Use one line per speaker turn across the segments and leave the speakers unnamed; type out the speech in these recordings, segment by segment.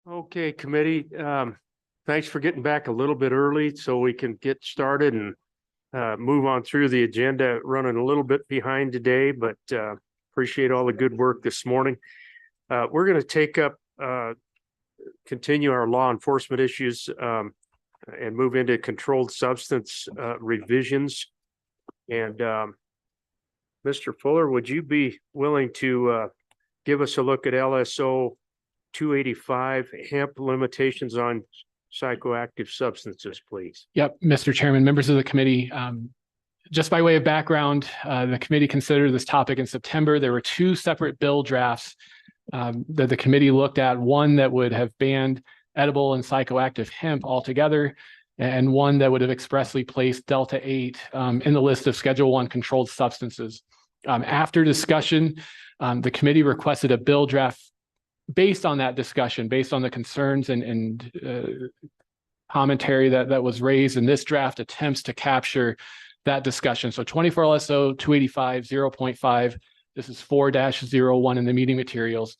Okay, committee, thanks for getting back a little bit early so we can get started and move on through the agenda. Running a little bit behind today, but appreciate all the good work this morning. We're going to take up, continue our law enforcement issues and move into controlled substance revisions. And Mr. Fuller, would you be willing to give us a look at LSO 285 hemp limitations on psychoactive substances, please?
Yep, Mr. Chairman, members of the committee. Just by way of background, the committee considered this topic in September. There were two separate bill drafts that the committee looked at, one that would have banned edible and psychoactive hemp altogether, and one that would have expressly placed Delta 8 in the list of Schedule 1 controlled substances. After discussion, the committee requested a bill draft based on that discussion, based on the concerns and commentary that was raised, and this draft attempts to capture that discussion. So 24 LSO 285 0.5, this is 4-01 in the meeting materials.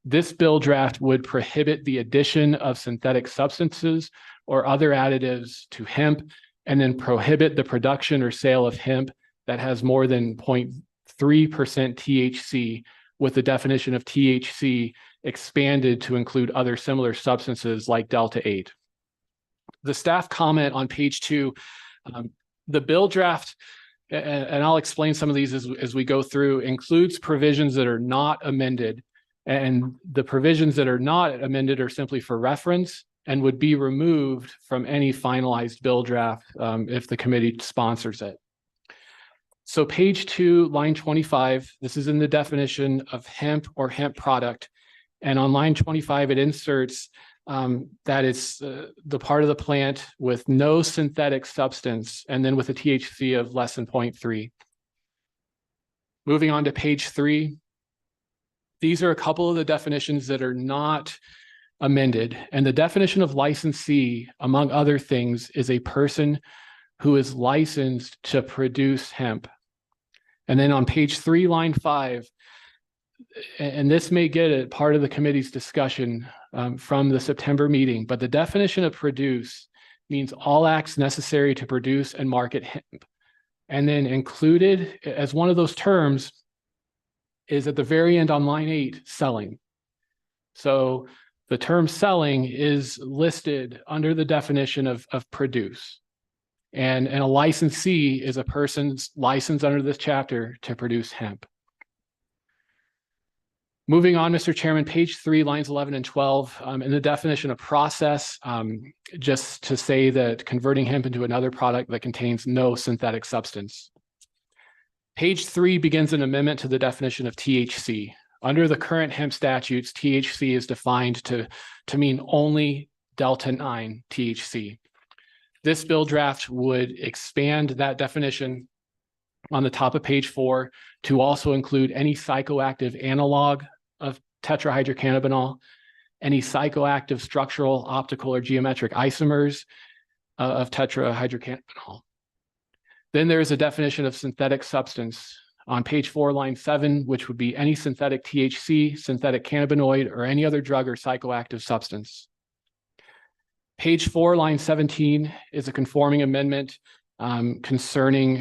This bill draft would prohibit the addition of synthetic substances or other additives to hemp, and then prohibit the production or sale of hemp that has more than 0.3% THC, with the definition of THC expanded to include other similar substances like Delta 8. The staff comment on page 2, the bill draft, and I'll explain some of these as we go through, includes provisions that are not amended, and the provisions that are not amended are simply for reference and would be removed from any finalized bill draft if the committee sponsors it. So page 2, line 25, this is in the definition of hemp or hemp product. And on line 25, it inserts that it's the part of the plant with no synthetic substance, and then with a THC of less than 0.3. Moving on to page 3, these are a couple of the definitions that are not amended. And the definition of licensee, among other things, is a person who is licensed to produce hemp. And then on page 3, line 5, and this may get at part of the committee's discussion from the September meeting, but the definition of produce means all acts necessary to produce and market hemp. And then included as one of those terms is at the very end on line 8, selling. So the term selling is listed under the definition of produce. And a licensee is a person's licensed under this chapter to produce hemp. Moving on, Mr. Chairman, page 3, lines 11 and 12, in the definition of process, just to say that converting hemp into another product that contains no synthetic substance. Page 3 begins an amendment to the definition of THC. Under the current hemp statutes, THC is defined to mean only Delta 9 THC. This bill draft would expand that definition on the top of page 4 to also include any psychoactive analog of tetrahydrocannabinol, any psychoactive structural, optical, or geometric isomers of tetrahydrocannabinol. Then there is a definition of synthetic substance on page 4, line 7, which would be any synthetic THC, synthetic cannabinoid, or any other drug or psychoactive substance. Page 4, line 17 is a conforming amendment concerning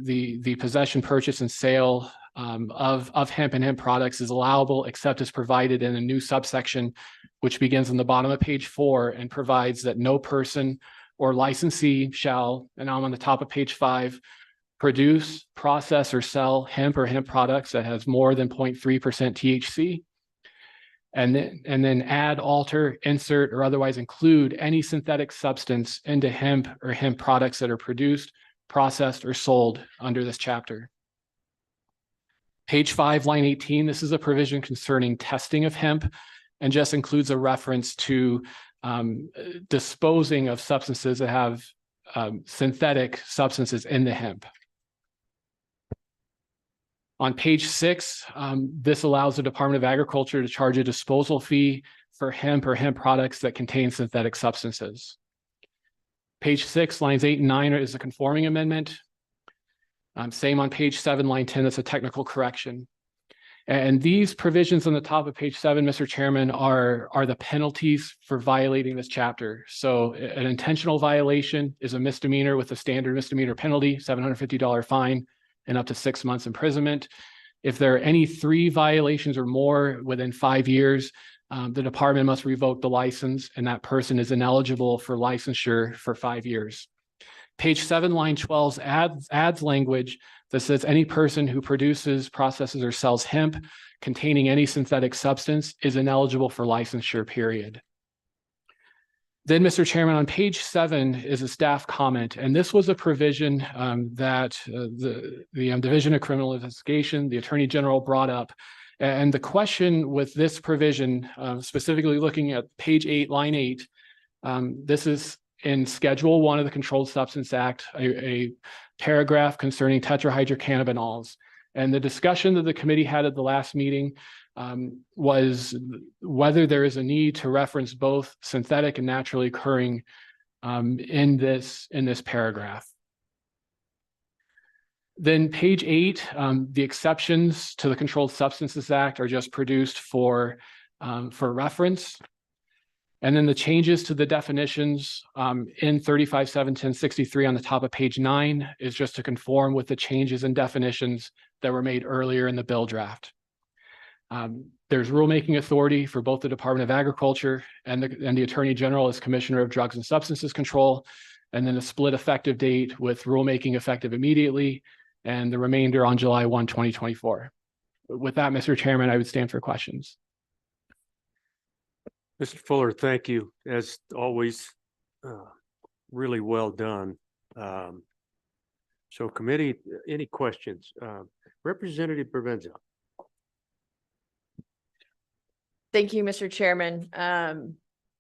the possession, purchase, and sale of hemp and hemp products is allowable except as provided in a new subsection, which begins on the bottom of page 4 and provides that no person or licensee shall, and I'm on the top of page 5, produce, process, or sell hemp or hemp products that has more than 0.3% THC, and then add, alter, insert, or otherwise include any synthetic substance into hemp or hemp products that are produced, processed, or sold under this chapter. Page 5, line 18, this is a provision concerning testing of hemp and just includes a reference to disposing of substances that have synthetic substances in the hemp. On page 6, this allows the Department of Agriculture to charge a disposal fee for hemp or hemp products that contain synthetic substances. Page 6, lines 8 and 9 is a conforming amendment. Same on page 7, line 10, that's a technical correction. And these provisions on the top of page 7, Mr. Chairman, are the penalties for violating this chapter. So an intentional violation is a misdemeanor with a standard misdemeanor penalty, $750 fine, and up to 6 months imprisonment. If there are any 3 violations or more within 5 years, the department must revoke the license, and that person is ineligible for licensure for 5 years. Page 7, line 12 adds language that says any person who produces, processes, or sells hemp containing any synthetic substance is ineligible for licensure, period. Then, Mr. Chairman, on page 7 is a staff comment, and this was a provision that the Division of Criminal Investigation, the Attorney General brought up. And the question with this provision, specifically looking at page 8, line 8, this is in Schedule 1 of the Controlled Substance Act, a paragraph concerning tetrahydrocannabinols. And the discussion that the committee had at the last meeting was whether there is a need to reference both synthetic and naturally occurring in this paragraph. Then page 8, the exceptions to the Controlled Substances Act are just produced for reference. And then the changes to the definitions in 35.7.10.63 on the top of page 9 is just to conform with the changes in definitions that were made earlier in the bill draft. There's rulemaking authority for both the Department of Agriculture and the Attorney General as Commissioner of Drugs and Substances Control, and then a split effective date with rulemaking effective immediately and the remainder on July 1, 2024. With that, Mr. Chairman, I would stand for questions.
Mr. Fuller, thank you. As always, really well done. So committee, any questions? Representative Provenza.
Thank you, Mr. Chairman.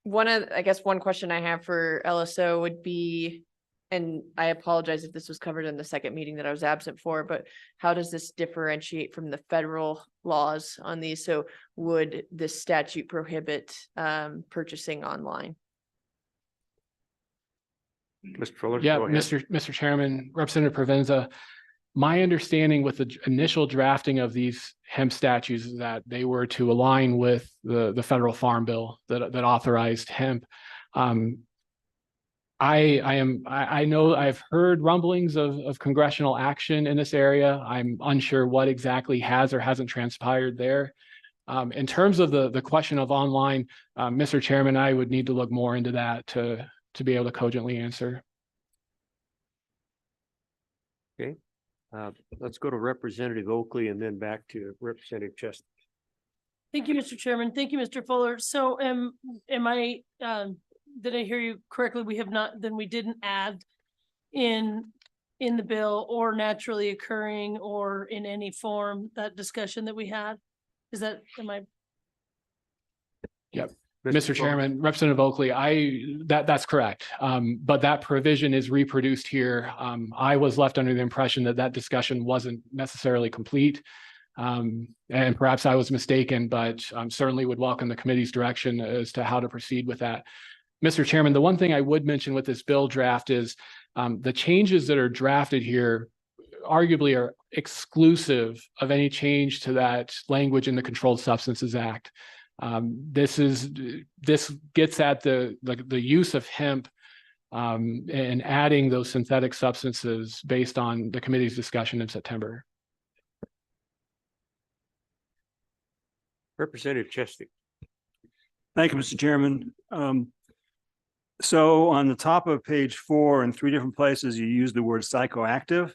One question I have for LSO would be, and I apologize if this was covered in the second meeting that I was absent for, but how does this differentiate from the federal laws on these? So would this statute prohibit purchasing online?
Mr. Fuller,
Yeah,
go ahead.
Mr. Chairman, Representative Provenza, my understanding with the initial drafting of these hemp statutes is that they were to align with the federal farm bill that authorized hemp. I know I've heard rumblings of congressional action in this area. I'm unsure what exactly has or hasn't transpired there. In terms of the question of online, Mr. Chairman, I would need to look more into that to be able to cogently answer.
Okay. Let's go to Representative Oakley and then back to Representative Chester.
Thank you, Mr. Chairman. Thank you, Mr. Fuller. So did I hear you correctly? We didn't add in the bill or naturally occurring or in any form that discussion that we had?
Yep. Mr. Chairman, Representative Oakley, that's correct. But that provision is reproduced here. I was left under the impression that discussion wasn't necessarily complete. And perhaps I was mistaken, but certainly would welcome the committee's direction as to how to proceed with that. Mr. Chairman, the one thing I would mention with this bill draft is the changes that are drafted here arguably are exclusive of any change to that language in the Controlled Substances Act. This gets at the use of hemp and adding those synthetic substances based on the committee's discussion in September.
Representative Chesty.
Thank you, Mr. Chairman. So on the top of page 4 in 3 different places, you use the word psychoactive.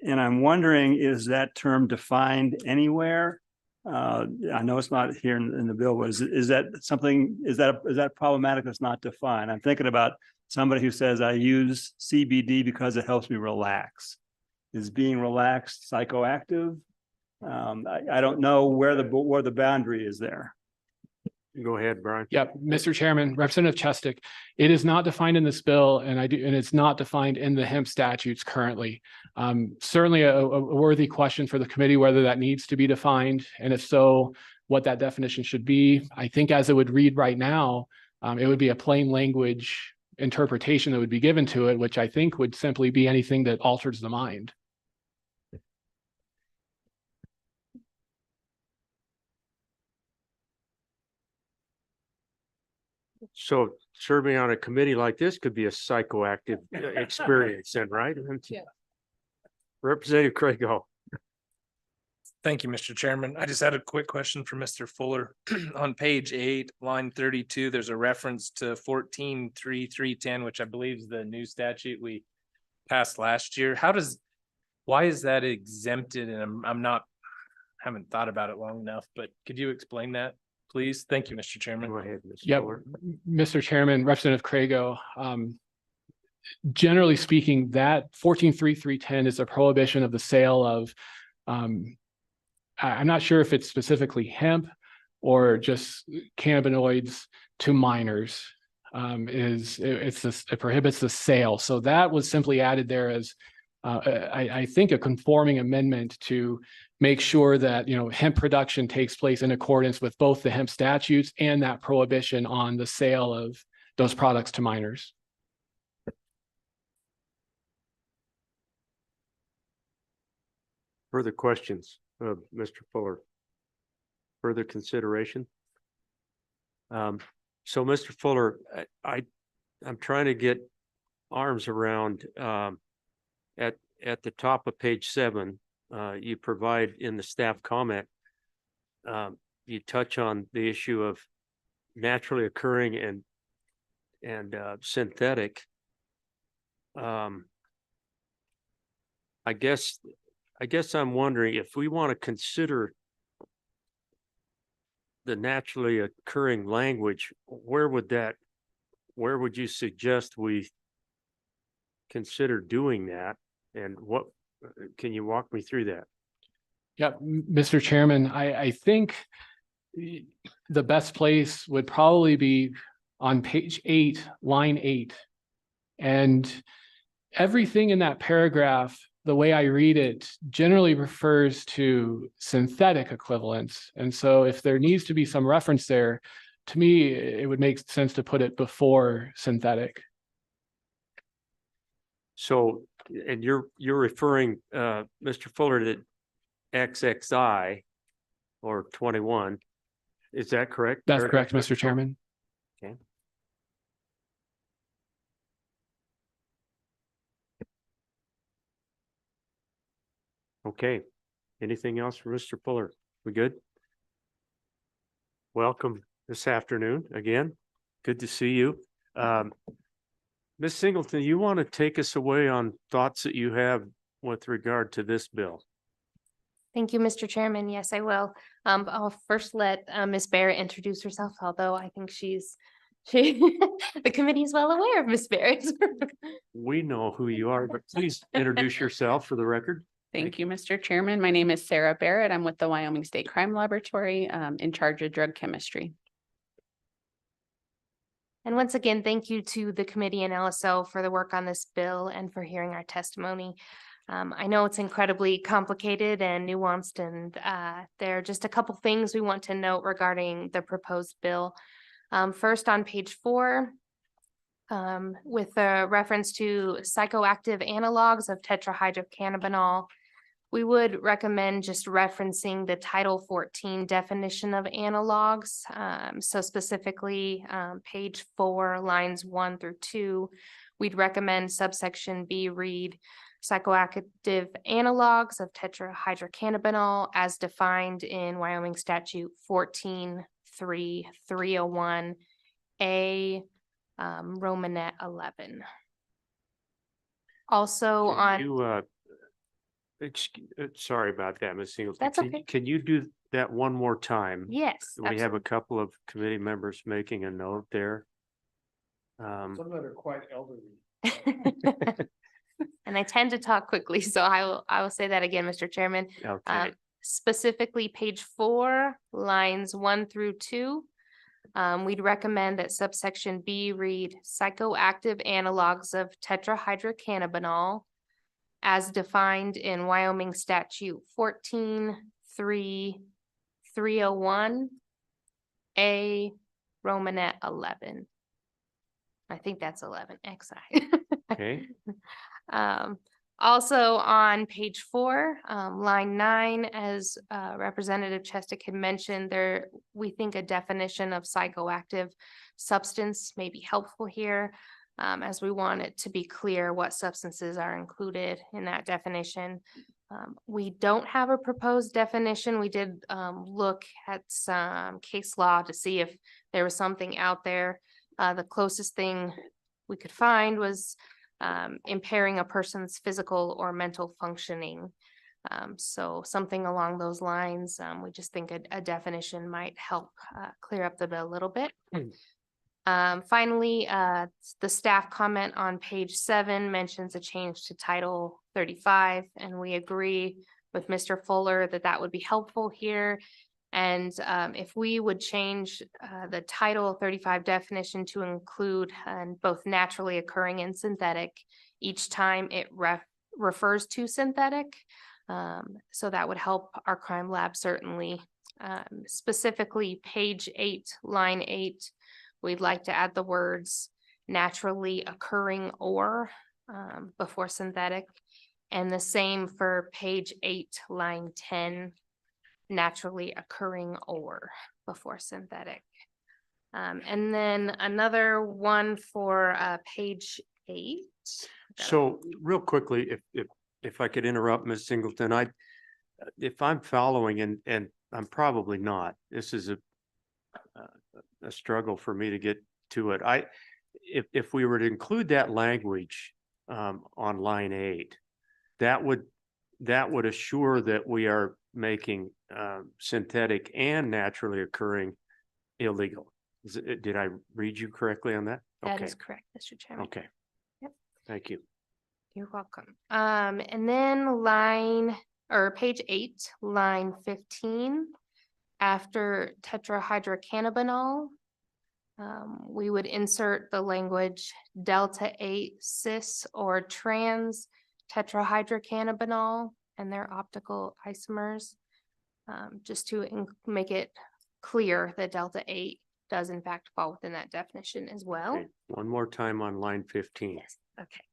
And I'm wondering, is that term defined anywhere? I know it's not here in the bill, but is that problematic that's not defined? I'm thinking about somebody who says, I use CBD because it helps me relax. Is being relaxed psychoactive? I don't know where the boundary is there.
Go ahead, Brian.
Yep, Mr. Chairman, Representative Chestik, it is not defined in this bill, and it's not defined in the hemp statutes currently. Certainly a worthy question for the committee whether that needs to be defined, and if so, what that definition should be. I think as it would read right now, it would be a plain language interpretation that would be given to it, which I think would simply be anything that alters the mind.
So serving on a committee like this could be a psychoactive experience then, right?
Yeah.
Representative Craigo.
Thank you, Mr. Chairman. I just had a quick question for Mr. Fuller. On page 8, line 32, there's a reference to 14.3.310, which I believe is the new statute we passed last year. Why is that exempted? And haven't thought about it long enough, but could you explain that, please? Thank you, Mr. Chairman.
Go ahead, Mr.
Yep,
Fuller.
Mr. Chairman, Representative Craigo, generally speaking, that 14.3.310 is a prohibition of the sale of, I'm not sure if it's specifically hemp or just cannabinoids to minors. It prohibits the sale. So that was simply added there as, I think, a conforming amendment to make sure that, hemp production takes place in accordance with both the hemp statutes and that prohibition on the sale of those products to minors.
Further questions of Mr. Fuller? Further consideration? So Mr. Fuller, I'm trying to get arms around, at the top of page 7, you provide in the staff comment, you touch on the issue of naturally occurring and synthetic. I guess I'm wondering if we want to consider the naturally occurring language, where would you suggest we consider doing that? And what, can you walk me through that?
Yeah, Mr. Chairman, I think the best place would probably be on page 8, line 8. And everything in that paragraph, the way I read it, generally refers to synthetic equivalents. And so if there needs to be some reference there, to me, it would make sense to put it before synthetic.
So, and you're referring, Mr. Fuller, to XXI or 21. Is that correct?
That's correct, Mr. Chairman.
Okay. Okay. Anything else for Mr. Fuller? We good? Welcome this afternoon again. Good to see you. Ms. Singleton, you want to take us away on thoughts that you have with regard to this bill?
Thank you, Mr. Chairman. Yes, I will. I'll first let Ms. Barrett introduce herself, although I think she the committee is well aware of Ms. Barrett.
We know who you are, but please introduce yourself for the record.
Thank you, Mr. Chairman. My name is Sarah Barrett. I'm with the Wyoming State Crime Laboratory, in charge of drug chemistry.
And once again, thank you to the committee and LSO for the work on this bill and for hearing our testimony. I know it's incredibly complicated and nuanced, and there are just a couple things we want to note regarding the proposed bill. First, on page 4, with a reference to psychoactive analogs of tetrahydrocannabinol, we would recommend just referencing the Title 14 definition of analogs. So specifically, page 4, lines 1 through 2, we'd recommend subsection B read psychoactive analogs of tetrahydrocannabinol as defined in Wyoming Statute 14.3.301 A, Romanet 11. Also on.
Sorry about that, Ms. Singleton.
That's okay.
Can you do that one more time?
Yes.
We have a couple of committee members making a note there.
Some that are quite elderly.
And I tend to talk quickly, so I will say that again, Mr. Chairman.
Okay.
Specifically, page 4, lines 1 through 2. We'd recommend that subsection B read psychoactive analogs of tetrahydrocannabinol as defined in Wyoming Statute 14.3.301 A, Romanet 11. I think that's 11 XI.
Okay.
Also on page 4, line 9, as Representative Chestick had mentioned, there we think a definition of psychoactive substance may be helpful here, as we want it to be clear what substances are included in that definition. We don't have a proposed definition. We did look at some case law to see if there was something out there. The closest thing we could find was impairing a person's physical or mental functioning. So something along those lines. We just think a definition might help clear up the bill a little bit. Finally, the staff comment on page 7 mentions a change to Title 35, and we agree with Mr. Fuller that that would be helpful here. And if we would change the Title 35 definition to include both naturally occurring and synthetic each time it refers to synthetic, so that would help our crime lab certainly. Specifically, page 8, line 8. We'd like to add the words naturally occurring or before synthetic. And the same for page 8, line 10, naturally occurring or before synthetic. And then another one for page 8.
So real quickly, if I could interrupt, Ms. Singleton, if I'm following and I'm probably not, this is a struggle for me to get to it. If we were to include that language on line 8, that would assure that we are making synthetic and naturally occurring illegal. Did I read you correctly on that?
That
Okay.
is correct, Mr. Chairman.
Okay.
Yep.
Thank you.
You're welcome. And then page 8, line 15. After tetrahydrocannabinol, we would insert the language delta 8 cis or trans tetrahydrocannabinol and their optical isomers, just to make it clear that delta 8 does in fact fall within that definition as well.
Okay. One more time on line 15.
Yes, okay.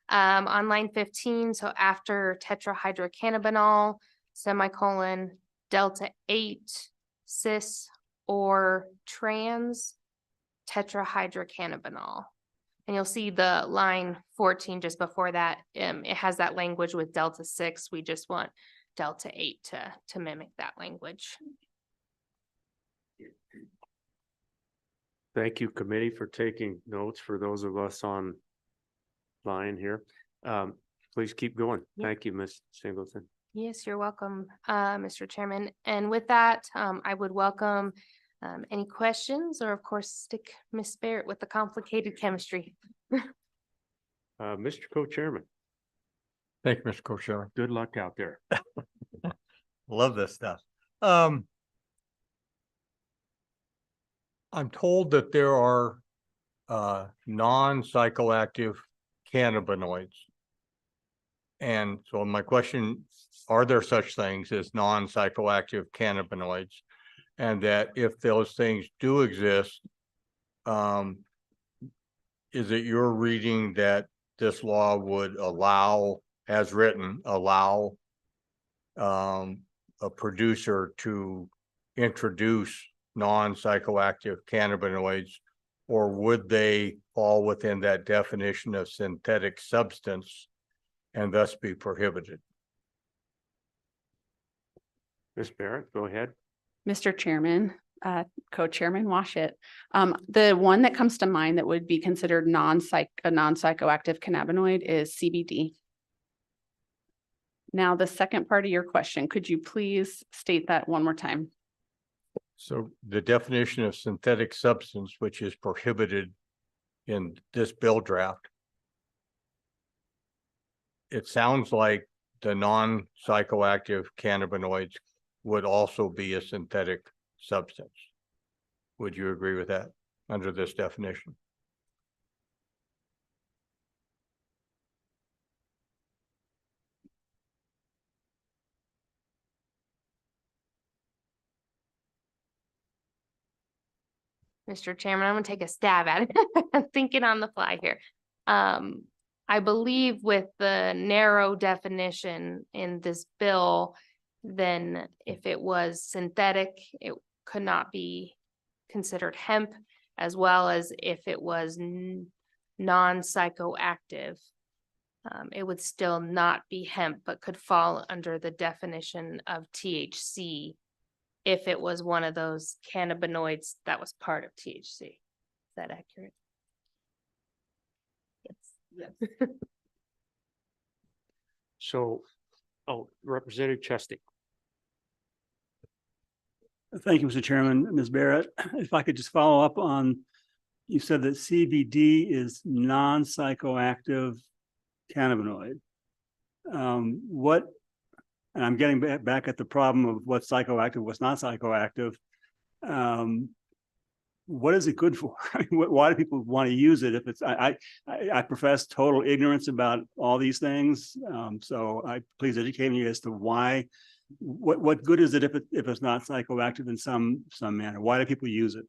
On line 15, so after tetrahydrocannabinol, semicolon, delta 8 cis or trans tetrahydrocannabinol. And you'll see the line 14 just before that, it has that language with delta 6. We just want delta 8 to mimic that language.
Thank you, committee, for taking notes for those of us on line here. Please keep going.
Yeah.
Thank you, Ms. Singleton.
Yes, you're welcome, Mr. Chairman. And with that, I would welcome any questions, or of course, stick Ms. Barrett with the complicated chemistry.
Mr. Co-Chairman,
Thank you, Mr. Co-Chair.
good luck out there.
Love this stuff. I'm told that there are non-psychoactive cannabinoids. And so my question, are there such things as non-psychoactive cannabinoids? And that if those things do exist, is it your reading that this law would allow, as written, allow a producer to introduce non-psychoactive cannabinoids, or would they fall within that definition of synthetic substance and thus be prohibited?
Ms. Barrett, go ahead.
Mr. Chairman, Co-Chairman Washit, the one that comes to mind that would be considered a non-psychoactive cannabinoid is CBD. Now, the second part of your question, could you please state that one more time?
So the definition of synthetic substance, which is prohibited in this bill draft, it sounds like the non-psychoactive cannabinoids would also be a synthetic substance. Would you agree with that under this definition?
Mr. Chairman, I'm gonna take a stab at it. I'm thinking on the fly here. I believe with the narrow definition in this bill, then if it was synthetic, it could not be considered hemp as well as if it was non-psychoactive. It would still not be hemp, but could fall under the definition of THC if it was one of those cannabinoids that was part of THC. Is that accurate? Yes.
So, Representative Chesty.
Thank you, Mr. Chairman. Ms. Barrett, if I could just follow up on, you said that CBD is non-psychoactive cannabinoid. What, and I'm getting back at the problem of what's psychoactive, what's not psychoactive. What is it good for? I mean, why do people want to use it if it's, I profess total ignorance about all these things. So please educate me as to why, what good is it if it's not psychoactive in some manner? Why do people use it?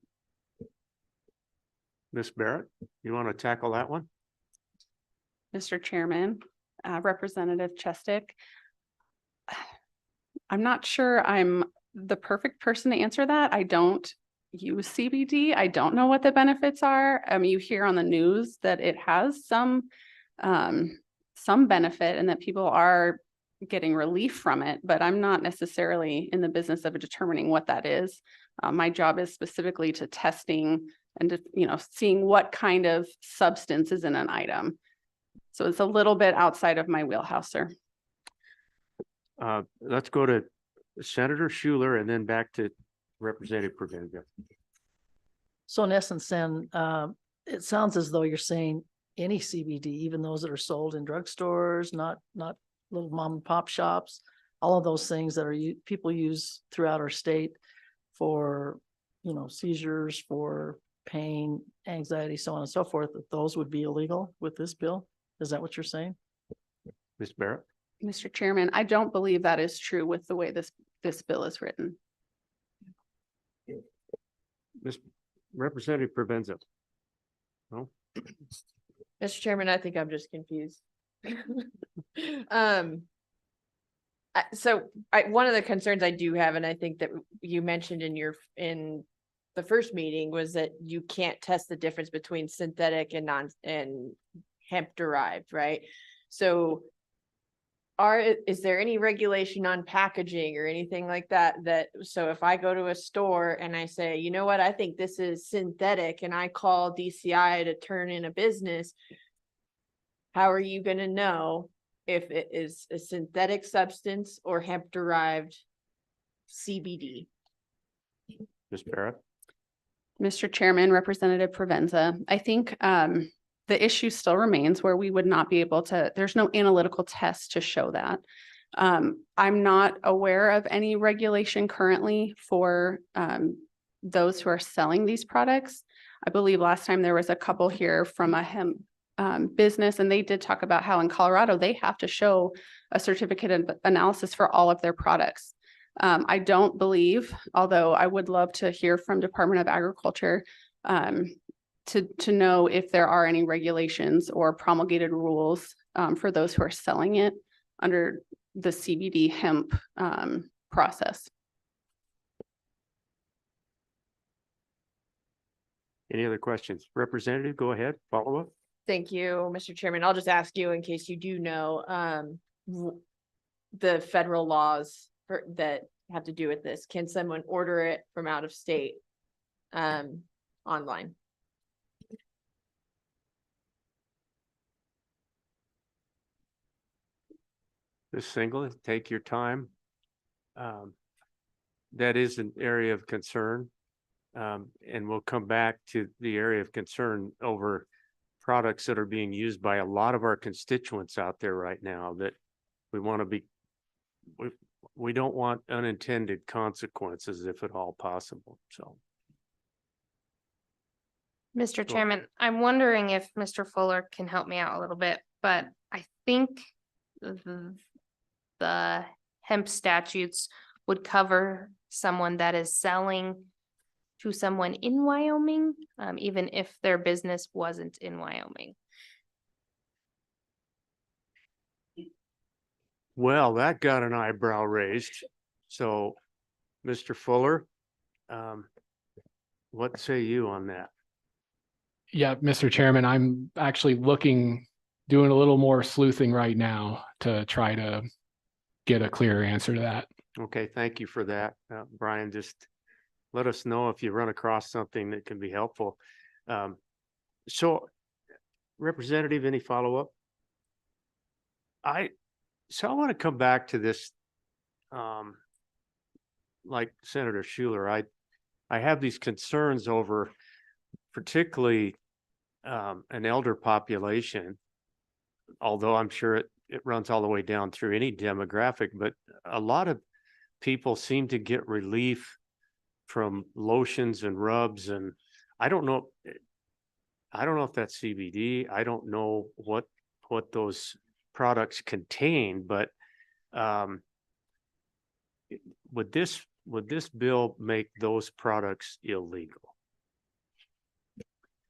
Ms. Barrett, you want to tackle that one?
Mr. Chairman, Representative Chestick. I'm not sure I'm the perfect person to answer that. I don't use CBD. I don't know what the benefits are. You hear on the news that it has some benefit and that people are getting relief from it, but I'm not necessarily in the business of determining what that is. My job is specifically to testing and to, seeing what kind of substance is in an item. So it's a little bit outside of my wheelhouse, sir.
Let's go to Senator Schuler and then back to Representative Provenza.
So in essence, then, it sounds as though you're saying any CBD, even those that are sold in drugstores, not little mom and pop shops, all of those things that are people use throughout our state for, seizures, for pain, anxiety, so on and so forth, that those would be illegal with this bill. Is that what you're saying?
Ms. Barrett?
Mr. Chairman, I don't believe that is true with the way this bill is written.
Representative Provenza. No?
Mr. Chairman, I think I'm just confused. One of the concerns I do have, and I think that you mentioned in the first meeting, was that you can't test the difference between synthetic and hemp derived, right? So is there any regulation on packaging or anything like that? So if I go to a store and I say, you know what, I think this is synthetic, and I call DCI to turn in a business, how are you going to know if it is a synthetic substance or hemp derived CBD?
Ms. Barrett?
Mr. Chairman, Representative Provenza, I think the issue still remains where we would not be able to, there's no analytical test to show that. I'm not aware of any regulation currently for those who are selling these products. I believe last time there was a couple here from a hemp business, and they did talk about how in Colorado, they have to show a certificate of analysis for all of their products. I don't believe, although I would love to hear from Department of Agriculture to know if there are any regulations or promulgated rules for those who are selling it under the CBD hemp process.
Any other questions? Representative, go ahead, follow up.
Thank you, Mr. Chairman. I'll just ask you in case you do know the federal laws that have to do with this. Can someone order it from out of state online?
This single, take your time. That is an area of concern. And we'll come back to the area of concern over products that are being used by a lot of our constituents out there right now that we want to be, we don't want unintended consequences if at all possible, so.
Mr. Chairman, I'm wondering if Mr. Fuller can help me out a little bit, but I think the hemp statutes would cover someone that is selling to someone in Wyoming, even if their business wasn't in Wyoming.
Well, that got an eyebrow raised. So, Mr. Fuller, what say you on that?
Yeah, Mr. Chairman, I'm actually doing a little more sleuthing right now to try to get a clearer answer to that.
Okay, thank you for that. Brian, just let us know if you run across something that can be helpful. So Representative, any follow-up? I want to come back to this. Like Senator Schuler, I have these concerns over particularly an elder population, although I'm sure it runs all the way down through any demographic, but a lot of people seem to get relief from lotions and rubs, and I don't know if that's CBD. I don't know what those products contain, but would this bill make those products illegal?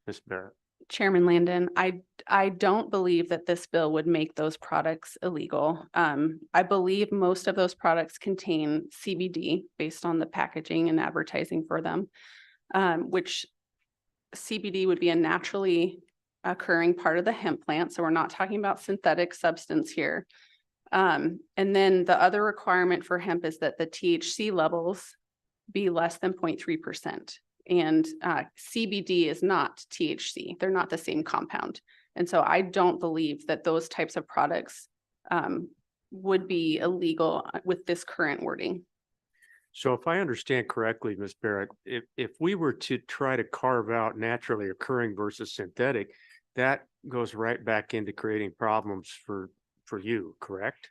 Ms. Barrett.
Chairman Landon, I don't believe that this bill would make those products illegal. I believe most of those products contain CBD based on the packaging and advertising for them, which CBD would be a naturally occurring part of the hemp plant. So we're not talking about synthetic substance here. And then the other requirement for hemp is that the THC levels be less than 0.3%. And CBD is not THC. They're not the same compound. And so I don't believe that those types of products would be illegal with this current wording.
So if I understand correctly, Ms. Barrett, if we were to try to carve out naturally occurring versus synthetic, that goes right back into creating problems for you, correct?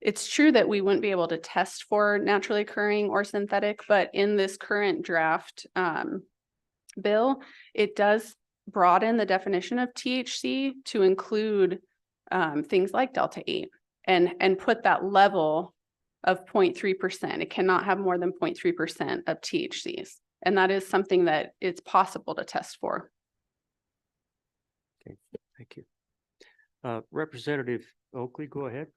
It's true that we wouldn't be able to test for naturally occurring or synthetic, but in this current draft bill, it does broaden the definition of THC to include things like Delta 8 and put that level of 0.3%. It cannot have more than 0.3% of THCs. And that is something that it's possible to test for.
Okay, thank you. Representative Oakley, go ahead.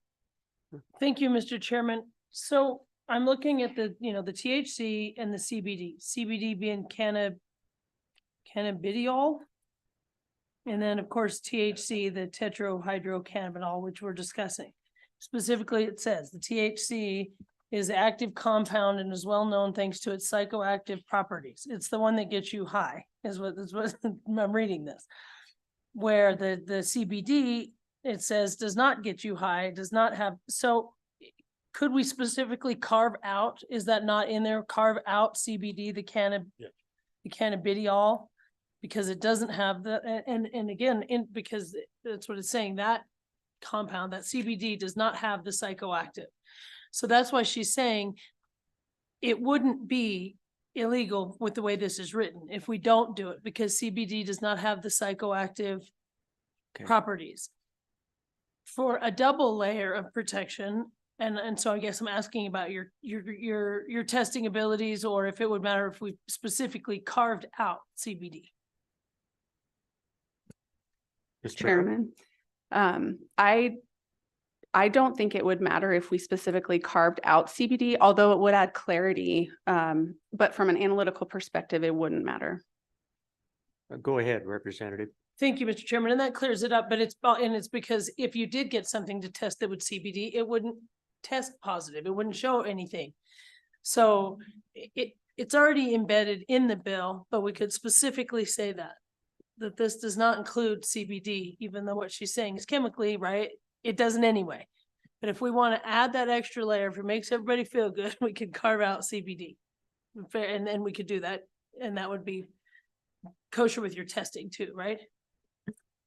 Thank you, Mr. Chairman. So I'm looking at the THC and the CBD, CBD being cannabidiol. And then of course, THC, the tetrahydrocannabinol, which we're discussing. Specifically, it says the THC is an active compound and is well known thanks to its psychoactive properties. It's the one that gets you high, is what I'm reading this. Where the CBD, it says, does not get you high, does not have, so could we specifically carve out, is that not in there, carve out CBD, the cannabidiol? Because it doesn't have the, and again, because that's what it's saying, that compound, that CBD does not have the psychoactive. So that's why she's saying it wouldn't be illegal with the way this is written if we don't do it, because CBD does not have the psychoactive properties. For a double layer of protection, and so I guess I'm asking about your testing abilities, or if it would matter if we specifically carved out CBD.
Chairman, I don't think it would matter if we specifically carved out CBD, although it would add clarity. But from an analytical perspective, it wouldn't matter.
Go ahead, Representative.
Thank you, Mr. Chairman, and that clears it up, but it's because if you did get something to test that would CBD, it wouldn't test positive. It wouldn't show anything. So it's already embedded in the bill, but we could specifically say that this does not include CBD, even though what she's saying is chemically, right? It doesn't anyway. But if we want to add that extra layer, if it makes everybody feel good, we could carve out CBD. And then we could do that. And that would be kosher with your testing too, right?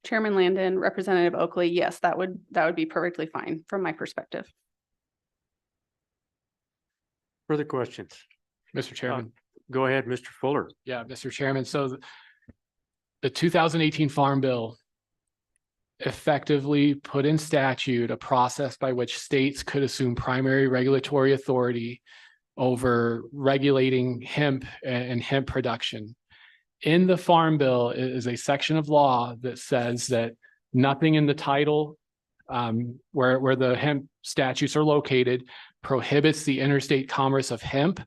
Chairman Landon, Representative Oakley, yes, that would be perfectly fine from my perspective.
Further questions?
Mr. Chairman.
Go ahead, Mr. Fuller.
Yeah, Mr. Chairman. So the 2018 Farm Bill effectively put in statute a process by which states could assume primary regulatory authority over regulating hemp and hemp production. In the Farm Bill is a section of law that says that nothing in the title where the hemp statutes are located prohibits the interstate commerce of hemp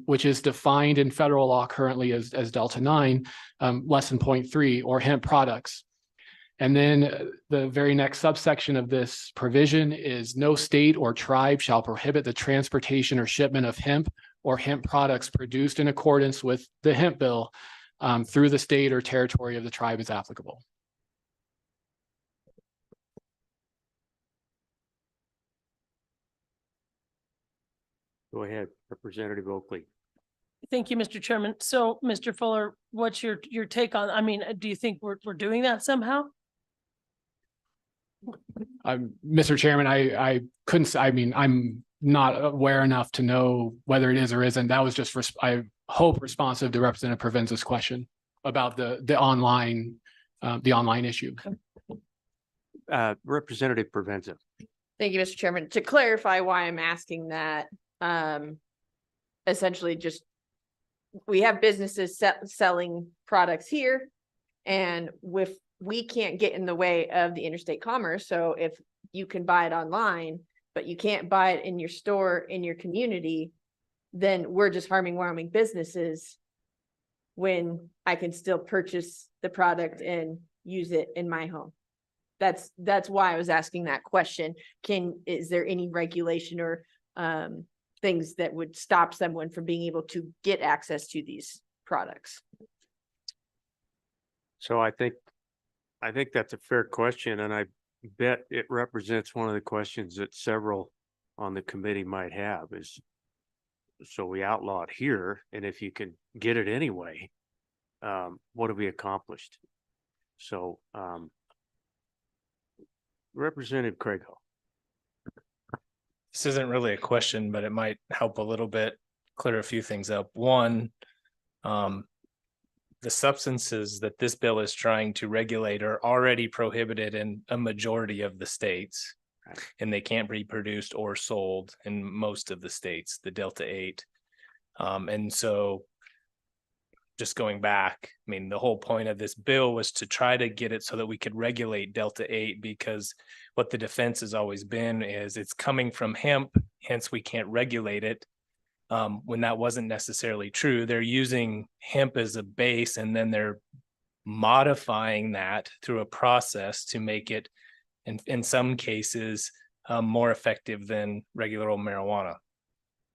which is defined in federal law currently as Delta 9, less than 0.3, or hemp products. And then the very next subsection of this provision is no state or tribe shall prohibit the transportation or shipment of hemp or hemp products produced in accordance with the hemp bill through the state or territory of the tribe as applicable.
Go ahead, Representative Oakley.
Thank you, Mr. Chairman. So, Mr. Fuller, what's your take on, I mean, do you think we're doing that somehow?
Mr. Chairman, I couldn't, I mean, I'm not aware enough to know whether it is or isn't. That was just, I hope, responsive to Representative Provenza's question about the online issue.
Representative Provenza.
Thank you, Mr. Chairman. To clarify why I'm asking that, essentially just, we have businesses selling products here, and with, we can't get in the way of the interstate commerce. So if you can buy it online, but you can't buy it in your store, in your community, then we're just harming Wyoming businesses when I can still purchase the product and use it in my home. That's why I was asking that question. Is there any regulation or things that would stop someone from being able to get access to these products?
So I think that's a fair question, and I bet it represents one of the questions that several on the committee might have is, so we outlaw it here, and if you can get it anyway, what have we accomplished? So Representative Crago.
This isn't really a question, but it might help a little bit clear a few things up. One, the substances that this bill is trying to regulate are already prohibited in a majority of the states, and they can't be produced or sold in most of the states, the Delta 8. And so just going back, I mean, the whole point of this bill was to try to get it so that we could regulate Delta 8, because what the defense has always been is it's coming from hemp, hence we can't regulate it. When that wasn't necessarily true. They're using hemp as a base, and then they're modifying that through a process to make it, in some cases, more effective than regular old marijuana.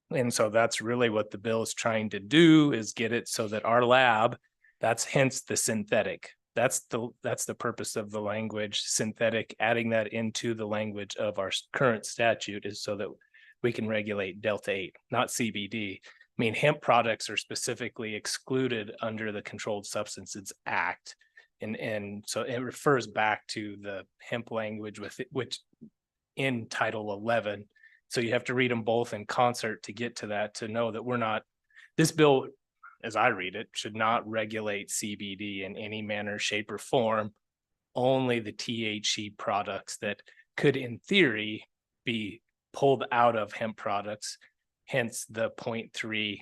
And so that's really what the bill is trying to do, is get it so that our lab, that's hence the synthetic. That's the purpose of the language synthetic. Adding that into the language of our current statute is so that we can regulate Delta 8, not CBD. I mean, hemp products are specifically excluded under the Controlled Substances Act. And so it refers back to the hemp language which in Title 11. So you have to read them both in concert to get to that, to know that we're not, this bill, as I read it, should not regulate CBD in any manner, shape, or form. Only the THC products that could, in theory, be pulled out of hemp products, hence the 0.3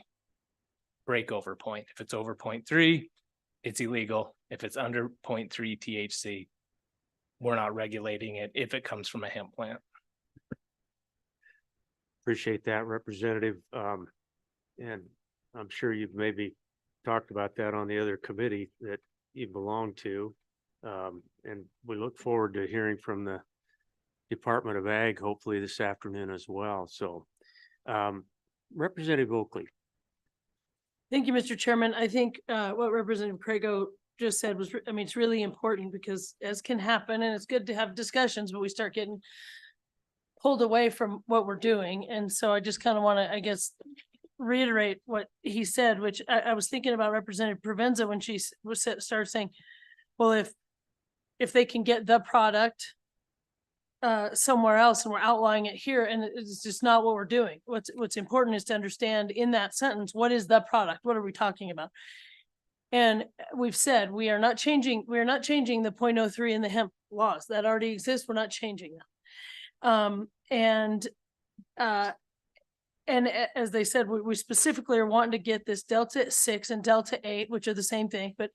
breakover point. If it's over 0.3, it's illegal. If it's under 0.3 THC, we're not regulating it if it comes from a hemp plant.
Appreciate that, Representative. And I'm sure you've maybe talked about that on the other committee that you belong to. And we look forward to hearing from the Department of Ag, hopefully this afternoon as well. So Representative Oakley.
Thank you, Mr. Chairman. I think what Representative Crago just said was, I mean, it's really important, because as can happen, and it's good to have discussions, but we start getting pulled away from what we're doing. And so I just kind of want to, I guess, reiterate what he said, which I was thinking about Representative Provenza when she started saying, well, if they can get the product somewhere else and we're outlining it here, and it's just not what we're doing. What's important is to understand in that sentence, what is the product? What are we talking about? And we've said we are not changing the 0.03 in the hemp laws that already exist. We're not changing them. And as they said, we specifically are wanting to get this Delta 6 and Delta 8, which are the same thing, but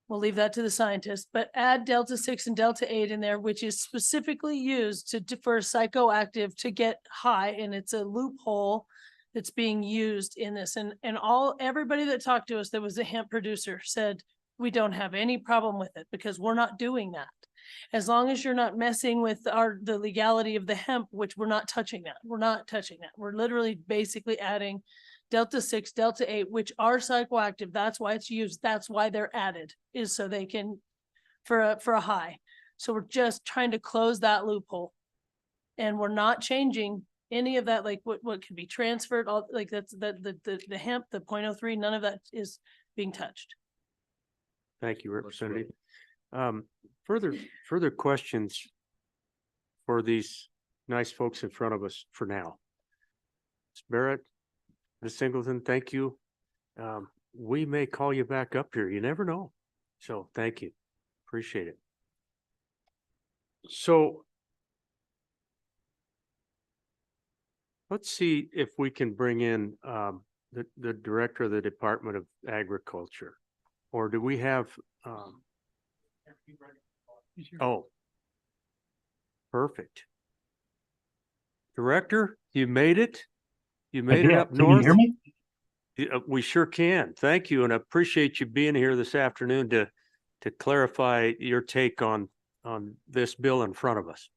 we'll leave that to the scientists, but add Delta 6 and Delta 8 in there, which is specifically used for psychoactive to get high. And it's a loophole that's being used in this. And everybody that talked to us that was a hemp producer said, we don't have any problem with it because we're not doing that. As long as you're not messing with the legality of the hemp, which we're not touching that. We're not touching that. We're literally basically adding Delta 6, Delta 8, which are psychoactive. That's why it's used. That's why they're added, is so they can, for a high. So we're just trying to close that loophole. And we're not changing any of that, like what can be transferred, all like that's the hemp, the 0.03, none of that is being touched.
Thank you, Representative. Further questions for these nice folks in front of us for now. Ms. Barrett, Ms. Singleton, thank you. We may call you back up here. You never know. So thank you. Appreciate it. So let's see if we can bring in the Director of the Department of Agriculture, or do we have? Oh, perfect. Director, you made it. You made it up north.
Can you hear me?
We sure can. Thank you, and I appreciate you being here this afternoon to clarify your take on this bill in front of us.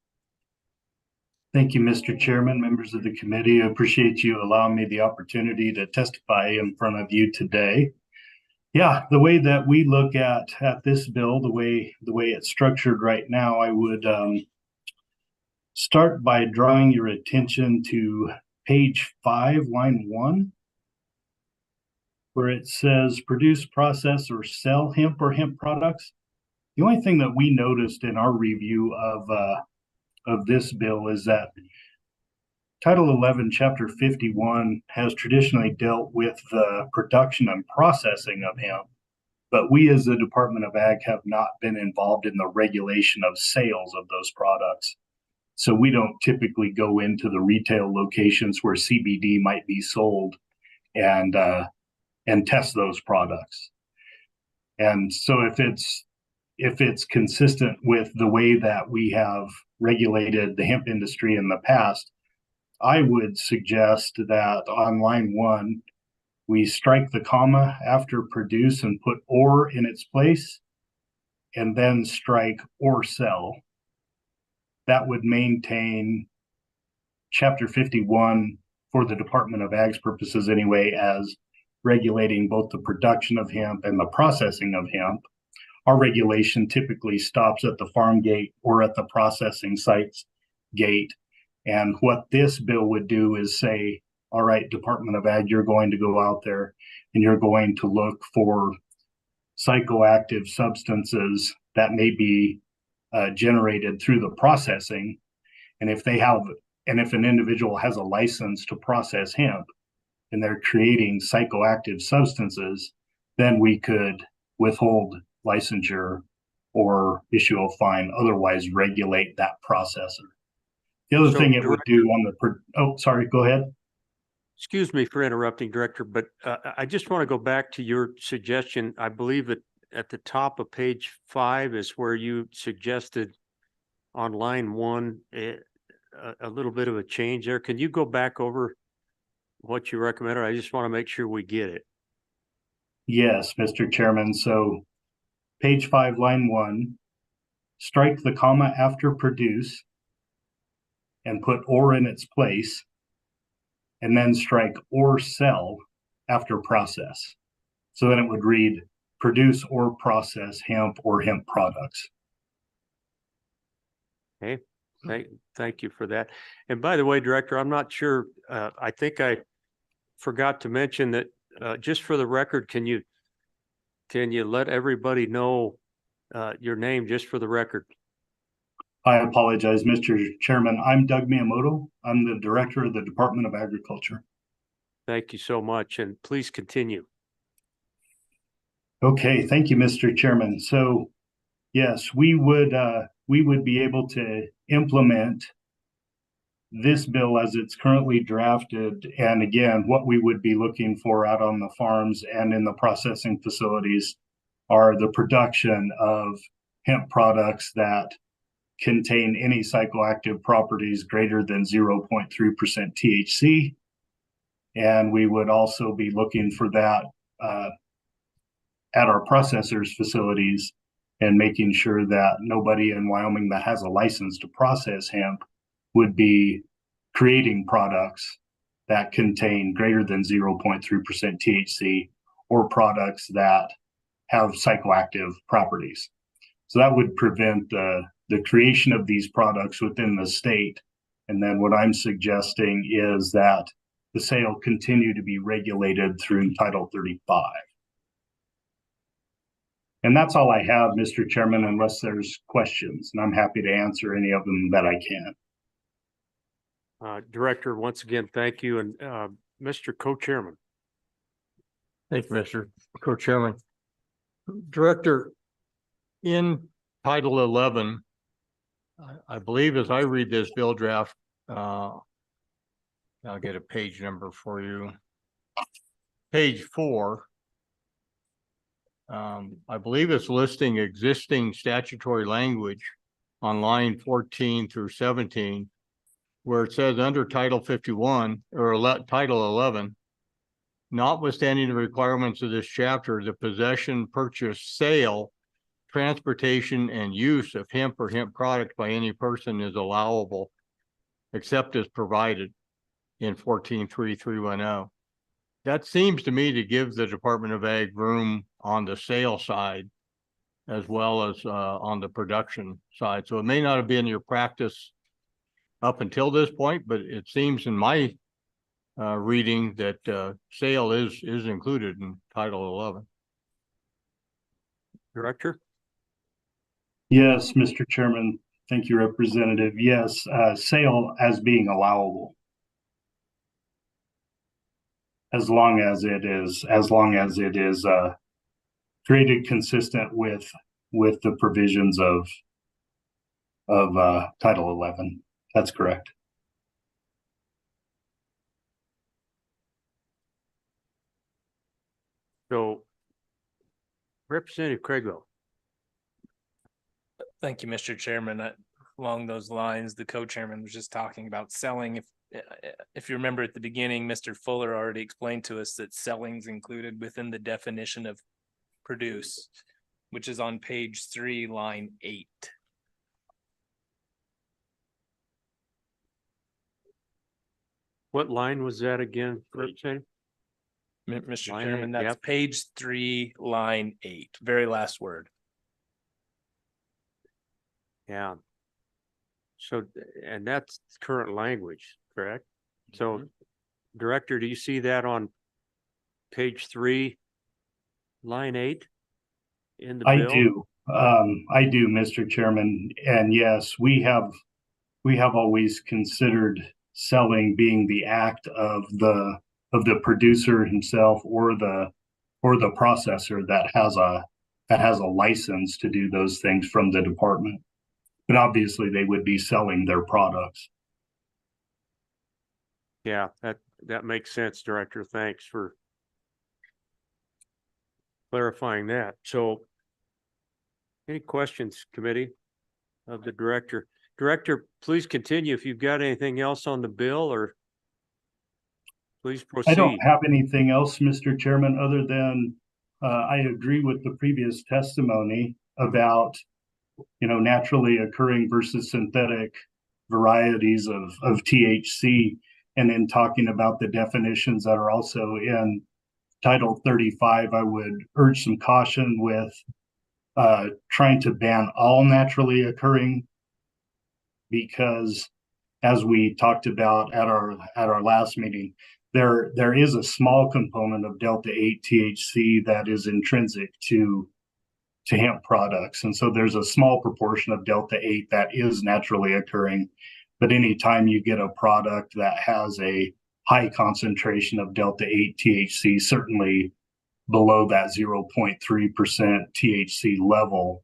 Thank you, Mr. Chairman, members of the committee. I appreciate you allowing me the opportunity to testify in front of you today. Yeah, the way that we look at this bill, the way it's structured right now, I would start by drawing your attention to page 5, line 1, where it says produce, process, or sell hemp or hemp products. The only thing that we noticed in our review of this bill is that Title 11, Chapter 51 has traditionally dealt with the production and processing of hemp, but we as the Department of Ag have not been involved in the regulation of sales of those products. So we don't typically go into the retail locations where CBD might be sold and test those products. And so if it's consistent with the way that we have regulated the hemp industry in the past, I would suggest that on line 1, we strike the comma after produce and put or in its place, and then strike or sell. That would maintain Chapter 51 for the Department of Ag's purposes anyway, as regulating both the production of hemp and the processing of hemp. Our regulation typically stops at the farm gate or at the processing site's gate. And what this bill would do is say, all right, Department of Ag, you're going to go out there and you're going to look for psychoactive substances that may be generated through the processing. And if an individual has a license to process hemp and they're creating psychoactive substances, then we could withhold licensure or issue a fine, otherwise regulate that processor. The other thing it would do on go ahead.
Excuse me for interrupting, Director, but I just want to go back to your suggestion. I believe that at the top of page 5 is where you suggested on line 1 a little bit of a change there. Can you go back over what you recommended? I just want to make sure we get it.
Yes, Mr. Chairman. So page 5, line 1, strike the comma after produce and put or in its place, and then strike or sell after process. So then it would read produce or process hemp or hemp products.
Okay, thank you for that. And by the way, Director, I'm not sure, I think I forgot to mention that just for the record, can you let everybody know your name just for the record?
I apologize, Mr. Chairman. I'm Doug Miyamoto. I'm the Director of the Department of Agriculture.
Thank you so much, and please continue.
Okay, thank you, Mr. Chairman. So, yes, we would be able to implement this bill as it's currently drafted. And again, what we would be looking for out on the farms and in the processing facilities are the production of hemp products that contain any psychoactive properties greater than 0.3% THC And we would also be looking for that at our processors facilities and making sure that nobody in Wyoming that has a license to process hemp would be creating products that contain greater than 0.3% THC or products that have psychoactive properties. So that would prevent the creation of these products within the state. And then what I'm suggesting is that the sale continue to be regulated through Title 35. And that's all I have, Mr. Chairman, unless there's questions, and I'm happy to answer any of them that I can.
Director, once again, thank you. And Mr. Co-Chairman.
Thank you, Mr. Co-Chairman. Director, in Title 11, I believe as I read this bill draft, I'll get a page number for you. Page 4. I believe it's listing existing statutory language on line 14 through 17, where it says under Title 51 or Title 11, notwithstanding the requirements of this chapter, the possession, purchase, sale, transportation, and use of hemp or hemp product by any person is allowable, except as provided in 14.3.310. That seems to me to give the Department of Ag room on the sale side as well as on the production side. So it may not have been your practice up until this point, but it seems in my reading that sale is included in Title 11.
Director?
Yes, Mr. Chairman. Thank you, Representative. Yes, sale as being allowable. As long as it is created consistent with the provisions of Title 11. That's correct.
So Representative Craigwell.
Thank you, Mr. Chairman. Along those lines, the co-chairman was just talking about selling. If you remember at the beginning, Mr. Fuller already explained to us that selling's included within the definition of produce, which is on page 3, line 8.
What line was that again?
Mr.
Line
Chairman,
8,
that's
yep.
page 3, line 8, very last word.
Yeah. So, and that's current language, correct? So, Director, do you see that on page 3, line 8 in the bill?
I do, Mr. Chairman. And yes, we have always considered selling being the act of the producer himself or the processor that has a license to do those things from the department. But obviously they would be selling their products.
Yeah, that makes sense, Director. Thanks for clarifying that. So any questions, committee, of the director? Director, please continue. If you've got anything else on the bill, or please proceed.
I don't have anything else, Mr. Chairman, other than I agree with the previous testimony about, naturally occurring versus synthetic varieties of THC, and in talking about the definitions that are also in Title 35, I would urge some caution with trying to ban all naturally occurring, because as we talked about at our last meeting, there is a small component of Delta-8 THC that is intrinsic to hemp products. And so there's a small proportion of Delta-8 that is naturally occurring. But anytime you get a product that has a high concentration of Delta-8 THC, certainly below that 0.3% THC level,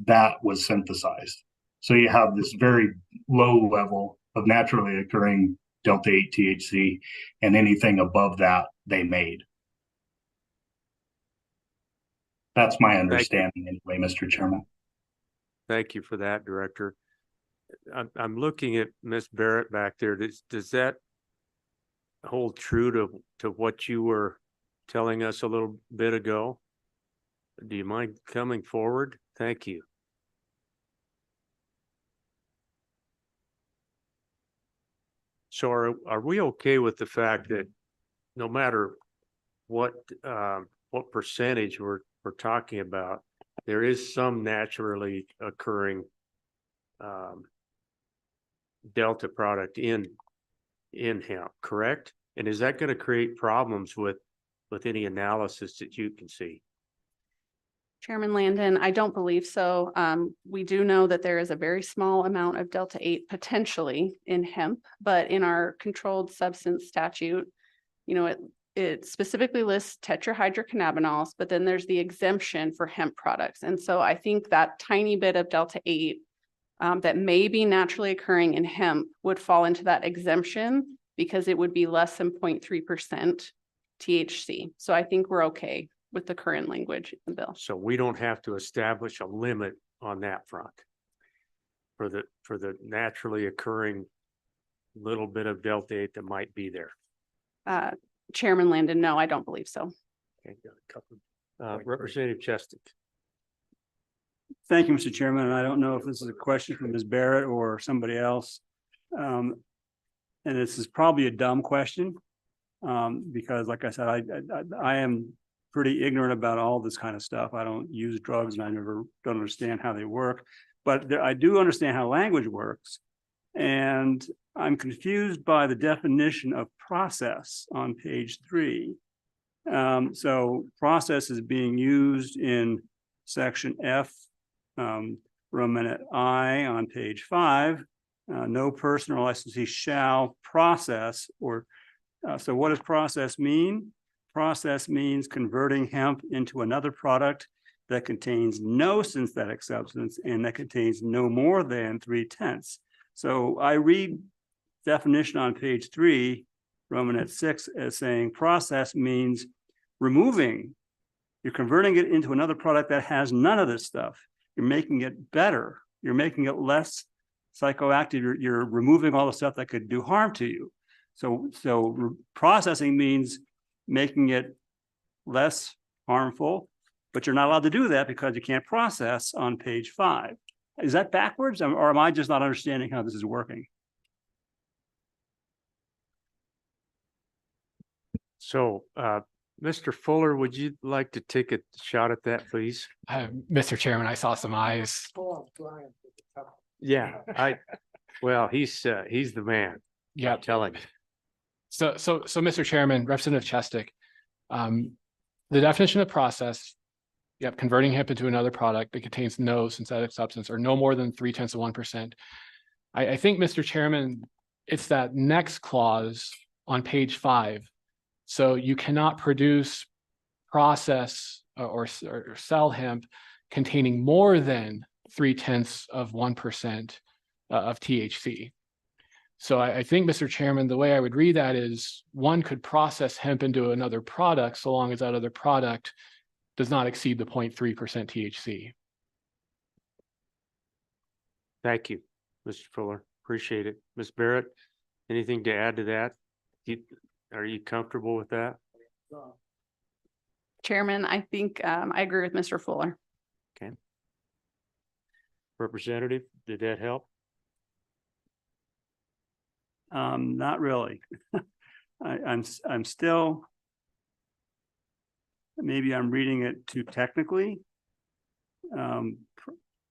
that was synthesized. So you have this very low level of naturally occurring Delta-8 THC, and anything above that they made. That's my understanding anyway, Mr. Chairman.
Thank you for that, Director. I'm looking at Ms. Barrett back there. Does that hold true to what you were telling us a little bit ago? Do you mind coming forward? Thank you. So are we okay with the fact that no matter what percentage we're talking about, there is some naturally occurring delta product in hemp, correct? And is that going to create problems with any analysis that you can see?
Chairman Landon, I don't believe so. We do know that there is a very small amount of Delta 8 potentially in hemp, but in our controlled substance statute, you know, it specifically lists tetrahydrocannabinols, but then there's the exemption for hemp products. And so I think that tiny bit of Delta 8 that may be naturally occurring in hemp would fall into that exemption because it would be less than 0.3% THC. So I think we're okay with the current language in the bill.
So we don't have to establish a limit on that front for the naturally occurring little bit of Delta 8 that might be there.
Chairman Landon, no, I don't believe so.
Okay, got a couple. Representative Chestic.
Thank you, Mr. Chairman. And I don't know if this is a question from Ms. Barrett or somebody else. And this is probably a dumb question. Because like I said, I am pretty ignorant about all this kind of stuff. I don't use drugs and I don't understand how they work, but I do understand how language works. And I'm confused by the definition of process on page 3. So process is being used in section F, Romanet I on page 5. No person or licensee shall process or so what does process mean? Process means converting hemp into another product that contains no synthetic substance and that contains no more than 3/10. So I read definition on page 3, Romanet 6, as saying process means removing. You're converting it into another product that has none of this stuff. You're making it better. You're making it less psychoactive. You're removing all the stuff that could do harm to you. So processing means making it less harmful, but you're not allowed to do that because you can't process on page 5. Is that backwards, or am I just not understanding how this is working?
So, Mr. Fuller, would you like to take a shot at that, please?
Mr. Chairman, I saw some eyes.
Yeah, well, he's the man.
Yeah.
I'm telling you.
So, Mr. Chairman, Representative Chestic, the definition of process, converting hemp into another product that contains no synthetic substance or no more than 0.3%. I think, Mr. Chairman, it's that next clause on page 5. So you cannot produce, process, or sell hemp containing more than 0.3% of THC. So I think, Mr. Chairman, the way I would read that is one could process hemp into another product so long as that other product does not exceed the 0.3% THC.
Thank you, Mr. Fuller. Appreciate it. Ms. Barrett, anything to add to that? Are you comfortable with that?
Chairman, I think I agree with Mr. Fuller.
Okay. Representative, did that help?
Not really. I'm still, maybe I'm reading it too technically.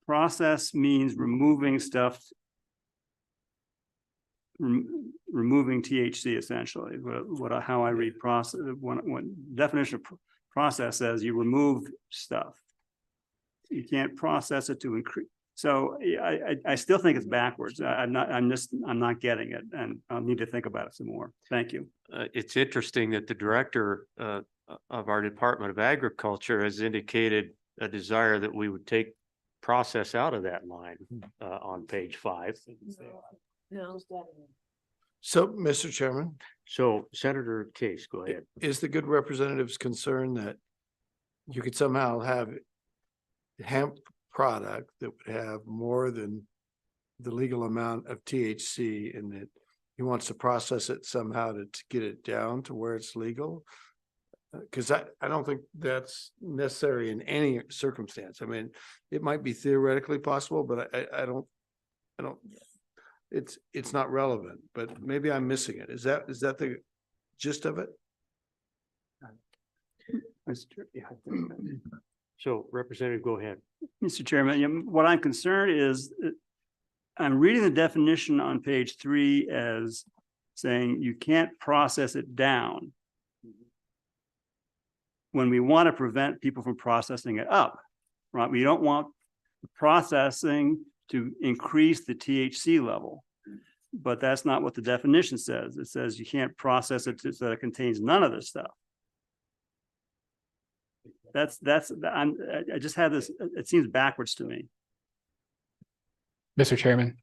Process means removing stuff, removing THC essentially. How I read process, when definition of process says you remove stuff. You can't process it to increase. So I still think it's backwards. I'm not getting it, and I'll need to think about it some more. Thank you.
It's interesting that the director of our Department of Agriculture has indicated a desire that we would take process out of that line on page 5.
So, Mr. Chairman,
So Senator Case, go ahead.
is the good representative's concern that you could somehow have hemp product that would have more than the legal amount of THC, and that he wants to process it somehow to get it down to where it's legal. Cause I don't think that's necessary in any circumstance. I mean, it might be theoretically possible, but I don't, it's not relevant, but maybe I'm missing it. Is that the gist of it?
So Representative, go ahead.
Mr. Chairman, what I'm concerned is I'm reading the definition on page 3 as saying you can't process it down when we want to prevent people from processing it up, right? We don't want processing to increase the THC level, but that's not what the definition says. It says you can't process it so that it contains none of this stuff. I just had this, it seems backwards to me.
Mr. Chairman.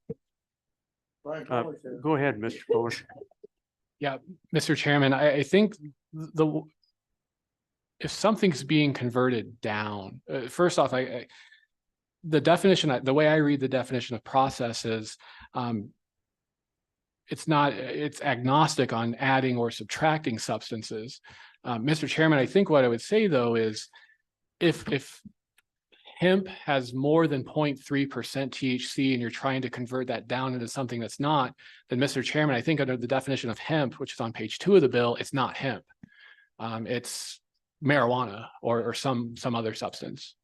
Go ahead, Mr. Fuller.
Yeah, Mr. Chairman, I think if something's being converted down, first off, the definition, the way I read the definition of process is, it's agnostic on adding or subtracting substances. Mr. Chairman, I think what I would say though is if hemp has more than 0.3% THC and you're trying to convert that down into something that's not, then Mr. Chairman, I think under the definition of hemp, which is on page 2 of the bill, it's not hemp. It's marijuana or some other substance.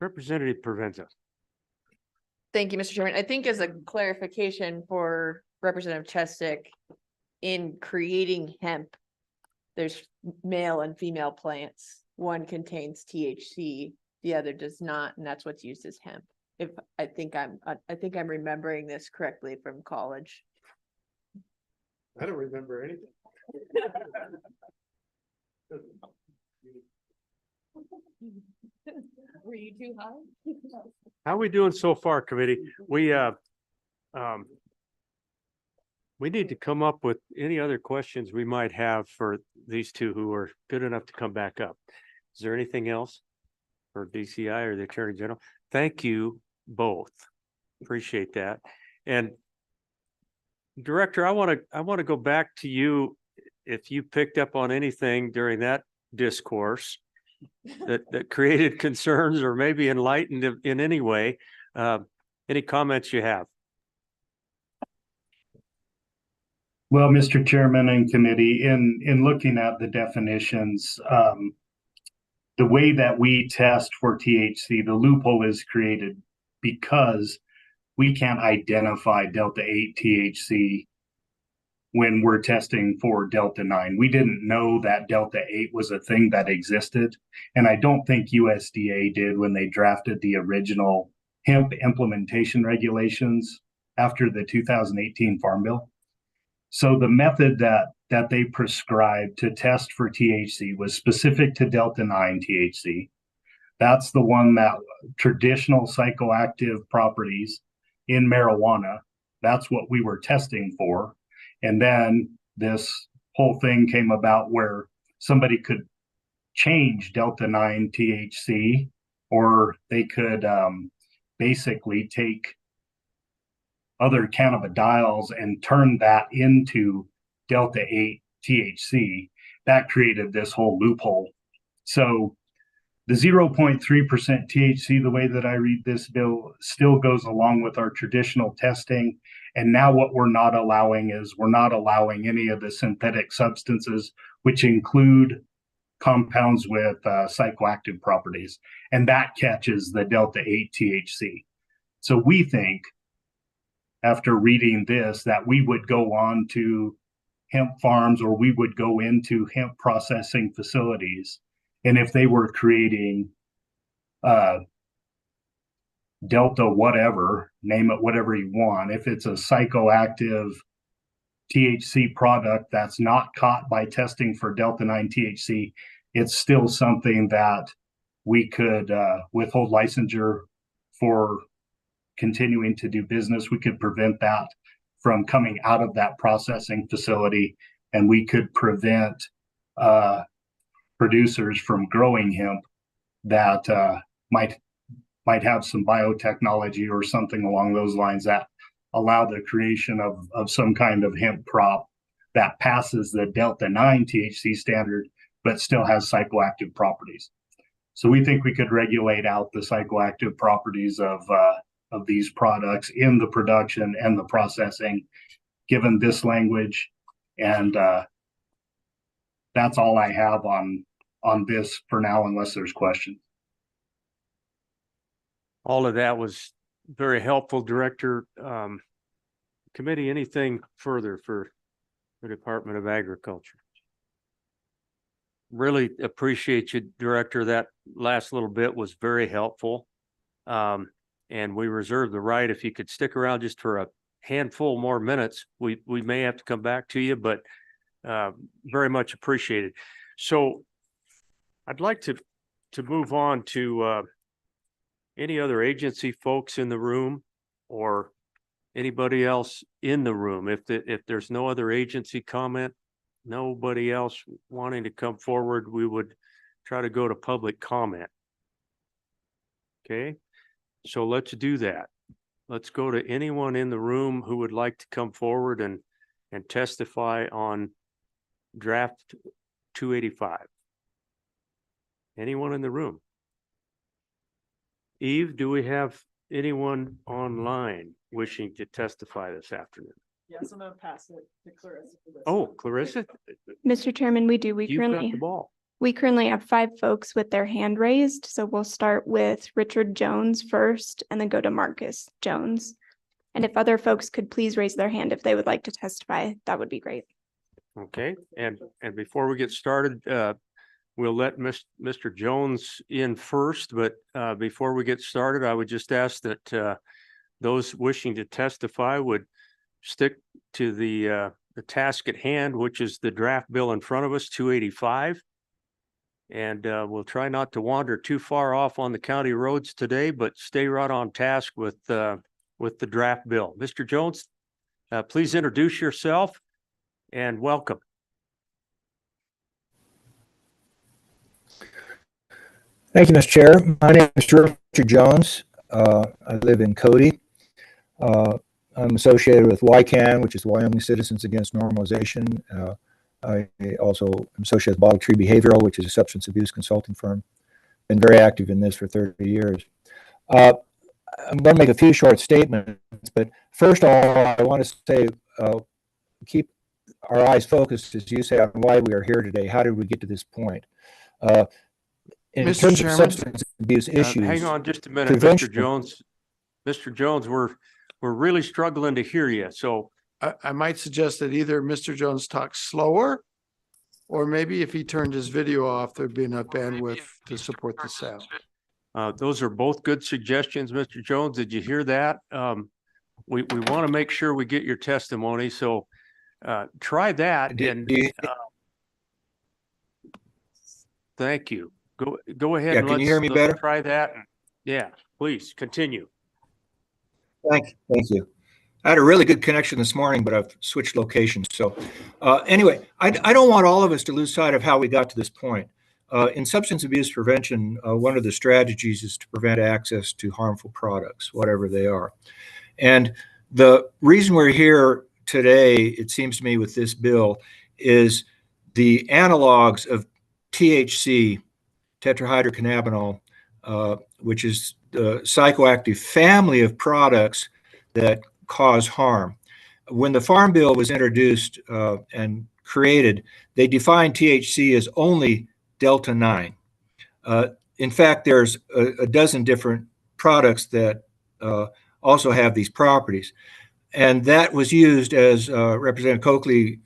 Representative Provenza.
Thank you, Mr. Chairman. I think as a clarification for Representative Chestick, in creating hemp, there's male and female plants. One contains THC, the other does not, and that's what's used as hemp. I think I'm remembering this correctly from college.
I don't remember anything.
Were you too high?
How are we doing so far, committee? We need to come up with any other questions we might have for these two who are good enough to come back up. Is there anything else for DCI or the Attorney General? Thank you both. Appreciate that. And Director, I want to go back to you if you picked up on anything during that discourse that created concerns or maybe enlightened in any way. Any comments you have?
Well, Mr. Chairman and committee, in looking at the definitions, the way that we test for THC, the loophole is created because we can't identify Delta 8 THC when we're testing for Delta 9. We didn't know that Delta 8 was a thing that existed. And I don't think USDA did when they drafted the original hemp implementation regulations after the 2018 Farm Bill. So the method that they prescribed to test for THC was specific to Delta 9 THC. That's the one that traditional psychoactive properties in marijuana, that's what we were testing for. And then this whole thing came about where somebody could change Delta 9 THC, or they could basically take other cannabidiols and turn that into Delta 8 THC. That created this whole loophole. So the 0.3% THC, the way that I read this bill, still goes along with our traditional testing. And now what we're not allowing is we're not allowing any of the synthetic substances, which include compounds with psychoactive properties. And that catches the Delta 8 THC. So we think, after reading this, that we would go on to hemp farms or we would go into hemp processing facilities. And if they were creating Delta whatever, name it whatever you want, if it's a psychoactive THC product that's not caught by testing for Delta 9 THC, it's still something that we could withhold licensure for continuing to do business. We could prevent that from coming out of that processing facility, and we could prevent producers from growing hemp that might might have some biotechnology or something along those lines that allow the creation of some kind of hemp crop that passes the Delta 9 THC standard, but still has psychoactive properties. So we think we could regulate out the psychoactive properties of these products in the production and the processing, given this language. And that's all I have on this for now, unless there's questions.
All of that was very helpful, Director. Committee, anything further for the Department of Agriculture? Really appreciate you, Director. That last little bit was very helpful. And we reserve the right, if you could stick around just for a handful more minutes, we may have to come back to you, but very much appreciated. So I'd like to move on to any other agency folks in the room or anybody else in the room. If there's no other agency comment, nobody else wanting to come forward, we would try to go to public comment. Okay, so let's do that. Let's go to anyone in the room who would like to come forward and testify on draft 285. Anyone in the room? Eve, do we have anyone online wishing to testify this afternoon?
Yes, I'm gonna pass it to Clarissa. for this
Oh,
one.
Clarissa,
Mr. Chairman, we do.
you've got the ball.
We currently have 5 folks with their hand raised. So we'll start with Richard Jones first and then go to Marcus Jones. And if other folks could please raise their hand if they would like to testify, that would be great.
Okay, and before we get started, we'll let Mr. Jones in first, but before we get started, I would just ask that those wishing to testify would stick to the task at hand, which is the draft bill in front of us, 285. And we'll try not to wander too far off on the county roads today, but stay right on task with the draft bill. Mr. Jones, please introduce yourself and welcome.
Thank you, Mr. Chair. My name is Richard Jones. I live in Cody. I'm associated with WYCAN, which is Wyoming Citizens Against Normalization. I also am associated with Bottle Tree Behavioral, which is a substance abuse consulting firm. Been very active in this for 30 years. I'm going to make a few short statements, but first of all, I want to say keep our eyes focused, as you say, on why we are here today. How did we get to this point? In
Mr.
terms
Chairman,
of substance abuse issues,
Hang on just a minute,
prevention-
Mr. Jones. Mr. Jones, we're really struggling to hear you. So
I might suggest that either Mr. Jones talks slower, or maybe if he turned his video off, there'd be enough bandwidth to support the sound.
those are both good suggestions, Mr. Jones. Did you hear that? We want to make sure we get your testimony. So try that. And thank you. Go ahead.
Yeah,
And
can you
let's
hear me better?
try that. Yeah, please continue.
Thank you. I had a really good connection this morning, but I've switched locations. So anyway, I don't want all of us to lose sight of how we got to this point. In substance abuse prevention, one of the strategies is to prevent access to harmful products, whatever they are. And the reason we're here today, it seems to me, with this bill is the analogs of THC, tetrahydrocannabinol, which is the psychoactive family of products that cause harm. When the Farm Bill was introduced and created, they defined THC as only Delta 9. In fact, there's a dozen different products that also have these properties. And that was used, as Representative Coakley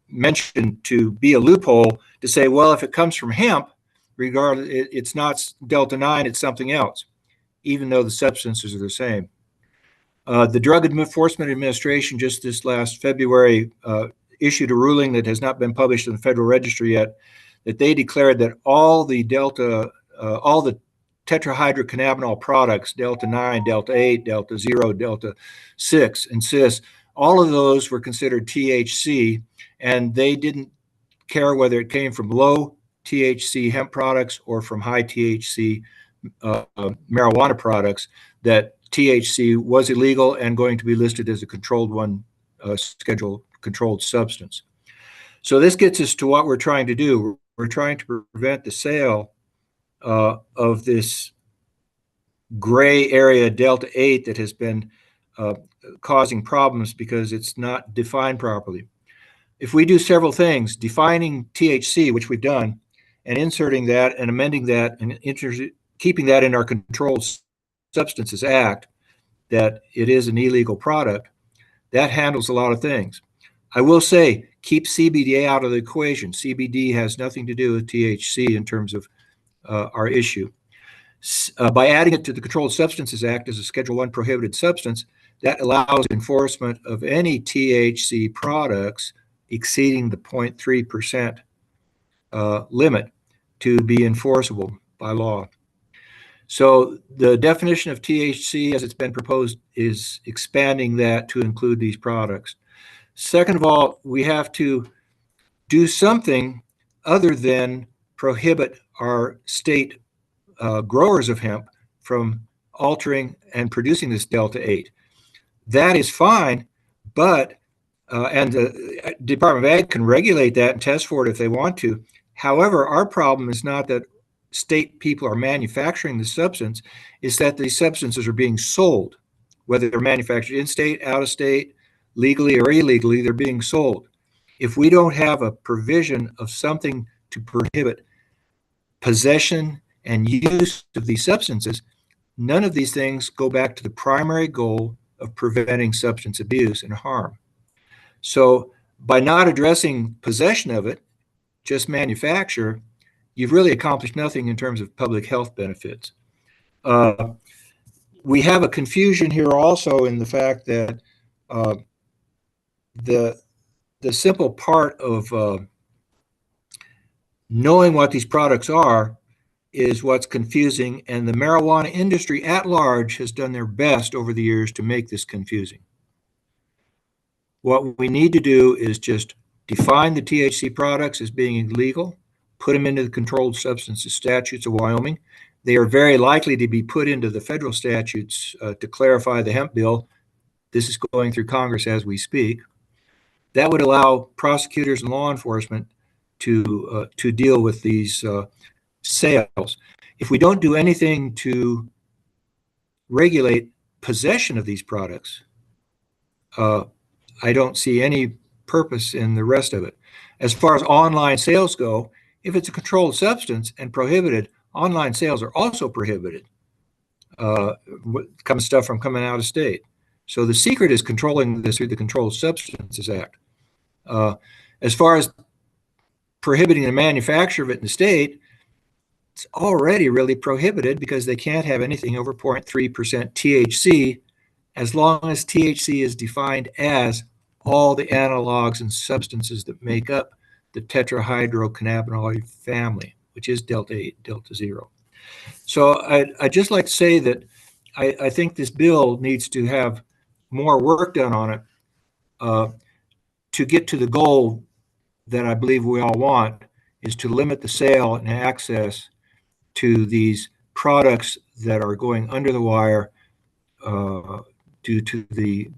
mentioned, to be a loophole to say, well, if it comes from hemp, regardless, it's not Delta 9, it's something else, even though the substances are the same. The Drug Enforcement Administration just this last February issued a ruling that has not been published in the Federal Register yet, that they declared that all the tetrahydrocannabinol products, Delta 9, Delta 8, Delta 0, Delta 6, and cis, all of those were considered THC, and they didn't care whether it came from low THC hemp products or from high THC marijuana products that THC was illegal and going to be listed as a controlled one, schedule controlled substance. So this gets us to what we're trying to do. We're trying to prevent the sale of this gray area Delta 8 that has been causing problems because it's not defined properly. If we do several things, defining THC, which we've done, and inserting that and amending that and keeping that in our Controlled Substances Act, that it is an illegal product, that handles a lot of things. I will say, keep CBD out of the equation. CBD has nothing to do with THC in terms of our issue. By adding it to the Controlled Substances Act as a Schedule I prohibited substance, that allows enforcement of any THC products exceeding the 0.3% limit to be enforceable by law. So the definition of THC as it's been proposed is expanding that to include these products. Second of all, we have to do something other than prohibit our state growers of hemp from altering and producing this Delta 8. That is fine, but and the Department of Ag can regulate that and test for it if they want to. However, our problem is not that state people are manufacturing the substance, is that these substances are being sold, whether they're manufactured in state, out of state, legally or illegally, they're being sold. If we don't have a provision of something to prohibit possession and use of these substances, none of these things go back to the primary goal of preventing substance abuse and harm. So by not addressing possession of it, just manufacture, you've really accomplished nothing in terms of public health benefits. We have a confusion here also in the fact that the simple part of knowing what these products are is what's confusing, and the marijuana industry at large has done their best over the years to make this confusing. What we need to do is just define the THC products as being illegal, put them into the Controlled Substances Statutes of Wyoming. They are very likely to be put into the federal statutes to clarify the hemp bill. This is going through Congress as we speak. That would allow prosecutors and law enforcement to deal with these sales. If we don't do anything to regulate possession of these products, I don't see any purpose in the rest of it. As far as online sales go, if it's a controlled substance and prohibited, online sales are also prohibited. Comes stuff from coming out of state. So the secret is controlling this through the Controlled Substances Act. As far as prohibiting the manufacture of it in the state, it's already really prohibited because they can't have anything over 0.3% THC as long as THC is defined as all the analogs and substances that make up the tetrahydrocannabinoid family, which is Delta 8, Delta 0. So I'd just like to say that I think this bill needs to have more work done on it to get to the goal that I believe we all want, is to limit the sale and access to these products that are going under the wire due to the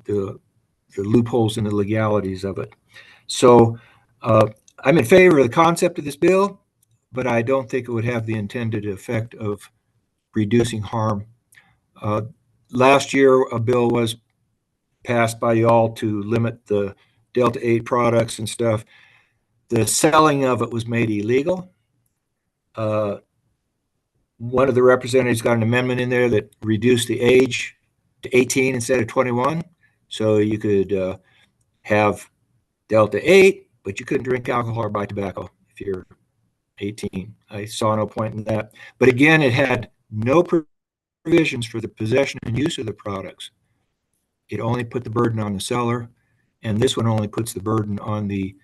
loopholes and the legalities of it. So I'm in favor of the concept of this bill, but I don't think it would have the intended effect of reducing harm. Last year, a bill was passed by y'all to limit the Delta 8 products and stuff. The selling of it was made illegal. One of the representatives got an amendment in there that reduced the age to 18 instead of 21. So you could have Delta 8, but you couldn't drink alcohol or buy tobacco if you're 18. I saw no point in that. But again, it had no provisions for the possession and use of the products. It only put the burden on the seller, and this one only puts the burden on the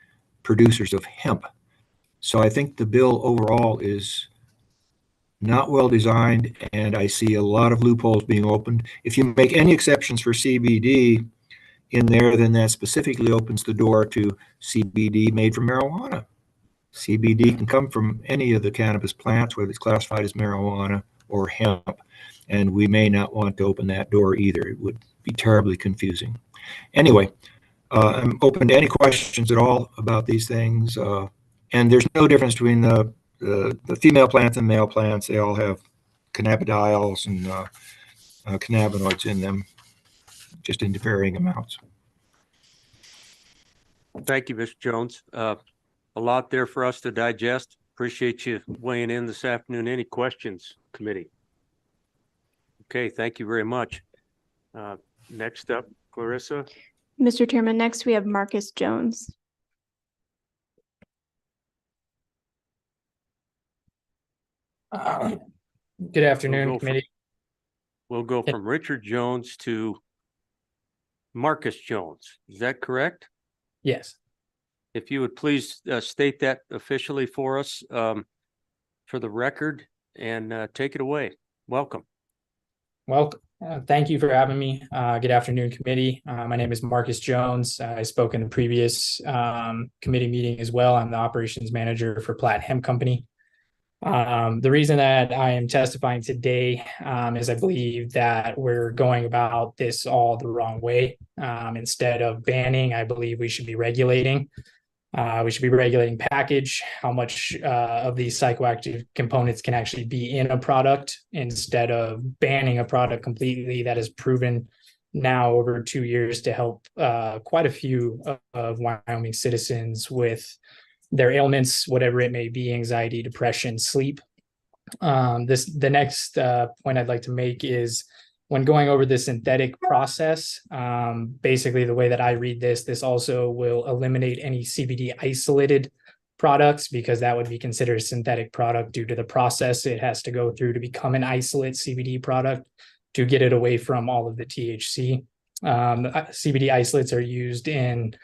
producers of hemp. So I think the bill overall is not well designed, and I see a lot of loopholes being opened. If you make any exceptions for CBD in there, then that specifically opens the door to CBD made from marijuana. CBD can come from any of the cannabis plants, whether it's classified as marijuana or hemp. And we may not want to open that door either. It would be terribly confusing. Anyway, I'm open to any questions at all about these things. And there's no difference between the female plants and male plants. They all have cannabidiols and cannabinoids in them, just in varying amounts.
Thank you, Mr. Jones. A lot there for us to digest. Appreciate you weighing in this afternoon. Any questions, committee? Okay, thank you very much. Next up, Clarissa.
Mr. Chairman, next we have Marcus Jones.
Good afternoon, committee.
We'll go from Richard Jones to Marcus Jones. Is that correct?
Yes.
If you would please state that officially for us for the record and take it away. Welcome.
Welcome. Thank you for having me. Good afternoon, committee. My name is Marcus Jones. I spoke in the previous committee meeting as well. I'm the operations manager for Platt Hemp Company. The reason that I am testifying today is I believe that we're going about this all the wrong way. Instead of banning, I believe we should be regulating. We should be regulating package, how much of these psychoactive components can actually be in a product, instead of banning a product completely that has proven now over 2 years to help quite a few of Wyoming citizens with their ailments, whatever it may be, anxiety, depression, sleep. The next point I'd like to make is when going over the synthetic process, basically the way that I read this also will eliminate any CBD isolated products, because that would be considered a synthetic product due to the process it has to go through to become an isolate CBD product to get it away from all of the THC. CBD isolates are used in,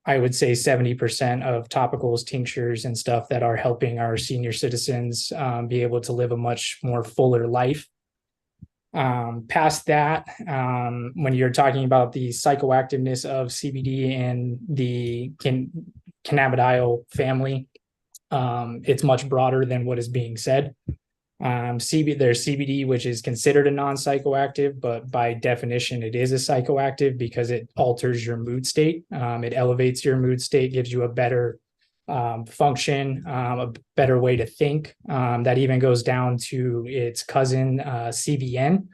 I would say, 70% of topicals, tinctures, and stuff that are helping our senior citizens be able to live a much more fuller life. Past that, when you're talking about the psychoactiveness of CBD and the cannabidiol family, it's much broader than what is being said. There's CBD, which is considered a non-psychoactive, but by definition, it is a psychoactive because it alters your mood state. It elevates your mood state, gives you a better function, a better way to think. That even goes down to its cousin, CBN,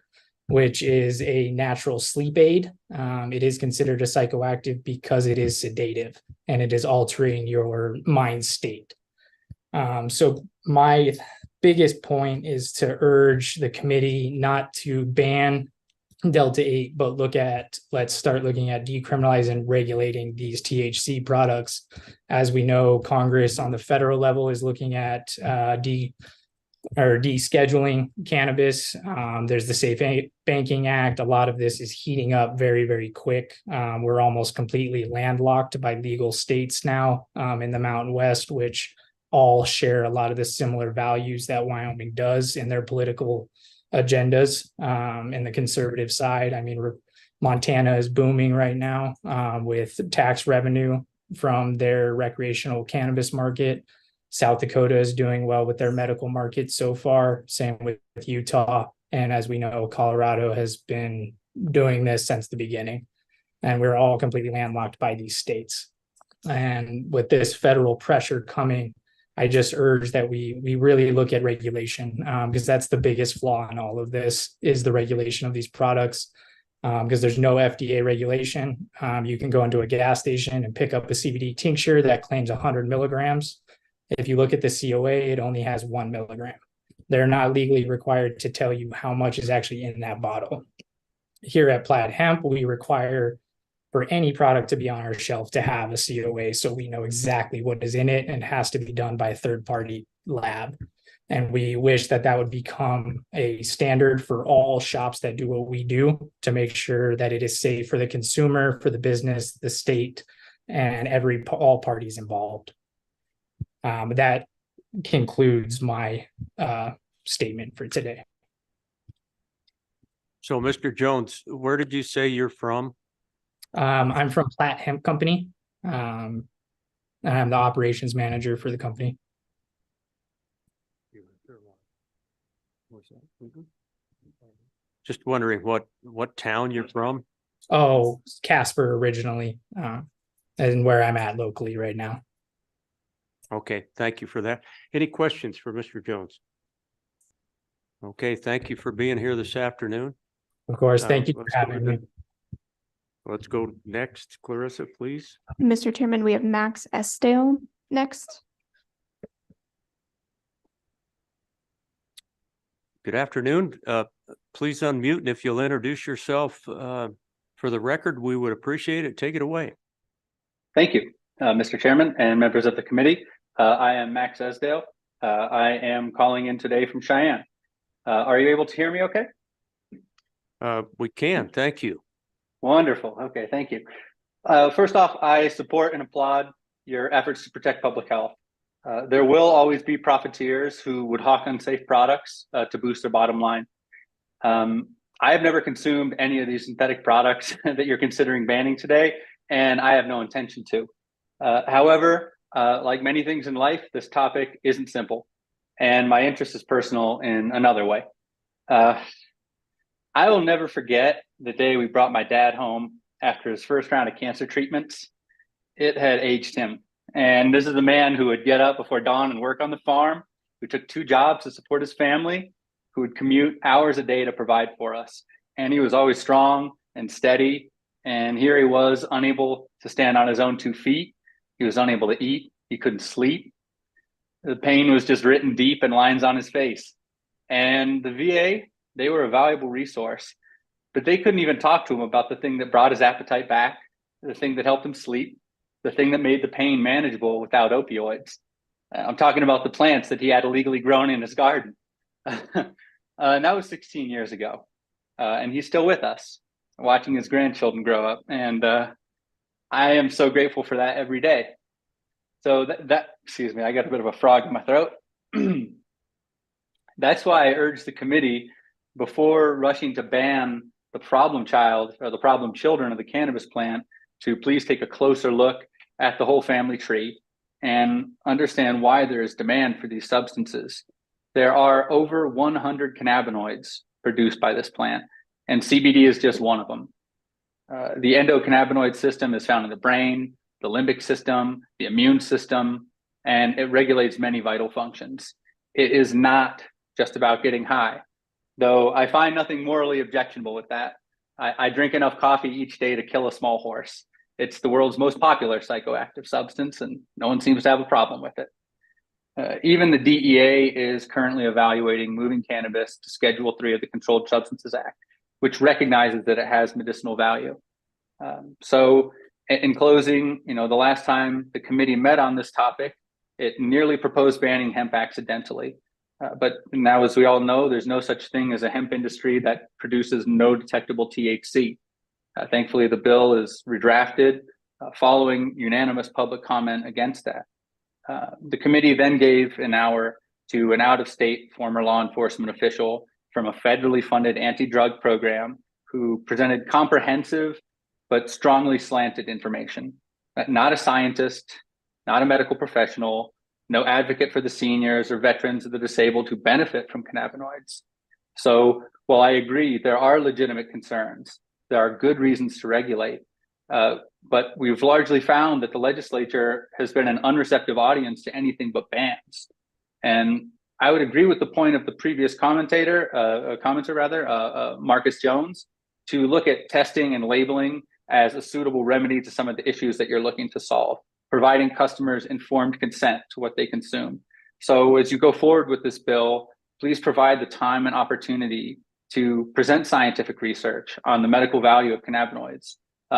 which is a natural sleep aid. It is considered a psychoactive because it is sedative and it is altering your mind state. So my biggest point is to urge the committee not to ban Delta 8, but let's start looking at decriminalizing and regulating these THC products. As we know, Congress on the federal level is looking at descheduling cannabis. There's the Safe Banking Act. A lot of this is heating up very, very quick. We're almost completely landlocked by legal states now in the Mountain West, which all share a lot of the similar values that Wyoming does in their political agendas. In the conservative side, I mean, Montana is booming right now with tax revenue from their recreational cannabis market. South Dakota is doing well with their medical market so far. Same with Utah. And as we know, Colorado has been doing this since the beginning. And we're all completely landlocked by these states. And with this federal pressure coming, I just urge that we really look at regulation, because that's the biggest flaw in all of this, is the regulation of these products, because there's no FDA regulation. You can go into a gas station and pick up a CBD tincture that claims 100 milligrams. If you look at the COA, it only has 1 milligram. They're not legally required to tell you how much is actually in that bottle. Here at Platt Hemp, we require for any product to be on our shelf to have a COA, so we know exactly what is in it, and it has to be done by a third-party lab. And we wish that that would become a standard for all shops that do what we do, to make sure that it is safe for the consumer, for the business, the state, and all parties involved. That concludes my statement for today.
So, Mr. Jones, where did you say you're from?
I'm from Platt Hemp Company. I'm the operations manager for the company.
Just wondering what town you're from?
Oh, Casper originally, and where I'm at locally right now.
Okay, thank you for that. Any questions for Mr. Jones? Okay, thank you for being here this afternoon.
Of course, thank you for
Let's go
having
to
me.
Let's go next, Clarissa, please.
Mr. Chairman, we have Max Esdale next.
Good afternoon. Please unmute, and if you'll introduce yourself for the record, we would appreciate it. Take it away.
Thank you, Mr. Chairman and members of the committee. I am Max Esdale. I am calling in today from Cheyenne. Are you able to hear me okay?
We can, thank you.
Wonderful. Okay, thank you. First off, I support and applaud your efforts to protect public health. There will always be profiteers who would hawk unsafe products to boost their bottom line. I have never consumed any of these synthetic products that you're considering banning today, and I have no intention to. However, like many things in life, this topic isn't simple, and my interest is personal in another way. I will never forget the day we brought my dad home after his first round of cancer treatments. It had aged him. And this is a man who would get up before dawn and work on the farm, who took 2 jobs to support his family, who would commute hours a day to provide for us. And he was always strong and steady. And here he was, unable to stand on his own 2 feet. He was unable to eat. He couldn't sleep. The pain was just written deep in lines on his face. And the VA, they were a valuable resource, but they couldn't even talk to him about the thing that brought his appetite back, the thing that helped him sleep, the thing that made the pain manageable without opioids. I'm talking about the plants that he had illegally grown in his garden. And that was 16 years ago. And he's still with us, watching his grandchildren grow up. And I am so grateful for that every day. So excuse me, I got a bit of a frog in my throat. That's why I urge the committee, before rushing to ban the problem child or the problem children of the cannabis plant, to please take a closer look at the whole family tree and understand why there is demand for these substances. There are over 100 cannabinoids produced by this plant, and CBD is just one of them. The endocannabinoid system is found in the brain, the limbic system, the immune system, and it regulates many vital functions. It is not just about getting high, though I find nothing morally objectionable with that. I drink enough coffee each day to kill a small horse. It's the world's most popular psychoactive substance, and no one seems to have a problem with it. Even the DEA is currently evaluating moving cannabis to Schedule 3 of the Controlled Substances Act, which recognizes that it has medicinal value. So in closing, the last time the committee met on this topic, it nearly proposed banning hemp accidentally. But now, as we all know, there's no such thing as a hemp industry that produces no detectable THC. Thankfully, the bill is redrafted following unanimous public comment against that. The committee then gave an hour to an out-of-state former law enforcement official from a federally funded anti-drug program who presented comprehensive but strongly slanted information. Not a scientist, not a medical professional, no advocate for the seniors or veterans or the disabled who benefit from cannabinoids. So while I agree there are legitimate concerns, there are good reasons to regulate, but we've largely found that the legislature has been an unreceptive audience to anything but bans. And I would agree with the point of the previous commenter, Marcus Jones, to look at testing and labeling as a suitable remedy to some of the issues that you're looking to solve, providing customers informed consent to what they consume. So as you go forward with this bill, please provide the time and opportunity to present scientific research on the medical value of cannabinoids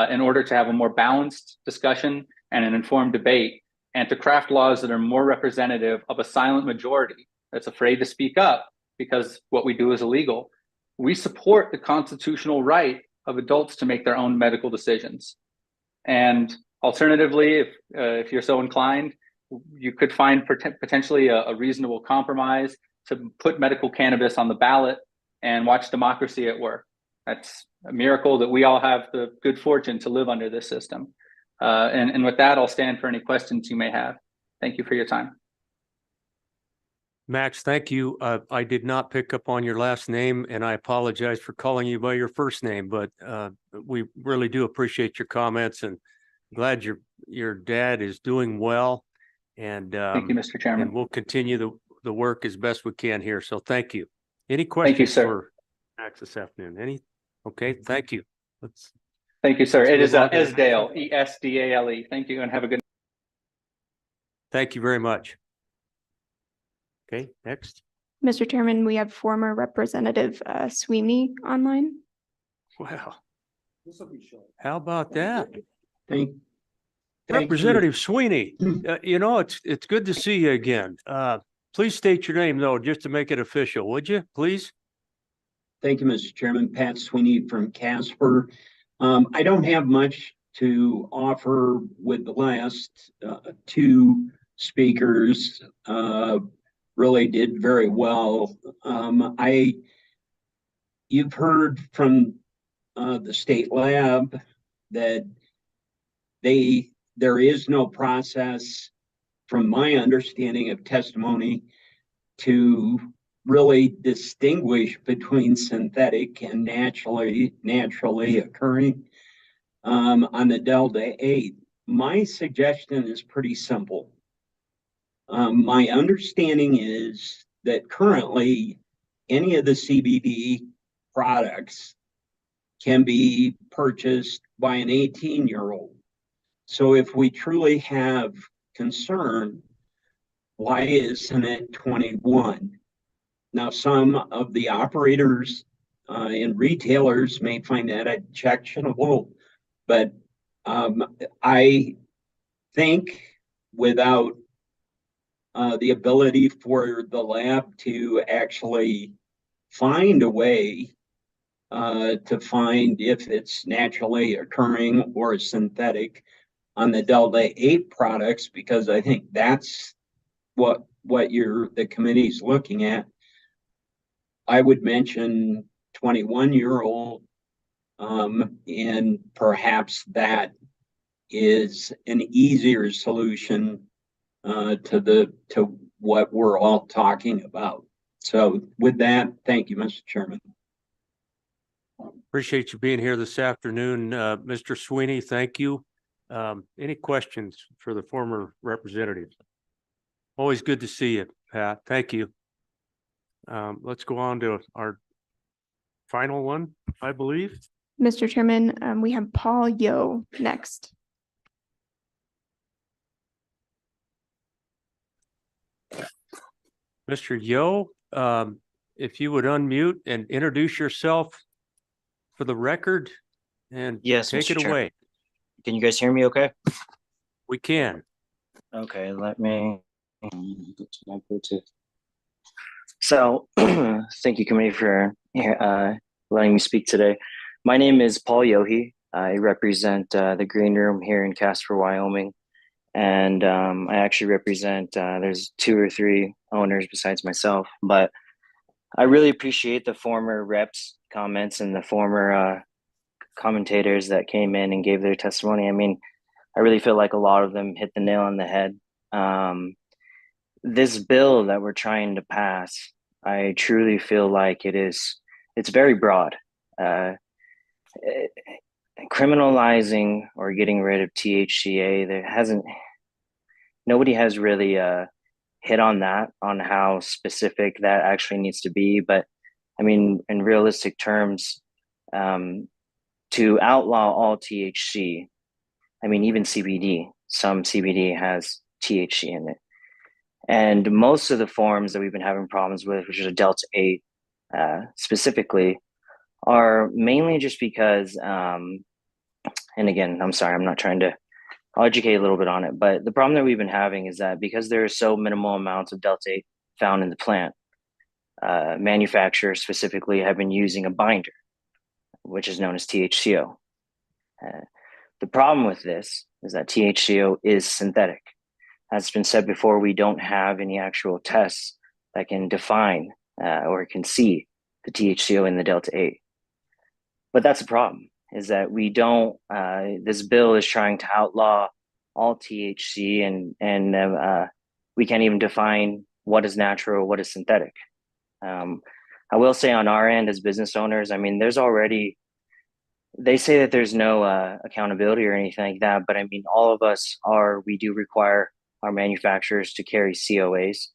in order to have a more balanced discussion and an informed debate, and to craft laws that are more representative of a silent majority that's afraid to speak up because what we do is illegal. We support the constitutional right of adults to make their own medical decisions. And alternatively, if you're so inclined, you could find potentially a reasonable compromise to put medical cannabis on the ballot and watch democracy at work. That's a miracle that we all have the good fortune to live under this system. And with that, I'll stand for any questions you may have. Thank you for your time.
Max, thank you. I did not pick up on your last name and I apologize for calling you by your first name, but we really do appreciate your comments and glad your dad is doing well. And
Thank you, Mr. Chairman.
and we'll continue the work as best we can here. So thank you. Any
Thank you,
questions
sir.
for Max this afternoon? Any? Okay, thank you.
Thank you, sir.
let's
It is
move on to the next
Esdale, Esdale. Thank you and have a good.
Thank you very much. Okay, next.
Mr. Chairman, we have former Representative Sweeney online.
Wow. How about that?
Thank
Representative Sweeney, it's good to see you again. Please state your name though, just to make it official, would you, please?
Thank you, Mr. Chairman. Pat Sweeney from Casper. I don't have much to offer with the last two speakers. Really did very well. You've heard from the state lab that there is no process, from my understanding of testimony, to really distinguish between synthetic and naturally occurring on the Delta 8. My suggestion is pretty simple. My understanding is that currently any of the CBD products can be purchased by an 18-year-old. So if we truly have concern, why isn't it 21? Now, some of the operators and retailers may find that objectionable, but I think without the ability for the lab to actually find a way to find if it's naturally occurring or synthetic on the Delta 8 products, because I think that's what the committee's looking at. I would mention 21-year-old, and perhaps that is an easier solution to what we're all talking about. So with that, thank you, Mr. Chairman.
Appreciate you being here this afternoon. Mr. Sweeney, thank you. Any questions for the former representative? Always good to see you, Pat. Thank you. Let's go on to our final one, I believe.
Mr. Chairman, we have Paul Yo next.
Mr. Yo, if you would unmute and introduce yourself for the record and
Yes,
take
Mr.
it
Chair.
away.
Can you guys hear me okay?
We can.
Okay, let me go to my Bluetooth. So, thank you, committee, for letting me speak today. My name is Paul Yohe. I represent the Green Room here in Casper, Wyoming. And I actually represent, there's 2 or 3 owners besides myself, but I really appreciate the former reps' comments and the former commentators that came in and gave their testimony. I mean, I really feel like a lot of them hit the nail on the head. This bill that we're trying to pass, I truly feel like it's very broad. Criminalizing or getting rid of THCA, nobody has really hit on that, on how specific that actually needs to be. But I mean, in realistic terms, to outlaw all THC, I mean, even CBD, some CBD has THC in it. And most of the forms that we've been having problems with, which is a Delta 8 specifically, are mainly just because, and again, I'm sorry, I'm not trying to, I'll educate a little bit on it, but the problem that we've been having is that because there are so minimal amounts of Delta 8 found in the plant, manufacturers specifically have been using a binder, which is known as THCO. The problem with this is that THCO is synthetic. As it's been said before, we don't have any actual tests that can define or can see the THCO in the Delta 8. But that's the problem, is that we don't, this bill is trying to outlaw all THC and we can't even define what is natural, what is synthetic. I will say on our end as business owners, I mean, there's already, they say that there's no accountability or anything like that, but I mean, all of us we do require our manufacturers to carry COAs.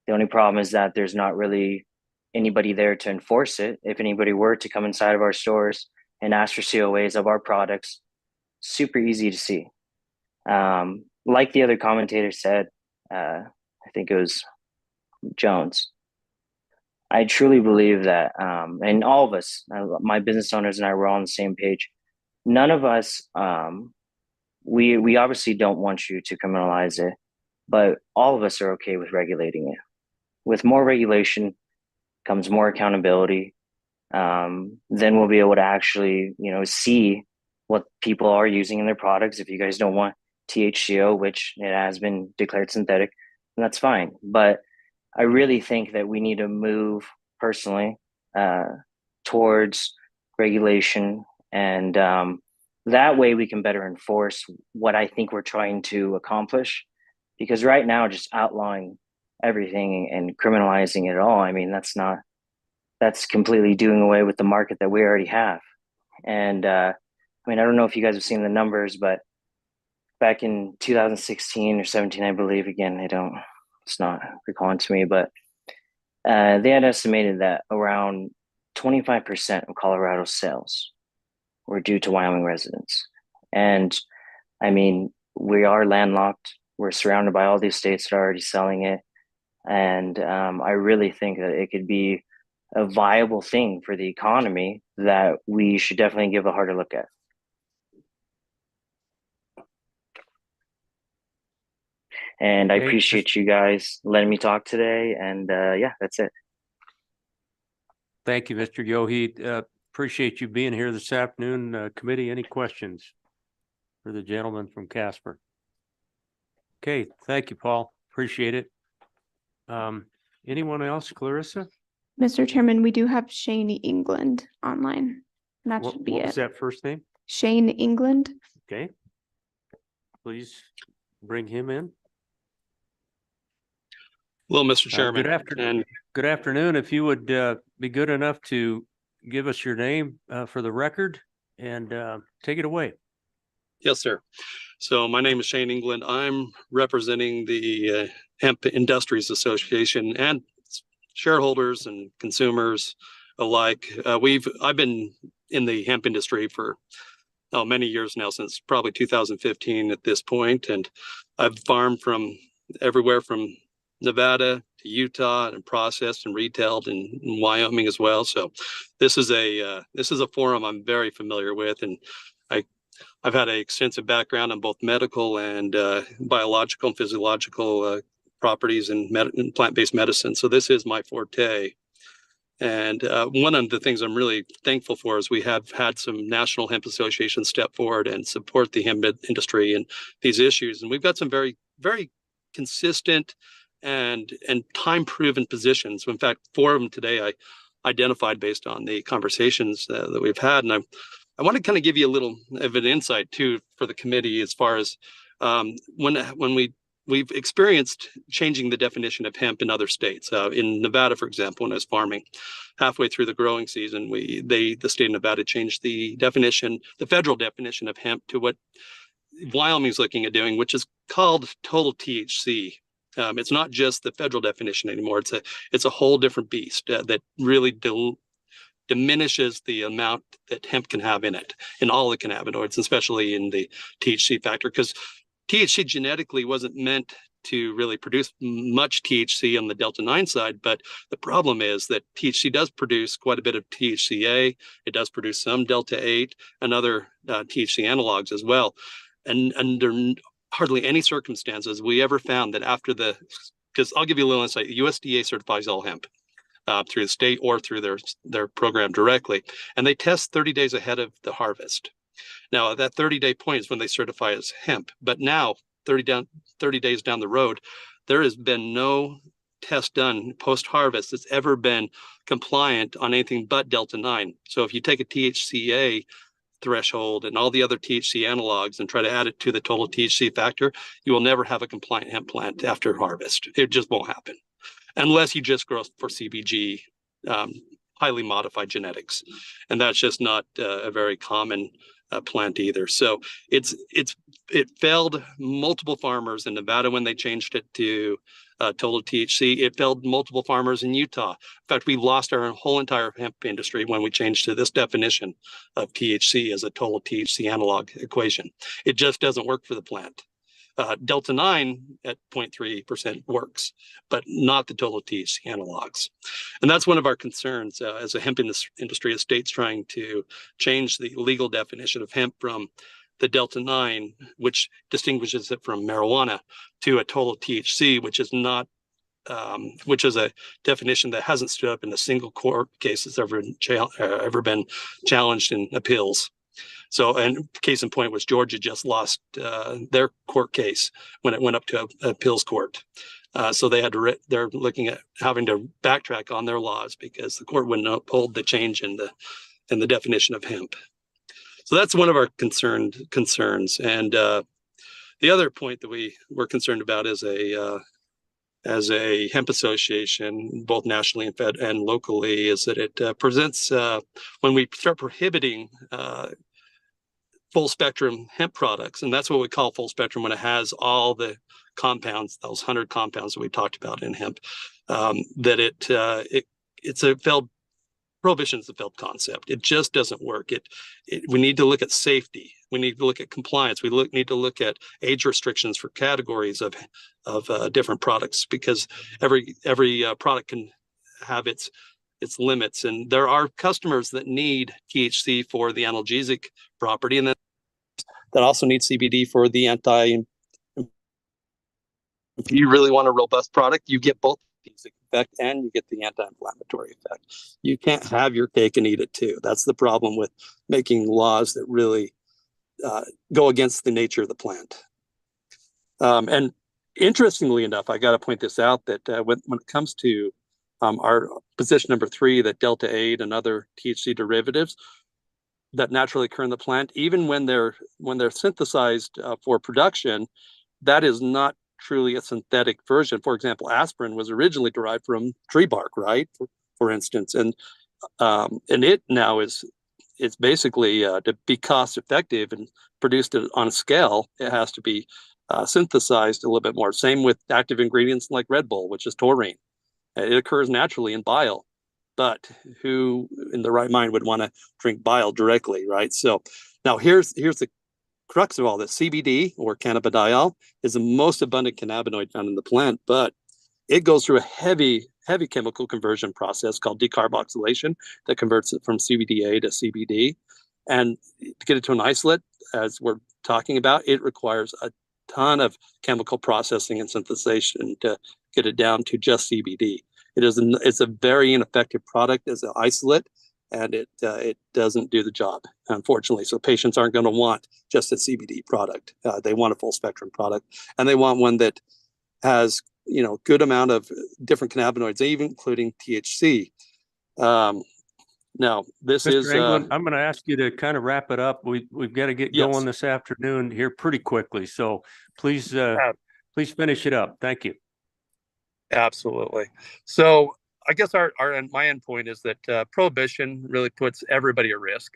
The only problem is that there's not really anybody there to enforce it. If anybody were to come inside of our stores and ask for COAs of our products, super easy to see. Like the other commentator said, I think it was Jones. I truly believe that, and all of us, my business owners and I were all on the same page. None of us, we obviously don't want you to criminalize it, but all of us are okay with regulating it. With more regulation comes more accountability. Then we'll be able to actually, see what people are using in their products. If you guys don't want THCO, which it has been declared synthetic, then that's fine. But I really think that we need to move personally towards regulation, and that way we can better enforce what I think we're trying to accomplish. Because right now, just outlawing everything and criminalizing it all, I mean, that's completely doing away with the market that we already have. And I mean, I don't know if you guys have seen the numbers, but back in 2016 or 17, I believe, again, it's not recalling to me, but they had estimated that around 25% of Colorado's sales were due to Wyoming residents. And I mean, we are landlocked. We're surrounded by all these states that are already selling it. And I really think that it could be a viable thing for the economy that we should definitely give a harder look at. And I appreciate you guys letting me talk today. And yeah, that's it.
Thank you, Mr. Yohe. Appreciate you being here this afternoon. Committee, any questions for the gentleman from Casper? Okay, thank you, Paul. Appreciate it. Anyone else, Clarissa?
Mr. Chairman, we do have Shane England online. And that should be
What
it.
was that first name?
Shane England.
Okay. Please bring him in.
Well, Mr. Chairman.
Good afternoon. If you would be good enough to give us your name for the record and take it away.
Yes, sir. So my name is Shane England. I'm representing the Hemp Industries Association and shareholders and consumers alike. I've been in the hemp industry for many years now, since probably 2015 at this point, and I've farmed from everywhere from Nevada to Utah and processed and retailed in Wyoming as well. So this is a forum I'm very familiar with, and I've had an extensive background on both medical and biological and physiological properties in plant-based medicine. So this is my forte. And one of the things I'm really thankful for is we have had some national hemp associations step forward and support the hemp industry and these issues. And we've got some very, very consistent and time-proven positions. In fact, 4 of them today I identified based on the conversations that we've had. And I want to kind of give you a little of an insight too for the committee as far as when we've experienced changing the definition of hemp in other states. In Nevada, for example, when I was farming, halfway through the growing season, the state of Nevada changed the definition, the federal definition of hemp, to what Wyoming's looking at doing, which is called total THC. It's not just the federal definition anymore. It's a whole different beast that really diminishes the amount that hemp can have in it, in all the cannabinoids, especially in the THC factor, because THC genetically wasn't meant to really produce much THC on the Delta-9 side, but the problem is that THC does produce quite a bit of THCA. It does produce some Delta-8 and other THC analogs as well. And under hardly any circumstances we ever found that after because I'll give you a little insight, USDA certifies all hemp through the state or through their program directly, and they test 30 days ahead of the harvest. Now, that 30-day point is when they certify as hemp. But now, 30 days down the road, there has been no test done post-harvest that's ever been compliant on anything but Delta-9. So if you take a THCA threshold and all the other THC analogs and try to add it to the total THC factor, you will never have a compliant hemp plant after harvest. It just won't happen. unless you just grow for CBG, highly modified genetics. And that's just not a very common plant either. So it failed multiple farmers in Nevada when they changed it to total THC. It failed multiple farmers in Utah. In fact, we lost our whole entire hemp industry when we changed to this definition of THC as a total THC analog equation. It just doesn't work for the plant. Delta 9 at 0.3% works, but not the total THC analogs. And that's one of our concerns as a hemp industry, as states trying to change the legal definition of hemp from the Delta 9, which distinguishes it from marijuana, to a total THC, which is not, which is a definition that hasn't stood up in a single court case that's ever been challenged in appeals. So, and case in point was Georgia just lost their court case when it went up to a appeals court. So they had to, they're looking at having to backtrack on their laws because the court wouldn't uphold the change in the definition of hemp. So that's one of our concerns. And the other point that we were concerned about as a hemp association, both nationally and locally, is that it presents when we start prohibiting full spectrum hemp products, and that's what we call full spectrum when it has all the compounds, those 100 compounds that we talked about in hemp, that it's a failed prohibition is a failed concept. It just doesn't work. We need to look at safety. We need to look at compliance. We need to look at age restrictions for categories of different products, because every product can have its limits, and there are customers that need THC for the analgesic property, and then that also need CBD for the if you really want a robust product, you get both the effect and you get the anti-inflammatory effect. You can't have your cake and eat it too. That's the problem with making laws that really go against the nature of the plant. And interestingly enough, I got to point this out, that when it comes to our position number 3, that Delta 8 and other THC derivatives that naturally occur in the plant, even when they're synthesized for production, that is not truly a synthetic version. For example, aspirin was originally derived from tree bark, right? For instance, and it now it's basically to be cost effective and produced on a scale, it has to be synthesized a little bit more. Same with active ingredients like Red Bull, which is taurine. It occurs naturally in bile, but who in the right mind would want to drink bile directly, right? So now here's the crux of all this. CBD, or cannabidiol, is the most abundant cannabinoid found in the plant, but it goes through a heavy chemical conversion process called decarboxylation that converts it from CBDA to CBD. And to get it to an isolate, as we're talking about, it requires a ton of chemical processing and synthesization to get it down to just CBD. It's a very ineffective product as an isolate, and it doesn't do the job, unfortunately. So patients aren't going to want just a CBD product. They want a full spectrum product, and they want one that has good amount of different cannabinoids, even including THC. Now, this
Mr.
is
England, I'm going to ask you to kind of wrap it up. We've got to get going this afternoon here pretty quickly. So please finish it up. Thank you.
Absolutely. So I guess my end point is that prohibition really puts everybody at risk,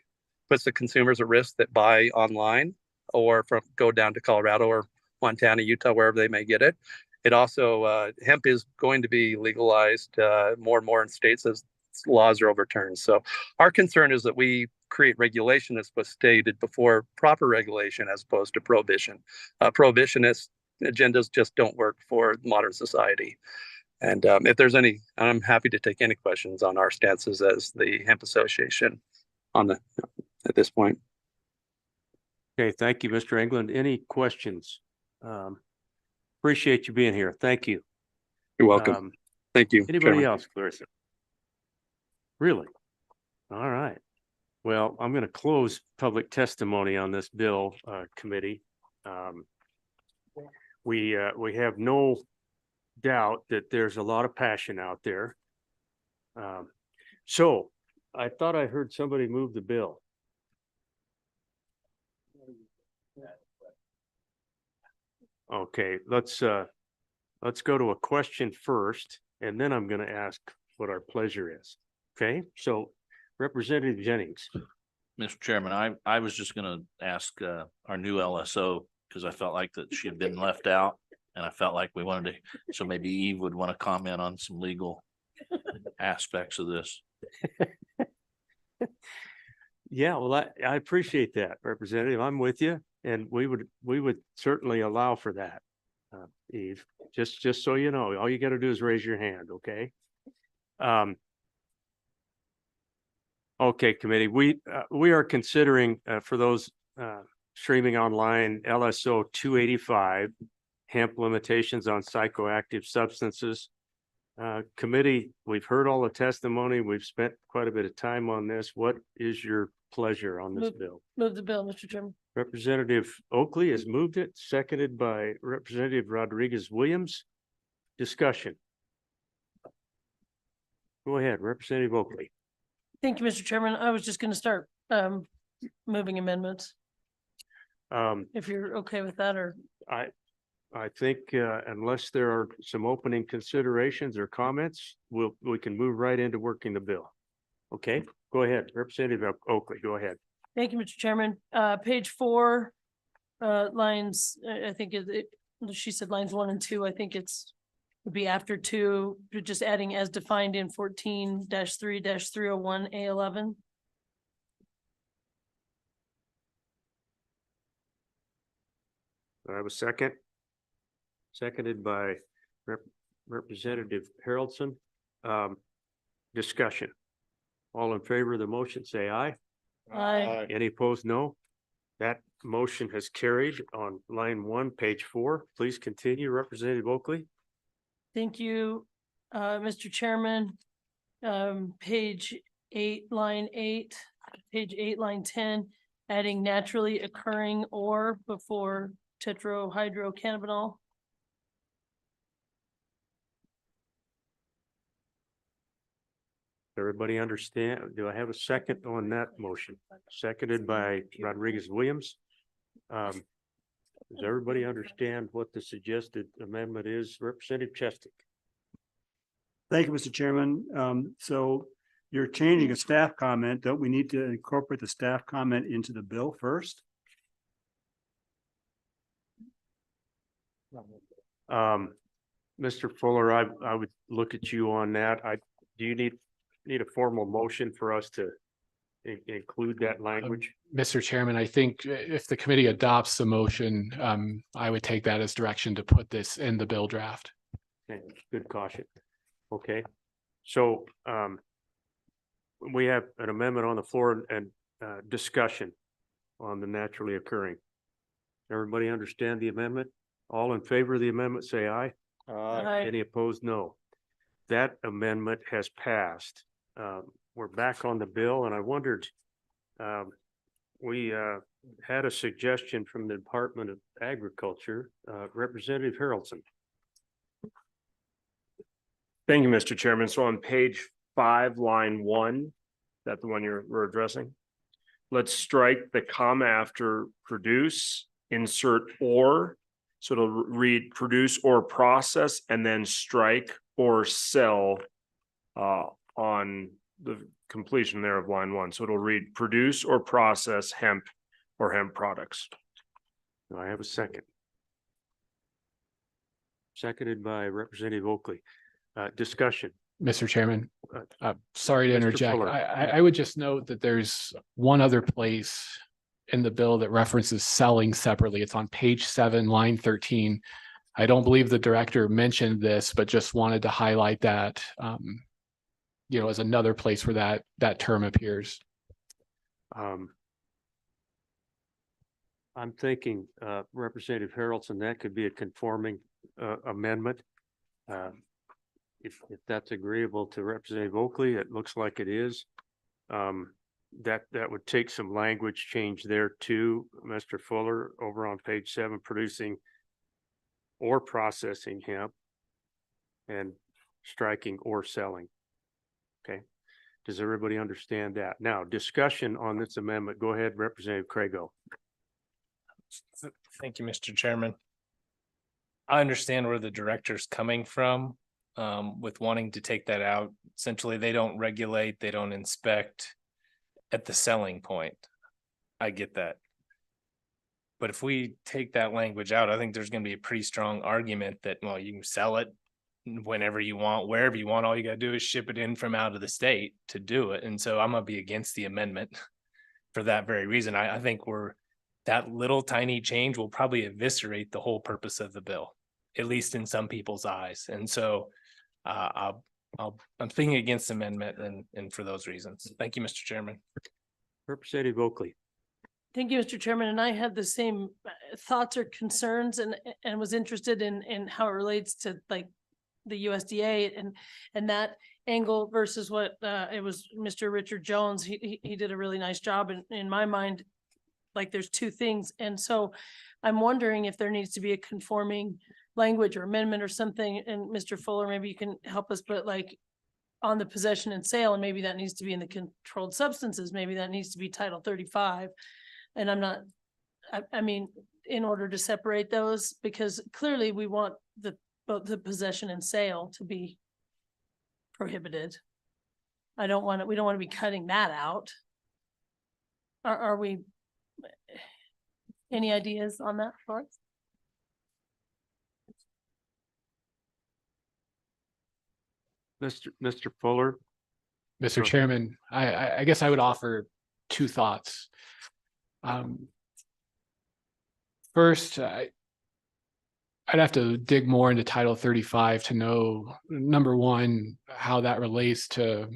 puts the consumers at risk that buy online or go down to Colorado or Montana, Utah, wherever they may get it. It also, hemp is going to be legalized more and more in states as laws are overturned. So our concern is that we create regulation, as was stated before, proper regulation as opposed to prohibition. Prohibitionist agendas just don't work for modern society. And if there's any, I'm happy to take any questions on our stances as the Hemp Association at this point.
Okay, thank you, Mr. England. Any questions? Appreciate you being here. Thank you.
You're welcome. Thank you.
Anybody else, Clarissa? Really? All right. Well, I'm going to close public testimony on this bill committee. We have no doubt that there's a lot of passion out there. So I thought I heard somebody move the bill. Okay, let's go to a question first. and then I'm going to ask what our pleasure is. Okay, so Representative Jennings.
Mr. Chairman, I was just gonna ask our new LSO, because I felt like that she had been left out. And I felt like we wanted to, so maybe Eve would want to comment on some legal aspects of this.
Yeah, well, I appreciate that, Representative. I'm with you, and we would certainly allow for that. Eve, just so you know, all you got to do is raise your hand, okay? Okay, committee, we are considering for those streaming online LSO 285 hemp limitations on psychoactive substances. Committee, we've heard all the testimony. We've spent quite a bit of time on this. What is your pleasure on this bill?
Move the bill, Mr. Chairman.
Representative Oakley has moved it, seconded by Representative Rodriguez Williams. Discussion. Go ahead, Representative Oakley.
Thank you, Mr. Chairman. I was just gonna start moving amendments, if you're okay with that, or
I think unless there are some opening considerations or comments, we can move right into working the bill. Okay, go ahead, Representative Oakley, go ahead.
thank you, Mr. Chairman. Page 4, lines, I think she said lines 1 and 2. I think would be after 2, you're just adding as defined in 14-3-301 A11.
I have a second. Seconded by Representative Haroldson. Discussion. All in favor of the motion, say aye.
Aye.
Any opposed, no. That motion has carried on line 1, page 4. Please continue, Representative Oakley.
Thank you, Mr. Chairman. Page 8, line 8, page 8, line 10, adding naturally occurring or before tetrahydrocannabinol.
Everybody understand? Do I have a second on that motion? Seconded by Rodriguez Williams. Does everybody understand what the suggested amendment is? Representative Chestick.
Thank you, Mr. Chairman. So you're changing a staff comment. Don't we need to incorporate the staff comment into the bill first?
Mr. Fuller, I would look at you on that. Do you need a formal motion for us to include that language?
Mr. Chairman, I think if the committee adopts the motion, I would take that as direction to put this in the bill draft.
Okay, good caution. Okay, so we have an amendment on the floor and discussion on the naturally occurring. Everybody understand the amendment? All in favor of the amendment, say aye.
Aye.
Any opposed, no. That amendment has passed. We're back on the bill, and I wondered, we had a suggestion from the Department of Agriculture, Representative Haroldson.
Thank you, Mr. Chairman. So on page 5, line 1, that's the one we're addressing. Let's strike the comma after produce, insert or. So it'll read produce or process, and then strike or sell on the completion there of line 1. So it'll read produce or process hemp or hemp products.
Do I have a second? Seconded by Representative Oakley. Discussion.
Mr. Chairman, sorry to
Mr.
interject.
Fuller.
I would just note that there's one other place in the bill that references selling separately. It's on page 7, line 13. I don't believe the director mentioned this, but just wanted to highlight that, as another place where that term appears.
I'm thinking, Representative Haroldson, that could be a conforming amendment. If that's agreeable to Representative Oakley, it looks like it is. That would take some language change there too, Mr. Fuller, over on page 7, producing or processing hemp and striking or selling. Okay. Does everybody understand that? Now, discussion on this amendment. Go ahead, Representative Crago.
Thank you, Mr. Chairman. I understand where the director's coming from. with wanting to take that out. Essentially, they don't regulate, they don't inspect at the selling point. I get that. But if we take that language out, I think there's gonna be a pretty strong argument that, well, you can sell it whenever you want, wherever you want. All you gotta do is ship it in from out of the state to do it. And so I'm gonna be against the amendment for that very reason. I think that little tiny change will probably eviscerate the whole purpose of the bill, at least in some people's eyes. And so I'm thinking against amendment and for those reasons. Thank you, Mr. Chairman.
Representative Oakley.
Thank you, Mr. Chairman. And I had the same thoughts or concerns and was interested in how it relates to like the USDA and that angle versus what it was Mr. Richard Jones. He did a really nice job in my mind. Like there's two things. And so I'm wondering if there needs to be a conforming language or amendment or something. And Mr. Fuller, maybe you can help us, but like on the possession and sale, and maybe that needs to be in the controlled substances. Maybe that needs to be Title 35. And I'm not, I mean, in order to separate those, because clearly we want both the possession and sale to be prohibited. We don't want to be cutting that out. Are we, any ideas on that for us?
Mr. Fuller.
Mr. Chairman, I guess I would offer two thoughts. First, I'd have to dig more into Title 35 to know, number one, how that relates to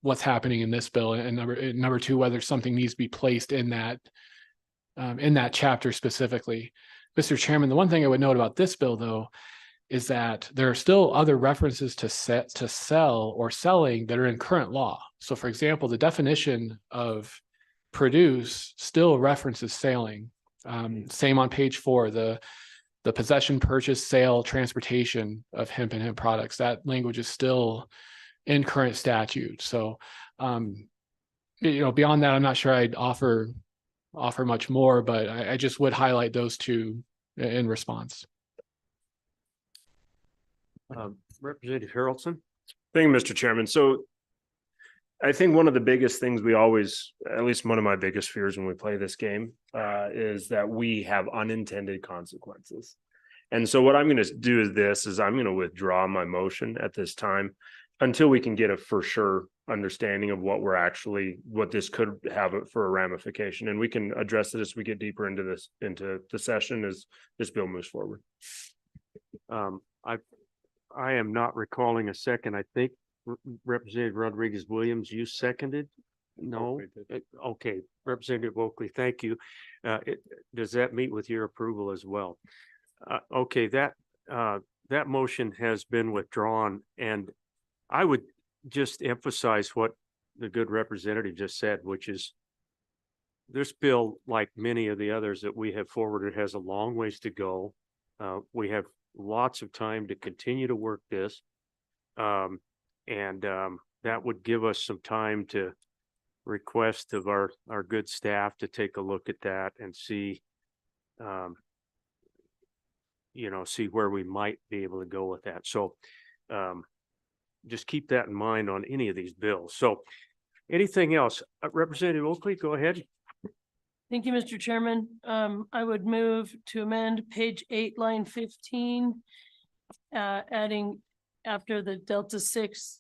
what's happening in this bill, and number two, whether something needs to be placed in that chapter specifically. Mr. Chairman, the one thing I would note about this bill, though, is that there are still other references to sell or selling that are in current law. So, for example, the definition of produce still references selling. Same on page 4, the possession, purchase, sale, transportation of hemp and hemp products. That language is still in current statute. So, beyond that, I'm not sure I'd offer much more, but I just would highlight those two in response.
Representative Harrelson.
Thank you, Mr. Chairman. So I think one of the biggest things we always, at least one of my biggest fears when we play this game, is that we have unintended consequences. And so what I'm going to do is I'm going to withdraw my motion at this time until we can get a for sure understanding of what this could have for a ramification. And we can address it as we get deeper into the session as this bill moves forward.
I am not recalling a second. I think Representative Rodriguez Williams, you seconded? No? Okay, Representative Oakley, thank you. Does that meet with your approval as well? Okay, that motion has been withdrawn, and I would just emphasize what the good representative just said, which is this bill, like many of the others that we have forwarded, has a long ways to go. We have lots of time to continue to work this. That would give us some time to request of our good staff to take a look at that and see, see where we might be able to go with that. So just keep that in mind on any of these bills. So anything else? Representative Oakley, go ahead.
Thank you, Mr. Chairman. I would move to amend page 8, line 15, adding after the Delta 6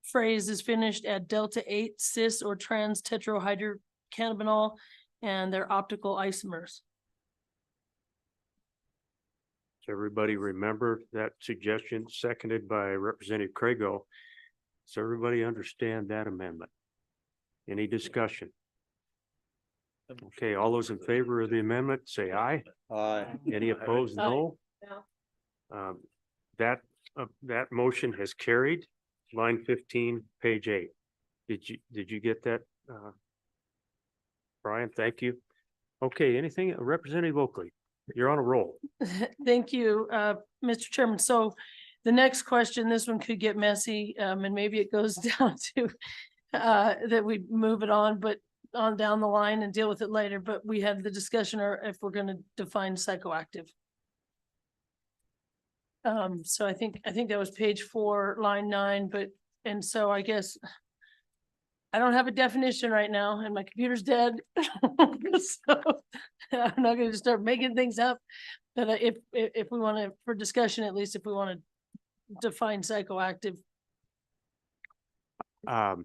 phrase is finished, add Delta 8 cis or trans tetrahydrocannabinol and their optical isomers.
Does everybody remember that suggestion, seconded by Representative Crago? Does everybody understand that amendment? Any discussion? Okay, all those in favor of the amendment, say aye.
Aye.
Any opposed, no? That motion has carried. Line 15, page 8. Did you get that? Brian, thank you. Okay, anything, Representative Oakley, you're on a roll.
Thank you, Mr. Chairman. So the next question, this one could get messy, and maybe it goes down to that we move it on, but on down the line and deal with it later. But we had the discussion, or if we're going to define psychoactive. So I think that was page 4, line 9, and so I guess I don't have a definition right now and my computer's dead. So I'm not gonna start making things up. But if we want to, for discussion, at least if we want to define psychoactive.
Mr.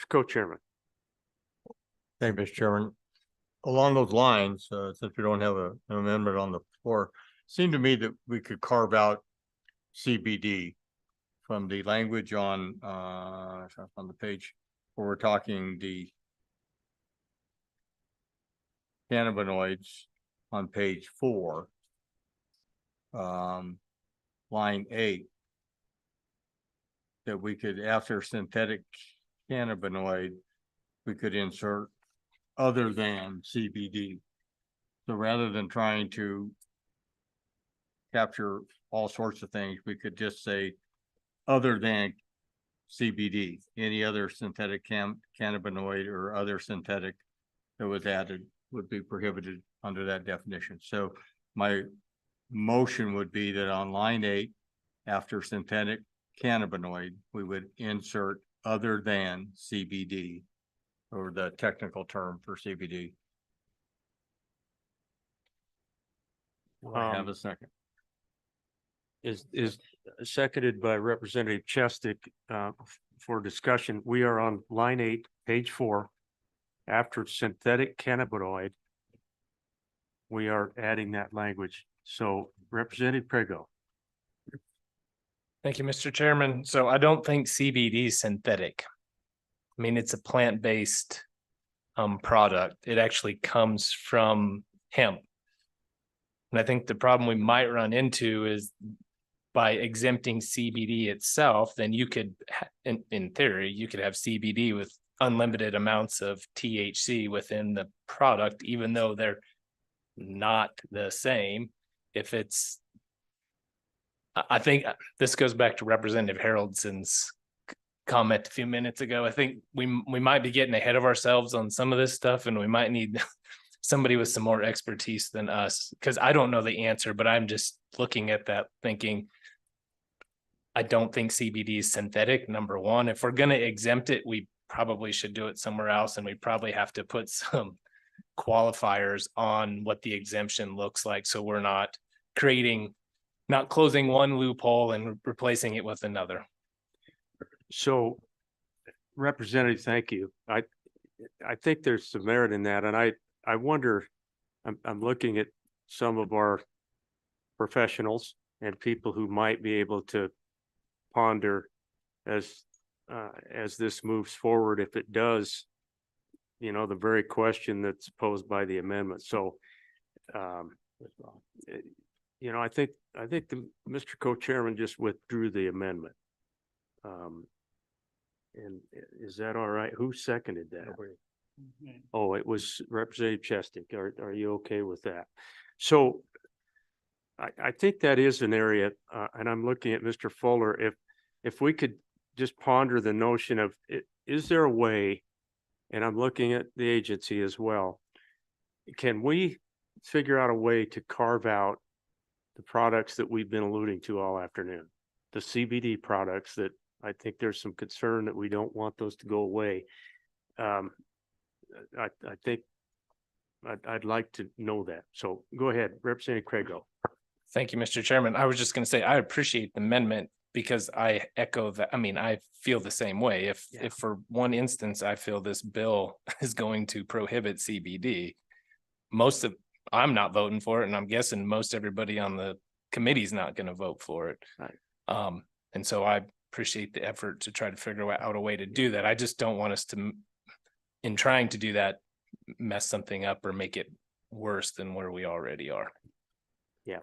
Co-Chairman.
Thank you, Mr. Chairman. Along those lines, since we don't have an amendment on the floor, seemed to me that we could carve out CBD from the language on the page where we're talking the cannabinoids on page 4, line 8, that we could, after synthetic cannabinoid, we could insert other than CBD. So rather than trying to capture all sorts of things, we could just say other than CBD, any other synthetic cannabinoid or other synthetic that was added would be prohibited under that definition. So my motion would be that on line 8, after synthetic cannabinoid, we would insert other than CBD, or the technical term for CBD. I have a second.
Is seconded by Representative Chestick for discussion. We are on line 8, page 4. After synthetic cannabinoid, we are adding that language. So Representative Prego.
Thank you, Mr. Chairman. So I don't think CBD is synthetic. I mean, it's a plant-based product. It actually comes from hemp. And I think the problem we might run into is by exempting CBD itself, then you could, in theory, you could have CBD with unlimited amounts of THC within the product, even though they're not the same. If it's, I think this goes back to Representative Haraldson's comment a few minutes ago. I think we might be getting ahead of ourselves on some of this stuff, and we might need somebody with some more expertise than us, because I don't know the answer, but I'm just looking at that thinking, I don't think CBD is synthetic, number one. If we're going to exempt it, we probably should do it somewhere else, and we probably have to put some qualifiers on what the exemption looks like, so we're not closing one loophole and replacing it with another.
So Representative, thank you. I think there's some merit in that, and I wonder, I'm looking at some of our professionals and people who might be able to ponder as this moves forward, if it does, the very question that's posed by the amendment. So, I think Mr. Co-Chairman just withdrew the amendment. And is that all right? Who seconded that? Oh, it was Representative Chestick. Are you okay with that? So I think that is an area, and I'm looking at Mr. Fuller, if we could just ponder the notion of, is there a way, and I'm looking at the agency as well, can we figure out a way to carve out the products that we've been alluding to all afternoon, the CBD products that I think there's some concern that we don't want those to go away. I think I'd like to know that. So go ahead, Representative Craigo.
Thank you, Mr. Chairman. I was just going to say, I appreciate the amendment because I echo that. I mean, I feel the same way. If for one instance, I feel this bill is going to prohibit CBD, I'm not voting for it. And I'm guessing most everybody on the committee is not going to vote for it. Right. And so I appreciate the effort to try to figure out a way to do that. I just don't want us to, in trying to do that, mess something up or make it worse than where we already are.
Yeah.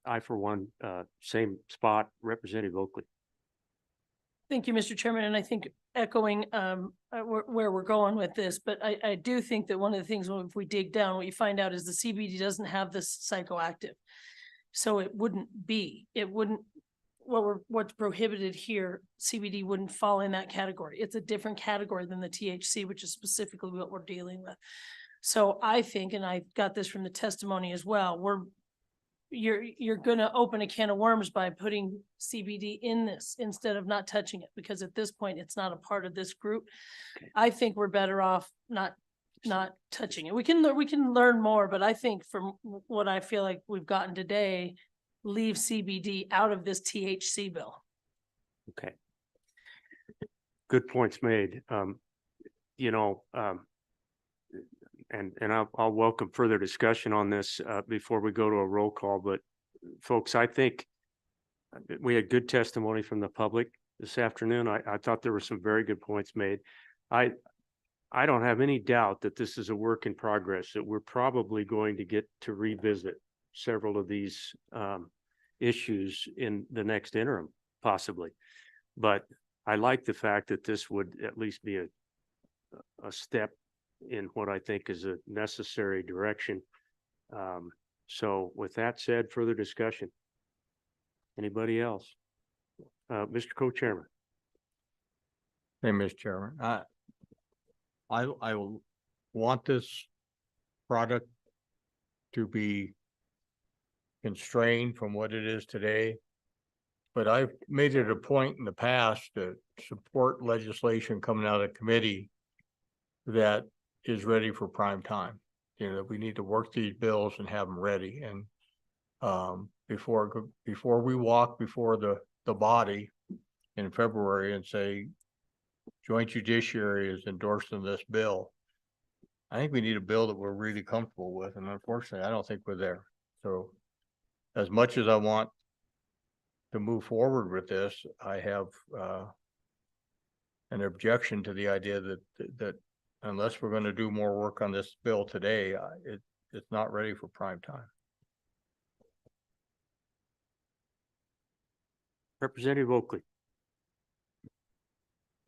I for one, same spot, Representative Oakley.
Thank you, Mr. Chairman. And I think echoing where we're going with this, but I do think that one of the things, if we dig down, what you find out is the CBD doesn't have this psychoactive. So it wouldn't, what's prohibited here, CBD wouldn't fall in that category. It's a different category than the THC, which is specifically what we're dealing with. So I think, and I got this from the testimony as well, you're gonna open a can of worms by putting CBD in this instead of not touching it, because at this point, it's not a part of this group. I think we're better off not touching it. We can learn more, but I think from what I feel like we've gotten today, leave CBD out of this THC bill.
Okay. Good points made. You know, and I'll welcome further discussion on this before we go to a roll call. But folks, I think we had good testimony from the public this afternoon. I thought there were some very good points made. I don't have any doubt that this is a work in progress, that we're probably going to get to revisit several of these issues in the next interim, possibly. But I like the fact that this would at least be a step in what I think is a necessary direction. So with that said, further discussion. Anybody else? Mr. Co-Chairman.
Hey, Mr. Chairman, I will want this product to be constrained from what it is today. But I've made it a point in the past to support legislation coming out of committee that is ready for prime time. You know, we need to work these bills and have them ready. And before we walk before the body in February and say Joint Judiciary is endorsing this bill, I think we need a bill that we're really comfortable with. And unfortunately, I don't think we're there. So as much as I want to move forward with this, I have an objection to the idea that unless we're going to do more work on this bill today, it's not ready for prime time.
Representative Oakley.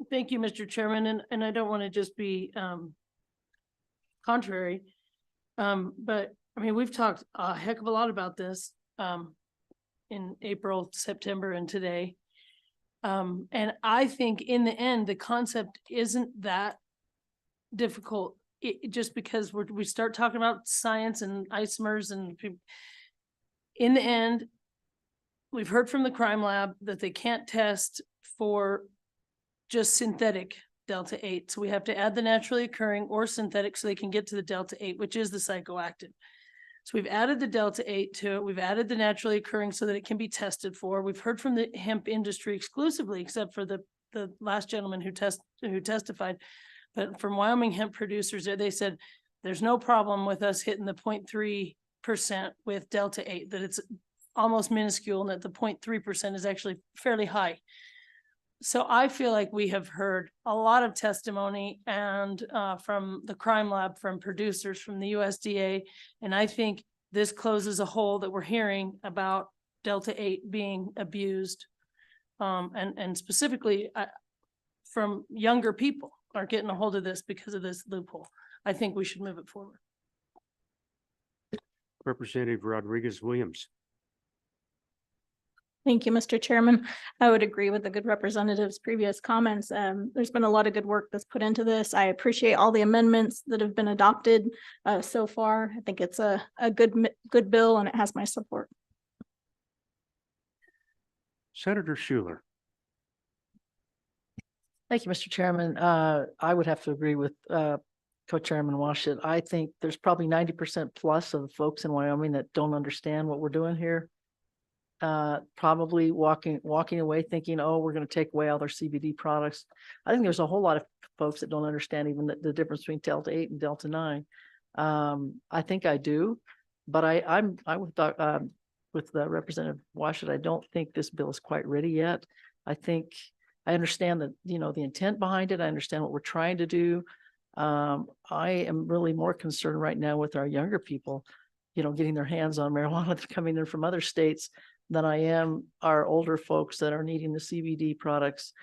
Thank you, Mr. Chairman, and I don't want to just be contrary. But I mean, we've talked a heck of a lot about this in April, September, and today. And I think in the end, the concept isn't that difficult. Just because we start talking about science and isomers and in the end, we've heard from the crime lab that they can't test for just synthetic Delta 8. So we have to add the naturally occurring or synthetic so they can get to the Delta 8, which is the psychoactive. So we've added the Delta 8 to it. We've added the naturally occurring so that it can be tested for. We've heard from the hemp industry exclusively, except for the last gentleman who testified. But from Wyoming hemp producers, they said there's no problem with us hitting the 0.3% with Delta 8, that it's almost minuscule and that the 0.3% is actually fairly high. So I feel like we have heard a lot of testimony and from the crime lab, from producers, from the USDA. And I think this closes a hole that we're hearing about Delta 8 being abused. And specifically from younger people are getting a hold of this because of this loophole. I think we should move it forward.
Representative Rodriguez Williams.
Thank you, Mr. Chairman. I would agree with the good representative's previous comments. There's been a lot of good work that's put into this. I appreciate all the amendments that have been adopted so far. I think it's a good bill and it has my support.
Senator Schuler.
Thank you, Mr. Chairman. I would have to agree with Co-Chairman Washit. I think there's probably 90% plus of folks in Wyoming that don't understand what we're doing here. Probably walking away thinking, oh, we're going to take away all their CBD products. I think there's a whole lot of folks that don't understand even the difference between Delta 8 and Delta 9. I think I do, but I would thought with the Representative Washit, I don't think this bill is quite ready yet. I think I understand that, you know, the intent behind it. I understand what we're trying to do. I am really more concerned right now with our younger people, you know, getting their hands on marijuana that's coming in from other states than I am our older folks that are needing the CBD products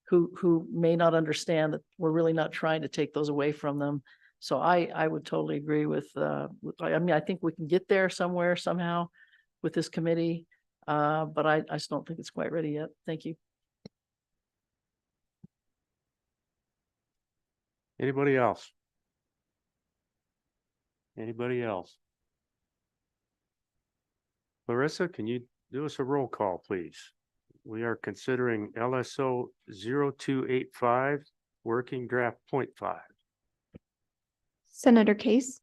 who may not understand that we're really not trying to take those away from them. So I would totally agree with, I mean, I think we can get there somewhere, somehow with this committee, but I just don't think it's quite ready yet. Thank you.
Anybody else? Anybody else? Clarissa, can you do us a roll call, please? We are considering LSO 0285, working draft .5.
Senator Case,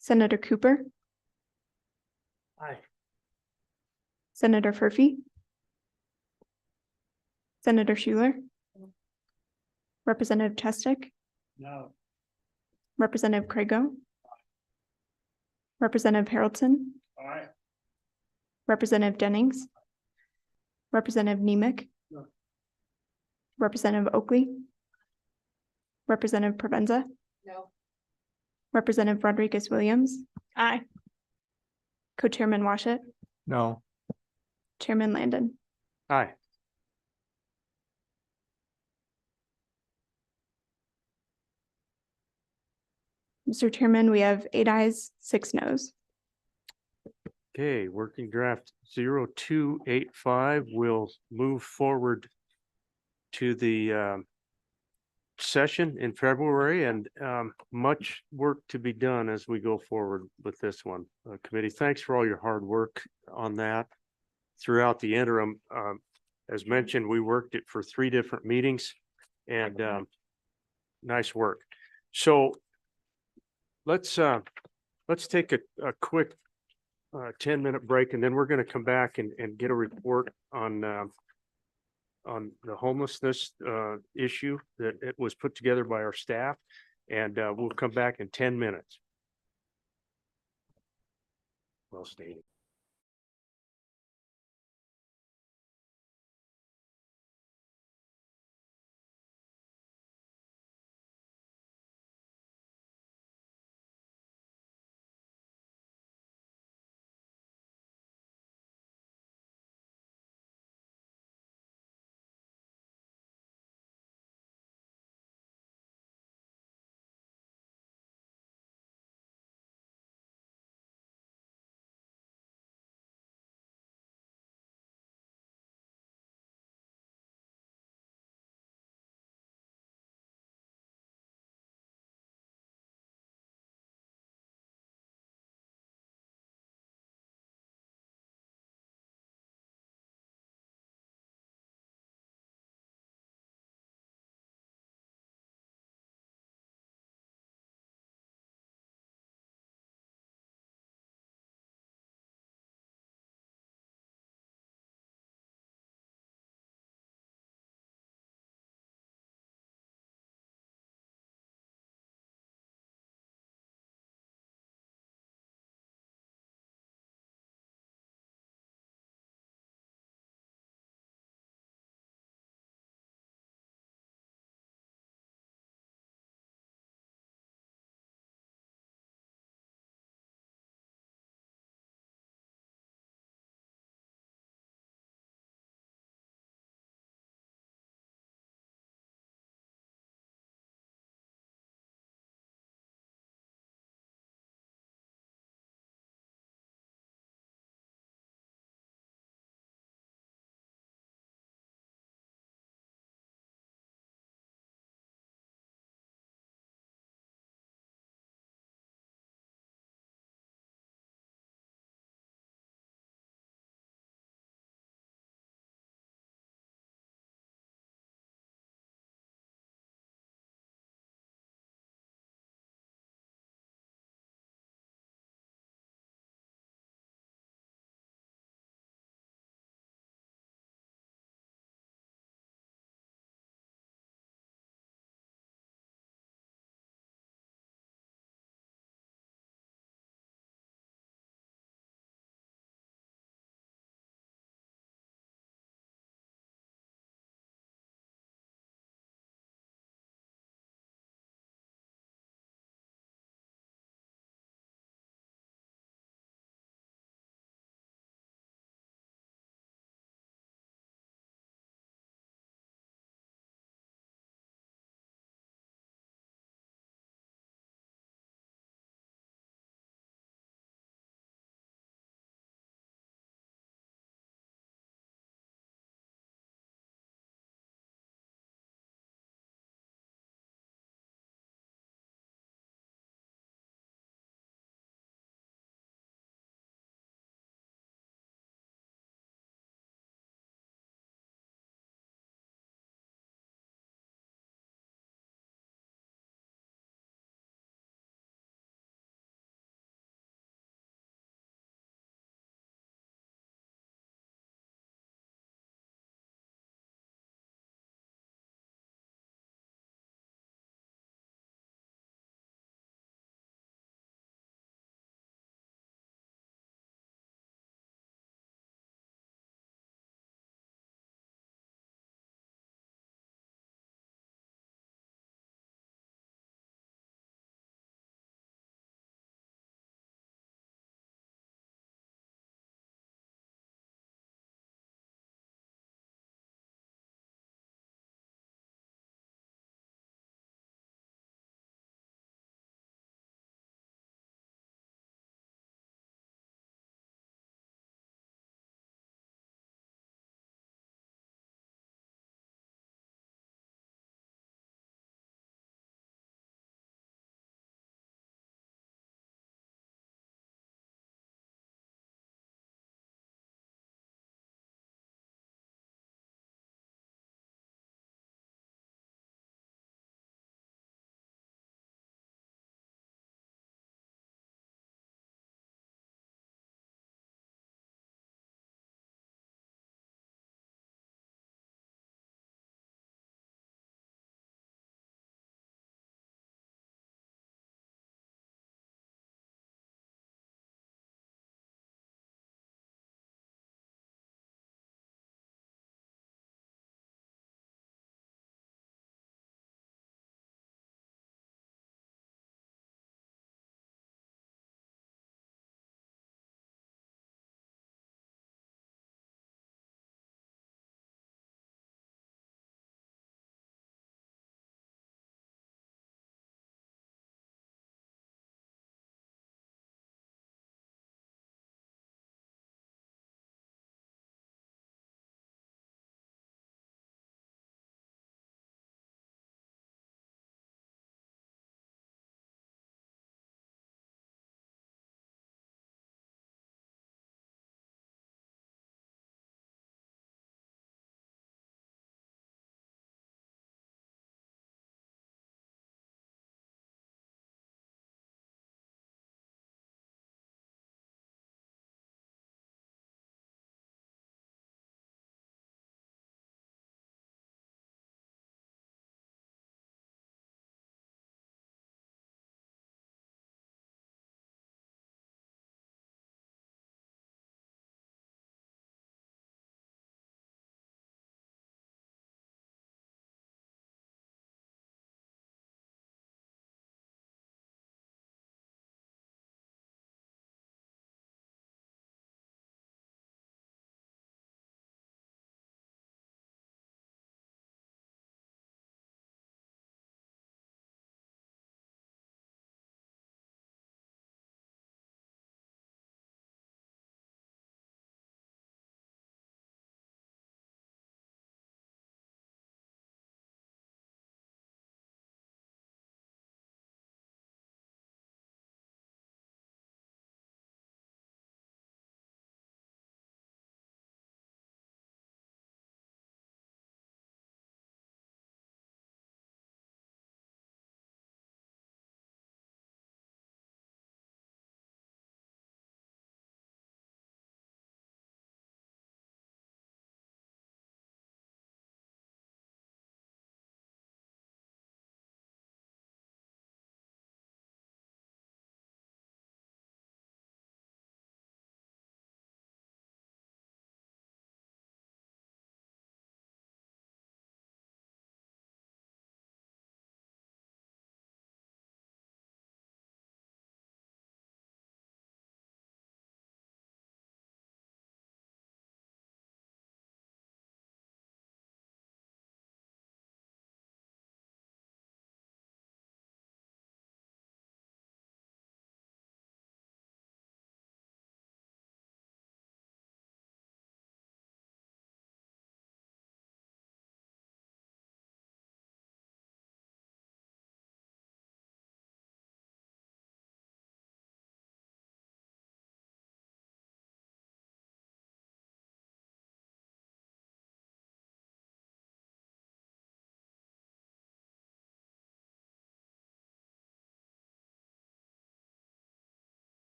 Senator Cooper,
Aye.
Senator Furphy, Senator Schuler, Representative Chestick,
No.
Representative Craigo, Representative Haroldson,
Aye.
Representative Jennings, Representative Nemec,
No.
Representative Oakley, Representative Provenza,
No.
Representative Rodriguez Williams. Aye. Co-chairman Washit,
No.
Chairman Landon.
Aye.
Mr. Chairman, we have 8 ayes, 6 noes.
Okay, working draft 0285 will move forward to the session in February, and much work to be done as we go forward with this one. Committee, thanks for all your hard work on that throughout the interim. As mentioned, we worked it for 3 different meetings, and nice work. So let's take a quick 10-minute break, and then we're going to come back and get a report on the homelessness issue that it was put together by our staff, and we'll come back in 10 minutes. Well stated.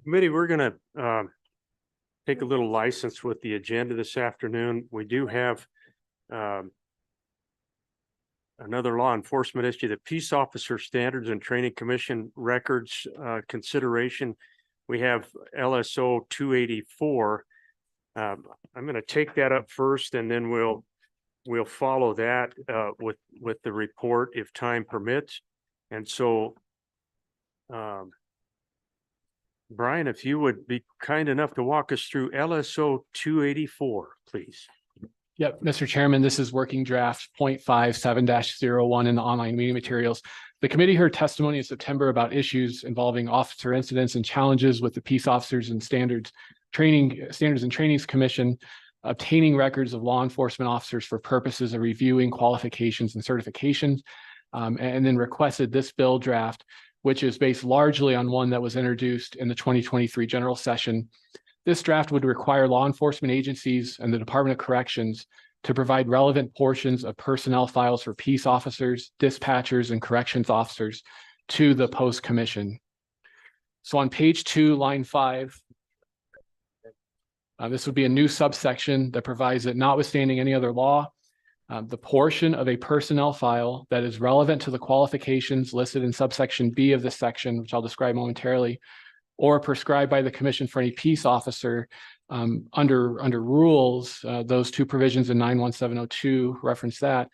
Committee, we're gonna take a little license with the agenda this afternoon. We do have another law enforcement issue, the Peace Officer Standards and Training Commission records consideration. We have LSO 284. I'm gonna take that up first, and then we'll follow that with the report if time permits. And so Brian, if you would be kind enough to walk us through LSO 284, please.
Yep, Mr. Chairman, this is working draft 0.57-01 in the online meeting materials. The committee heard testimony in September about issues involving officer incidents and challenges with the Peace Officers and Standards and Trainings Commission obtaining records of law enforcement officers for purposes of reviewing qualifications and certifications, and then requested this bill draft, which is based largely on one that was introduced in the 2023 general session. This draft would require law enforcement agencies and the Department of Corrections to provide relevant portions of personnel files for peace officers, dispatchers, and corrections officers to the post commission. So on page 2, line 5, this would be a new subsection that provides that notwithstanding any other law, the portion of a personnel file that is relevant to the qualifications listed in subsection B of this section, which I'll describe momentarily, or prescribed by the commission for any peace officer under rules, those two provisions in 91702 reference that,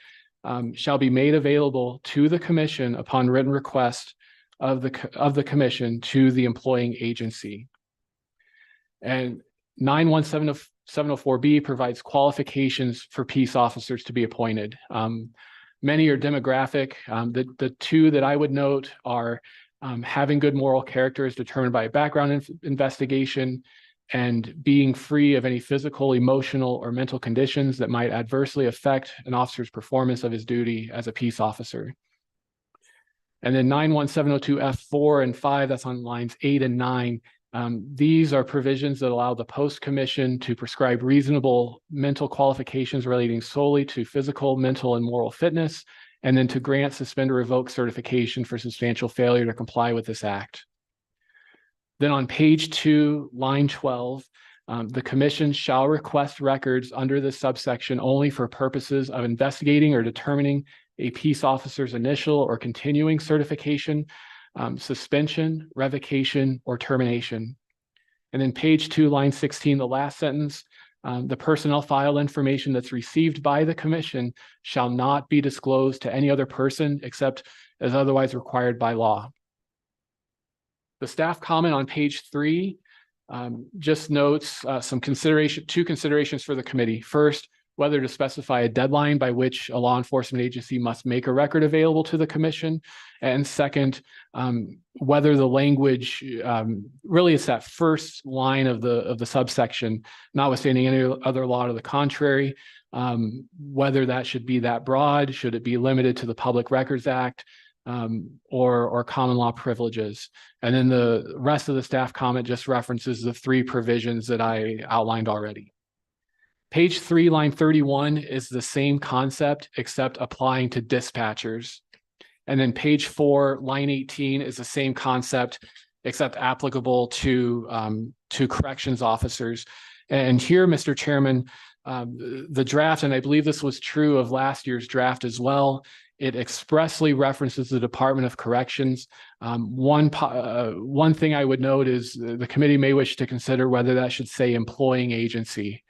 shall be made available to the commission upon written request of the commission to the employing agency. And 91704B provides qualifications for peace officers to be appointed. Many are demographic. The two that I would note are having good moral character as determined by a background investigation, and being free of any physical, emotional, or mental conditions that might adversely affect an officer's performance of his duty as a peace officer. And then 91702F4 and 5, that's on lines 8 and 9. These are provisions that allow the post commission to prescribe reasonable mental qualifications relating solely to physical, mental, and moral fitness, and then to grant, suspend, or revoke certification for substantial failure to comply with this act. Then on page 2, line 12, the commission shall request records under this subsection only for purposes of investigating or determining a peace officer's initial or continuing certification, suspension, revocation, or termination. And then page 2, line 16, the last sentence, the personnel file information that's received by the commission shall not be disclosed to any other person except as otherwise required by law. The staff comment on page 3 just notes two considerations for the committee. First, whether to specify a deadline by which a law enforcement agency must make a record available to the commission. And second, whether the language really is that first line of the subsection, notwithstanding any other law to the contrary, whether that should be that broad, should it be limited to the Public Records Act, or common law privileges. And then the rest of the staff comment just references the 3 provisions that I outlined already. Page 3, line 31 is the same concept except applying to dispatchers. And then page 4, line 18 is the same concept except applicable to corrections officers. And here, Mr. Chairman, the draft, and I believe this was true of last year's draft as well, it expressly references the Department of Corrections. One thing I would note is the committee may wish to consider whether that should say employing agency,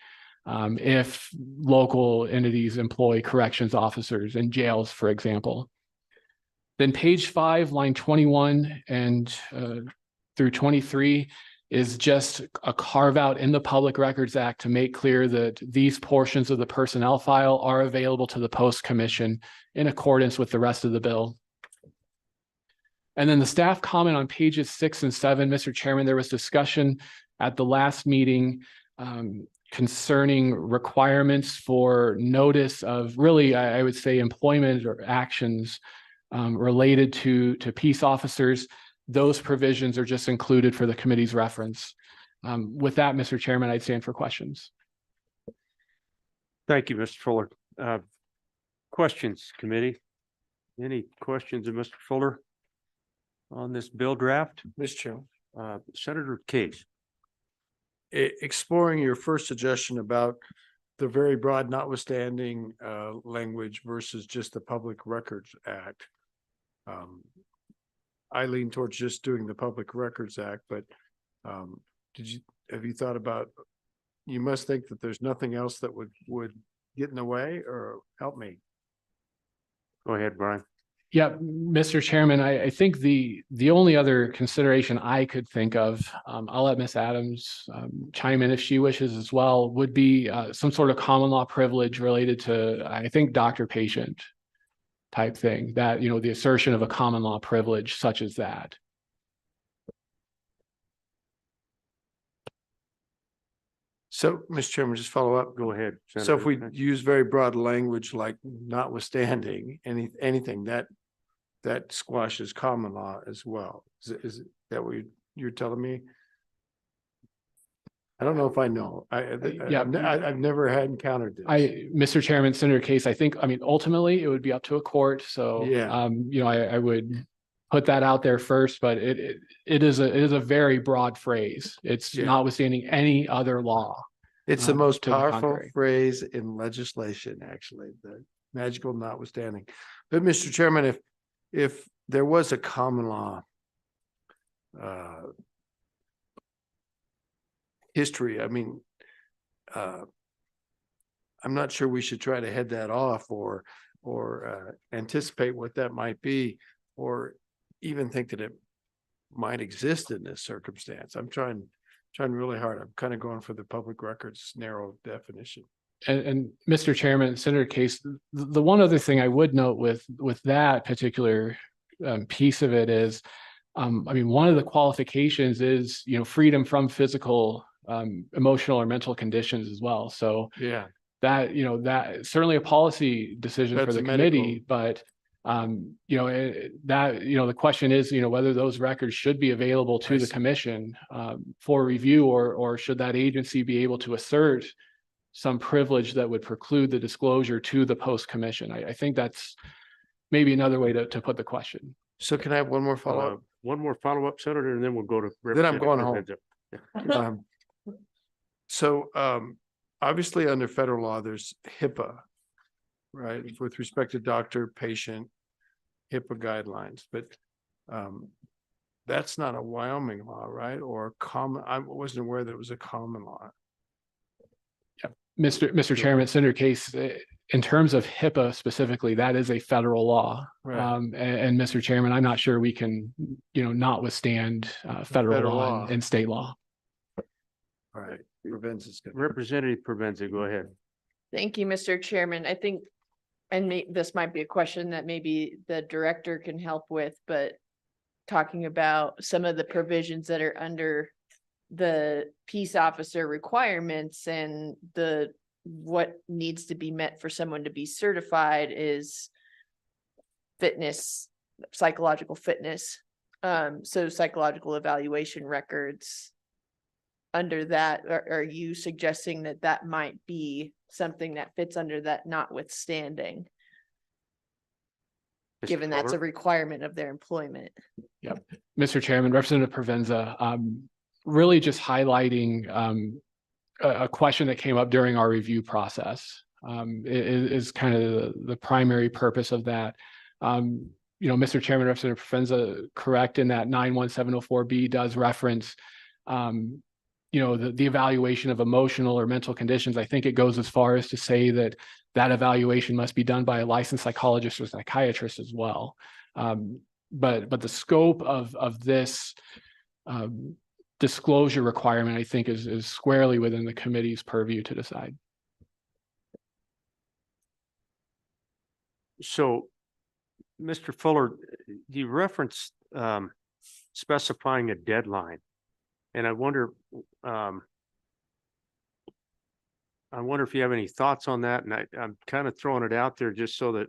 if local entities employ corrections officers in jails, for example. Then page 5, line 21 and through 23 is just a carve out in the Public Records Act to make clear that these portions of the personnel file are available to the post commission in accordance with the rest of the bill. And then the staff comment on pages 6 and 7, Mr. Chairman, there was discussion at the last meeting concerning requirements for notice of really, I would say, employment or actions related to peace officers. Those provisions are just included for the committee's reference. With that, Mr. Chairman, I'd stand for questions.
Thank you, Mr. Fuller. Questions, committee? Any questions of Mr. Fuller on this bill draft?
Mr. Chairman.
Senator Case.
Exploring your first suggestion about the very broad notwithstanding language versus just the Public Records Act. I lean towards just doing the Public Records Act, but have you thought about, you must think that there's nothing else that would get in the way, or help me?
Go ahead, Brian.
Yeah, Mr. Chairman, I think the only other consideration I could think of, I'll let Ms. Adams chime in if she wishes as well, would be some sort of common law privilege related to, I think, doctor-patient type thing, that, you know, the assertion of a common law privilege such as that.
So, Mr. Chairman, just follow up.
Go ahead.
So if we
Senator.
use very broad language like notwithstanding anything that squashes common law as well. Is that what you're telling me? I don't know if I know. I've never had encountered this.
Mr. Chairman, Senator Case, I mean, ultimately it would be up to a court. So,
Yeah.
you know, I would put that out there first, but it is a very broad phrase. It's notwithstanding any other law.
It's the most
to the
powerful
contrary.
phrase in legislation, actually, the magical notwithstanding. But Mr. Chairman, if there was a common law history, I mean, I'm not sure we should try to head that off or anticipate what that might be, or even think that it might exist in this circumstance. I'm trying really hard. I'm kind of going for the public records narrow definition.
And Mr. Chairman, Senator Case, the one other thing I would note with that particular piece of it is, I mean, one of the qualifications is, you know, freedom from physical, emotional or mental conditions as well. So
yeah,
that, you know, that certainly a policy decision for
That's
the
a medical-
committee, but you know, that, you know, the question is, you know, whether those records should be available to the commission for review, or should that agency be able to assert some privilege that would preclude the disclosure to the post commission. I think that's maybe another way to put the question.
So can I have one more follow-up?
One more follow-up, Senator, and then we'll go to.
Then I'm going home.
Representative.
So obviously under federal law, there's HIPAA, right? With respect to doctor, patient, HIPAA guidelines, but that's not a Wyoming law, right? Or common, I wasn't aware that it was a common law.
Mr. Chairman, Senator Case, in terms of HIPAA specifically, that is a federal law.
Right.
And Mr. Chairman, I'm not sure we can, you know, notwithstand federal law and state law.
All right. Provenza's good.
Representative Provenza, go ahead.
Thank you, Mr. Chairman. I think, and this might be a question that maybe the director can help with, but talking about some of the provisions that are under the peace officer requirements and what needs to be met for someone to be certified is fitness, psychological fitness. So psychological evaluation records. Under that, are you suggesting that that might be something that fits under that notwithstanding? Given that's a requirement of their employment.
Yep. Mr. Chairman, Representative Provenza, really just highlighting a question that came up during our review process is kind of the primary purpose of that. You know, Mr. Chairman, Representative Provenza, correct in that 91704B does reference you know, the evaluation of emotional or mental conditions. I think it goes as far as to say that evaluation must be done by a licensed psychologist or psychiatrist as well. But the scope of this disclosure requirement, I think, is squarely within the committee's purview to decide.
So, Mr. Fuller, you referenced specifying a deadline. And I wonder if you have any thoughts on that. And I'm kind of throwing it out there just so that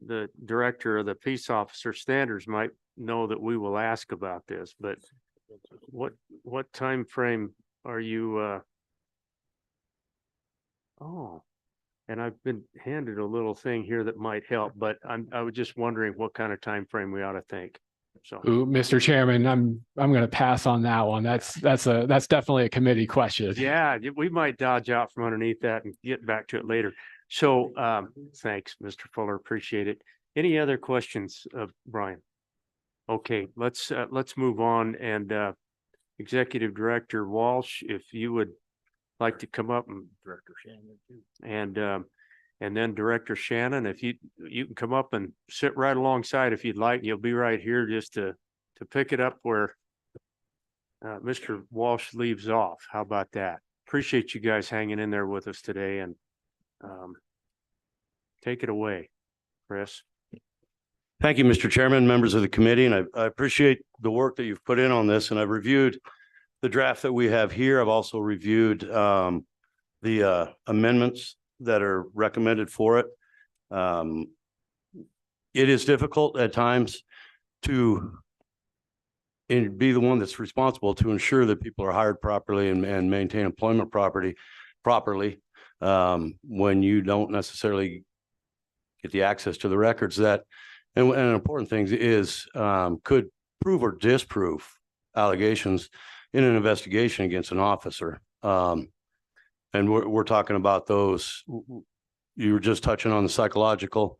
the director of the peace officer standards might know that we will ask about this. But what time frame are you? Oh, and I've been handed a little thing here that might help, but I was just wondering what kind of time frame we ought to think. So,
Ooh, Mr. Chairman, I'm going to pass on that one. That's definitely a committee question.
yeah, we might dodge out from underneath that and get back to it later. So, thanks, Mr. Fuller. Appreciate it. Any other questions of Brian? Okay, let's move on, and Executive Director Walsh, if you would like to come up, and Director Shannon too. And then Director Shannon, if you can come up and sit right alongside if you'd like. You'll be right here just to pick it up where Mr. Walsh leaves off. How about that? Appreciate you guys hanging in there with us today, and take it away, Chris.
Thank you, Mr. Chairman, members of the committee, and I appreciate the work that you've put in on this, and I've reviewed the draft that we have here. I've also reviewed the amendments that are recommended for it. It is difficult at times to be the one that's responsible to ensure that people are hired properly and maintain employment properly when you don't necessarily get the access to the records that. And an important thing is could prove or disprove allegations in an investigation against an officer. And we're talking about those. You were just touching on the psychological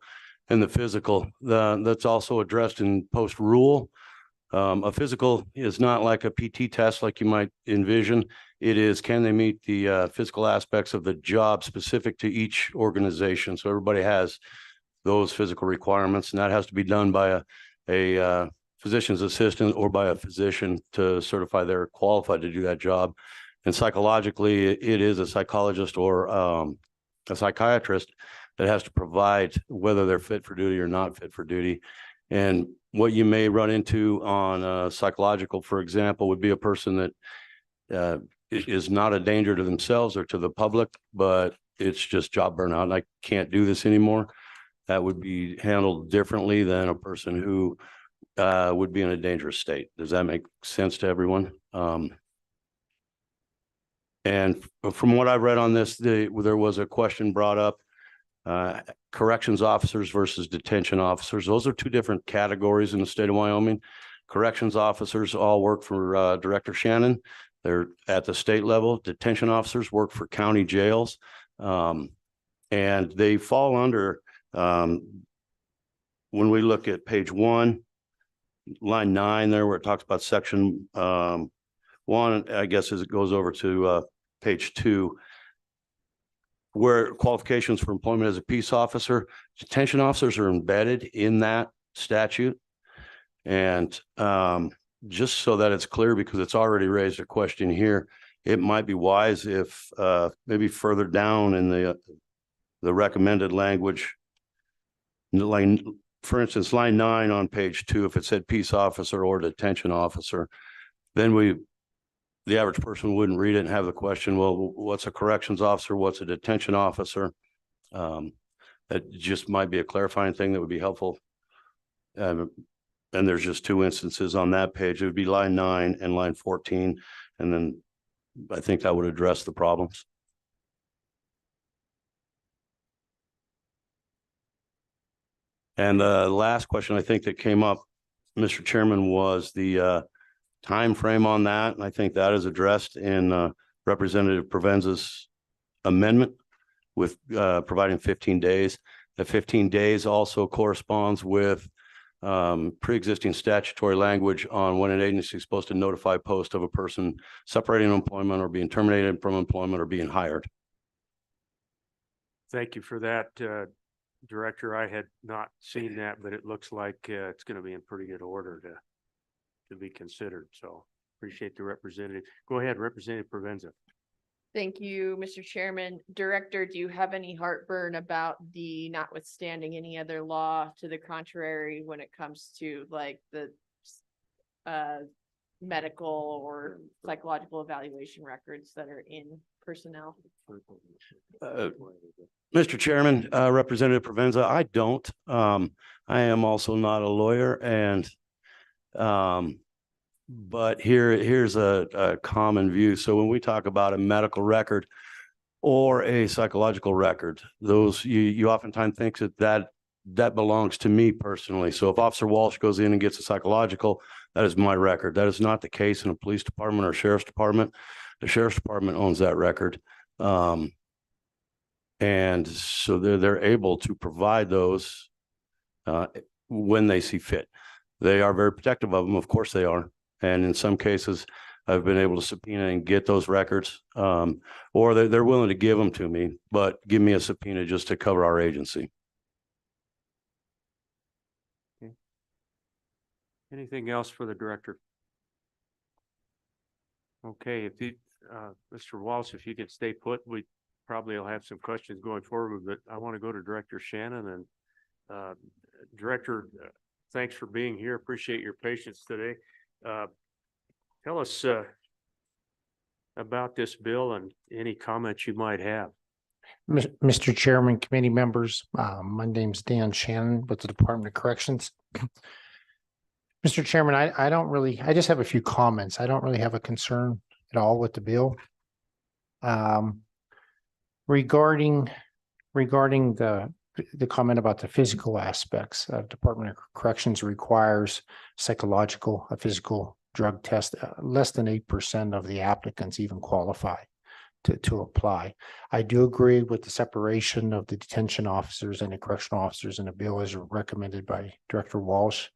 and the physical. That's also addressed in post rule. A physical is not like a PT test like you might envision. It is, can they meet the physical aspects of the job specific to each organization? So everybody has those physical requirements, and that has to be done by a physician's assistant or by a physician to certify they're qualified to do that job. And psychologically, it is a psychologist or a psychiatrist that has to provide whether they're fit for duty or not fit for duty. And what you may run into on psychological, for example, would be a person that is not a danger to themselves or to the public, but it's just job burnout and I can't do this anymore. That would be handled differently than a person who would be in a dangerous state. Does that make sense to everyone? And from what I've read on this, there was a question brought up, corrections officers versus detention officers. Those are two different categories in the state of Wyoming. Corrections officers all work for Director Shannon. They're at the state level. Detention officers work for county jails. And they fall under, when we look at page 1, line 9 there, where it talks about section 1, I guess as it goes over to page 2, where qualifications for employment as a peace officer, detention officers are embedded in that statute. And just so that it's clear, because it's already raised a question here, it might be wise if maybe further down in the recommended language, like for instance, line 9 on page 2, if it said peace officer or detention officer, then the average person wouldn't read it and have the question, well, what's a corrections officer? What's a detention officer? That just might be a clarifying thing that would be helpful. And there's just 2 instances on that page. It would be line 9 and line 14. And then I think that would address the problems. And the last question I think that came up, Mr. Chairman, was the time frame on that. And I think that is addressed in Representative Provenza's amendment with providing 15 days. The 15 days also corresponds with pre-existing statutory language on when an agency is supposed to notify post of a person separating employment or being terminated from employment or being hired.
Thank you for that, Director. I had not seen that, but it looks like it's going to be in pretty good order to be considered. So appreciate the representative. Go ahead, Representative Provenza.
Thank you, Mr. Chairman. Director, do you have any heartburn about the notwithstanding any other law to the contrary when it comes to like the medical or psychological evaluation records that are in personnel?
Mr. Chairman, Representative Provenza, I don't. I am also not a lawyer, and but here's a common view. So when we talk about a medical record or a psychological record, those you oftentimes think that that belongs to me personally. So if Officer Walsh goes in and gets a psychological, that is my record. That is not the case in a police department or sheriff's department. The sheriff's department owns that record. And so they're able to provide those when they see fit. They are very protective of them. Of course they are. And in some cases, I've been able to subpoena and get those records, or they're willing to give them to me, but give me a subpoena just to cover our agency.
Okay. Anything else for the director? Okay, if you, Mr. Walsh, if you could stay put, we probably will have some questions going forward, but I want to go to Director Shannon and Director, thanks for being here. Appreciate your patience today. Tell us about this bill and any comments you might have.
Mr. Chairman, committee members, my name's Dan Shannon with the Department of Corrections. Mr. Chairman, I just have a few comments. I don't really have a concern at all with the bill. Regarding the comment about the physical aspects, Department of Corrections requires a physical drug test. Less than 8% of the applicants even qualify to apply. I do agree with the separation of the detention officers and the correctional officers in the bill as recommended by Director Walsh.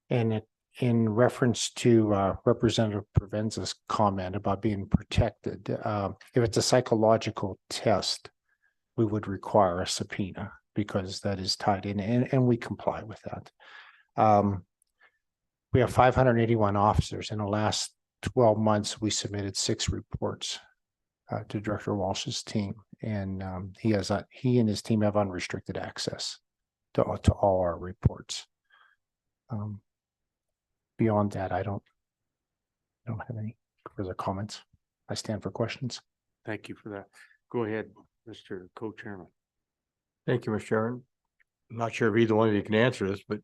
And in reference to Representative Provenza's comment about being protected, if it's a psychological test, we would require a subpoena because that is tied in, and we comply with that. We have 581 officers. In the last 12 months, we submitted 6 reports to Director Walsh's team, and he and his team have unrestricted access to all our reports. Beyond that, I don't have any further comments. I stand for questions.
Thank you for that. Go ahead, Mr. Co-Chairman.
Thank you, Mr. Chairman. I'm not sure if either one of you can answer this, but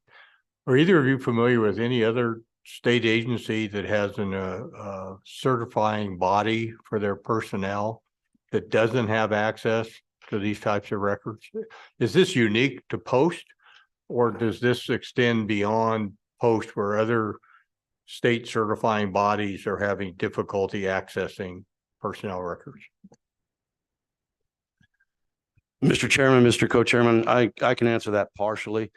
are either of you familiar with any other state agency that has a certifying body for their personnel that doesn't have access to these types of records? Is this unique to Post, or does this extend beyond Post where other state certifying bodies are having difficulty accessing personnel records?
Mr. Chairman, Mr. Co-Chairman, I can answer that partially.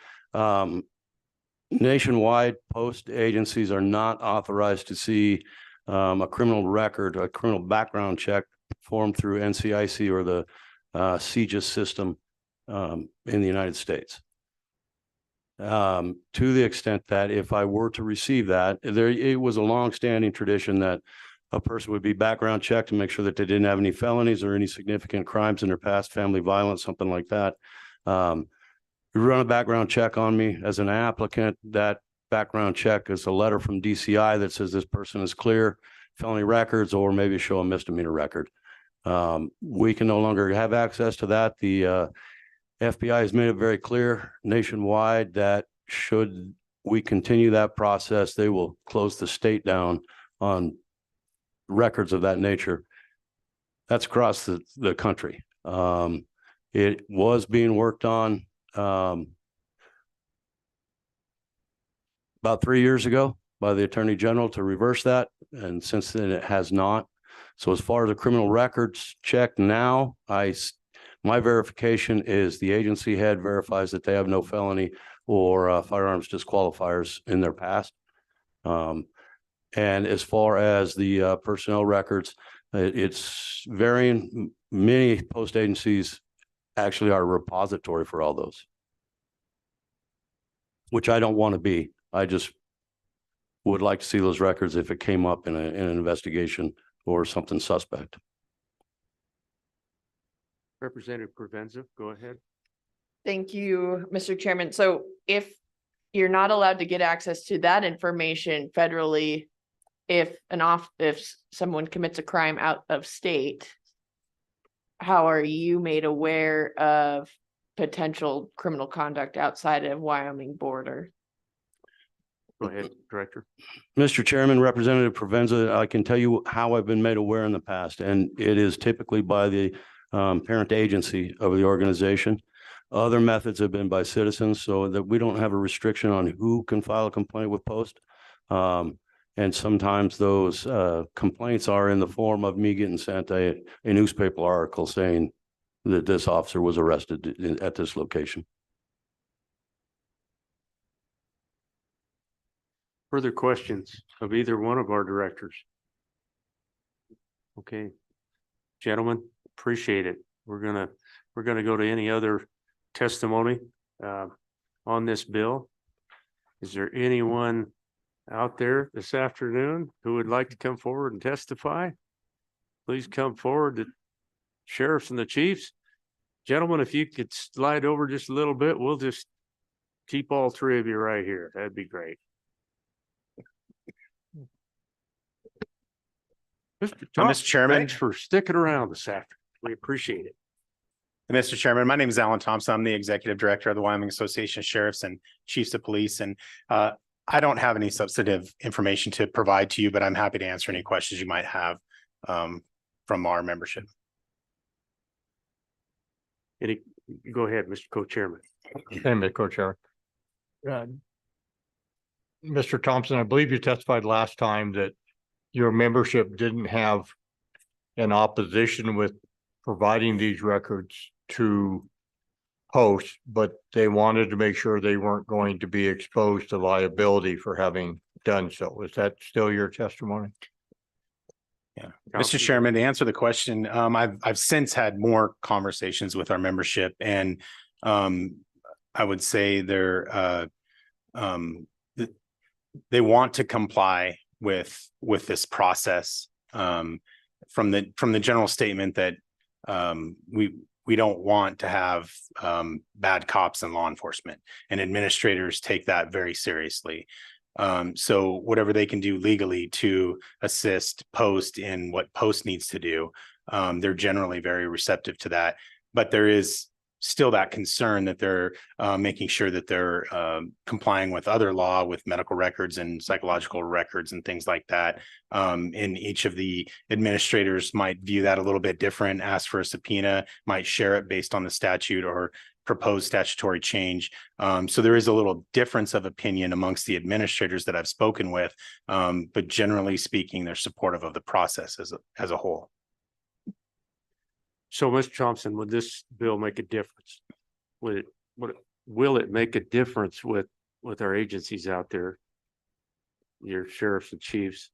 Nationwide, Post agencies are not authorized to see a criminal record, a criminal background check performed through NCIC or the CJIS system in the United States. To the extent that if I were to receive that, it was a long-standing tradition that a person would be background checked to make sure that they didn't have any felonies or any significant crimes in their past, family violence, something like that. You run a background check on me as an applicant. That background check is a letter from DCI that says this person is clear, felony records, or maybe show a misdemeanor record. We can no longer have access to that. The FBI has made it very clear nationwide that should we continue that process, they will close the state down on records of that nature. That's across the country. It was being worked on about 3 years ago by the Attorney General to reverse that, and since then it has not. So as far as the criminal records check now, my verification is the agency head verifies that they have no felony or firearms disqualifiers in their past. And as far as the personnel records, it's varying. Many Post agencies actually are a repository for all those, which I don't want to be. I just would like to see those records if it came up in an investigation or something suspect.
Representative Provenza, go ahead.
Thank you, Mr. Chairman. So if you're not allowed to get access to that information federally, if someone commits a crime out of state, how are you made aware of potential criminal conduct outside of Wyoming border?
Go ahead, Director.
Mr. Chairman, Representative Provenza, I can tell you how I've been made aware in the past, and it is typically by the parent agency of the organization. Other methods have been by citizens, so that we don't have a restriction on who can file a complaint with Post. And sometimes those complaints are in the form of me getting sent a newspaper article saying that this officer was arrested at this location.
Further questions of either one of our directors? Okay, gentlemen, appreciate it. We're gonna go to any other testimony on this bill. Is there anyone out there this afternoon who would like to come forward and testify? Please come forward, the sheriffs and the chiefs. Gentlemen, if you could slide over just a little bit, we'll just keep all three of you right here. That'd be great.
Mr. Chairman.
Thanks for sticking around this afternoon. We appreciate it.
Mr. Chairman, my name is Alan Thompson. I'm the Executive Director of the Wyoming Association of Sheriffs and Chiefs of Police. And I don't have any substantive information to provide to you, but I'm happy to answer any questions you might have from our membership.
Go ahead, Mr. Co-Chairman.
Hey, Mr. Co-Chair. Mr. Thompson, I believe you testified last time that your membership didn't have an opposition with providing these records to Post, but they wanted to make sure they weren't going to be exposed to liability for having done so. Is that still your testimony?
Yeah, Mr. Chairman, to answer the question, I've since had more conversations with our membership, and I would say they want to comply with this process from the general statement that we don't want to have bad cops in law enforcement, and administrators take that very seriously. So whatever they can do legally to assist Post in what Post needs to do, they're generally very receptive to that. But there is still that concern that they're making sure that they're complying with other law, with medical records and psychological records and things like that. And each of the administrators might view that a little bit different, ask for a subpoena, might share it based on the statute or proposed statutory change. So there is a little difference of opinion amongst the administrators that I've spoken with, but generally speaking, they're supportive of the process as a whole.
So, Mr. Thompson, would this bill make a difference? Will it make a difference with our agencies out there, your sheriffs and chiefs,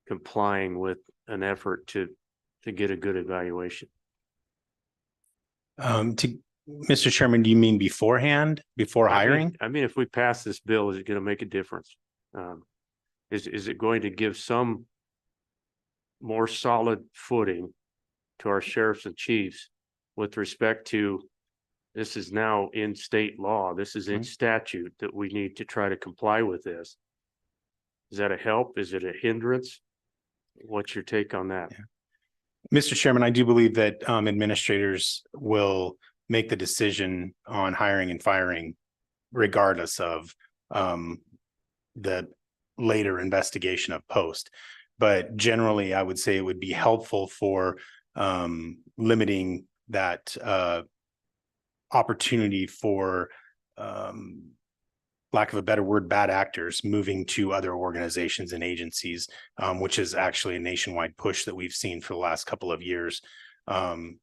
complying with an effort to get a good evaluation?
Mr. Chairman, do you mean beforehand, before hiring?
I mean, if we pass this bill, is it going to make a difference? Is it going to give some more solid footing to our sheriffs and chiefs with respect to this is now in state law, this is in statute, that we need to try to comply with this? Is that a help? Is it a hindrance? What's your take on that?
Yeah. Mr. Chairman, I do believe that administrators will make the decision on hiring and firing regardless of the later investigation of Post. But generally, I would say it would be helpful for limiting that opportunity for lack of a better word, bad actors moving to other organizations and agencies, which is actually a nationwide push that we've seen for the last couple of years, and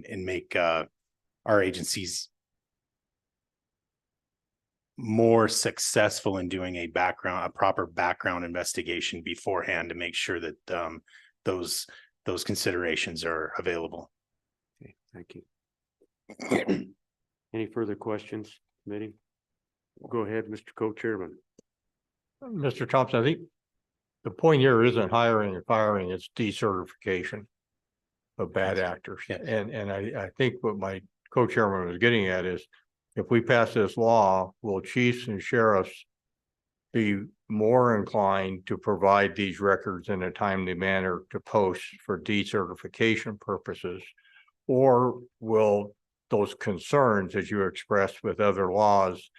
make our agencies more successful in doing a proper background investigation beforehand to make sure that those considerations are available.
Okay, thank you. Any further questions, committee? Go ahead, Mr. Co-Chairman.
Mr. Thompson, I think the point here isn't hiring and firing, it's decertification of bad actors.
Yes.
And I think what my co-chairman was getting at is if we pass this law, will chiefs and sheriffs be more inclined to provide these records in a timely manner to Post for decertification purposes? Or will those concerns that you expressed with other laws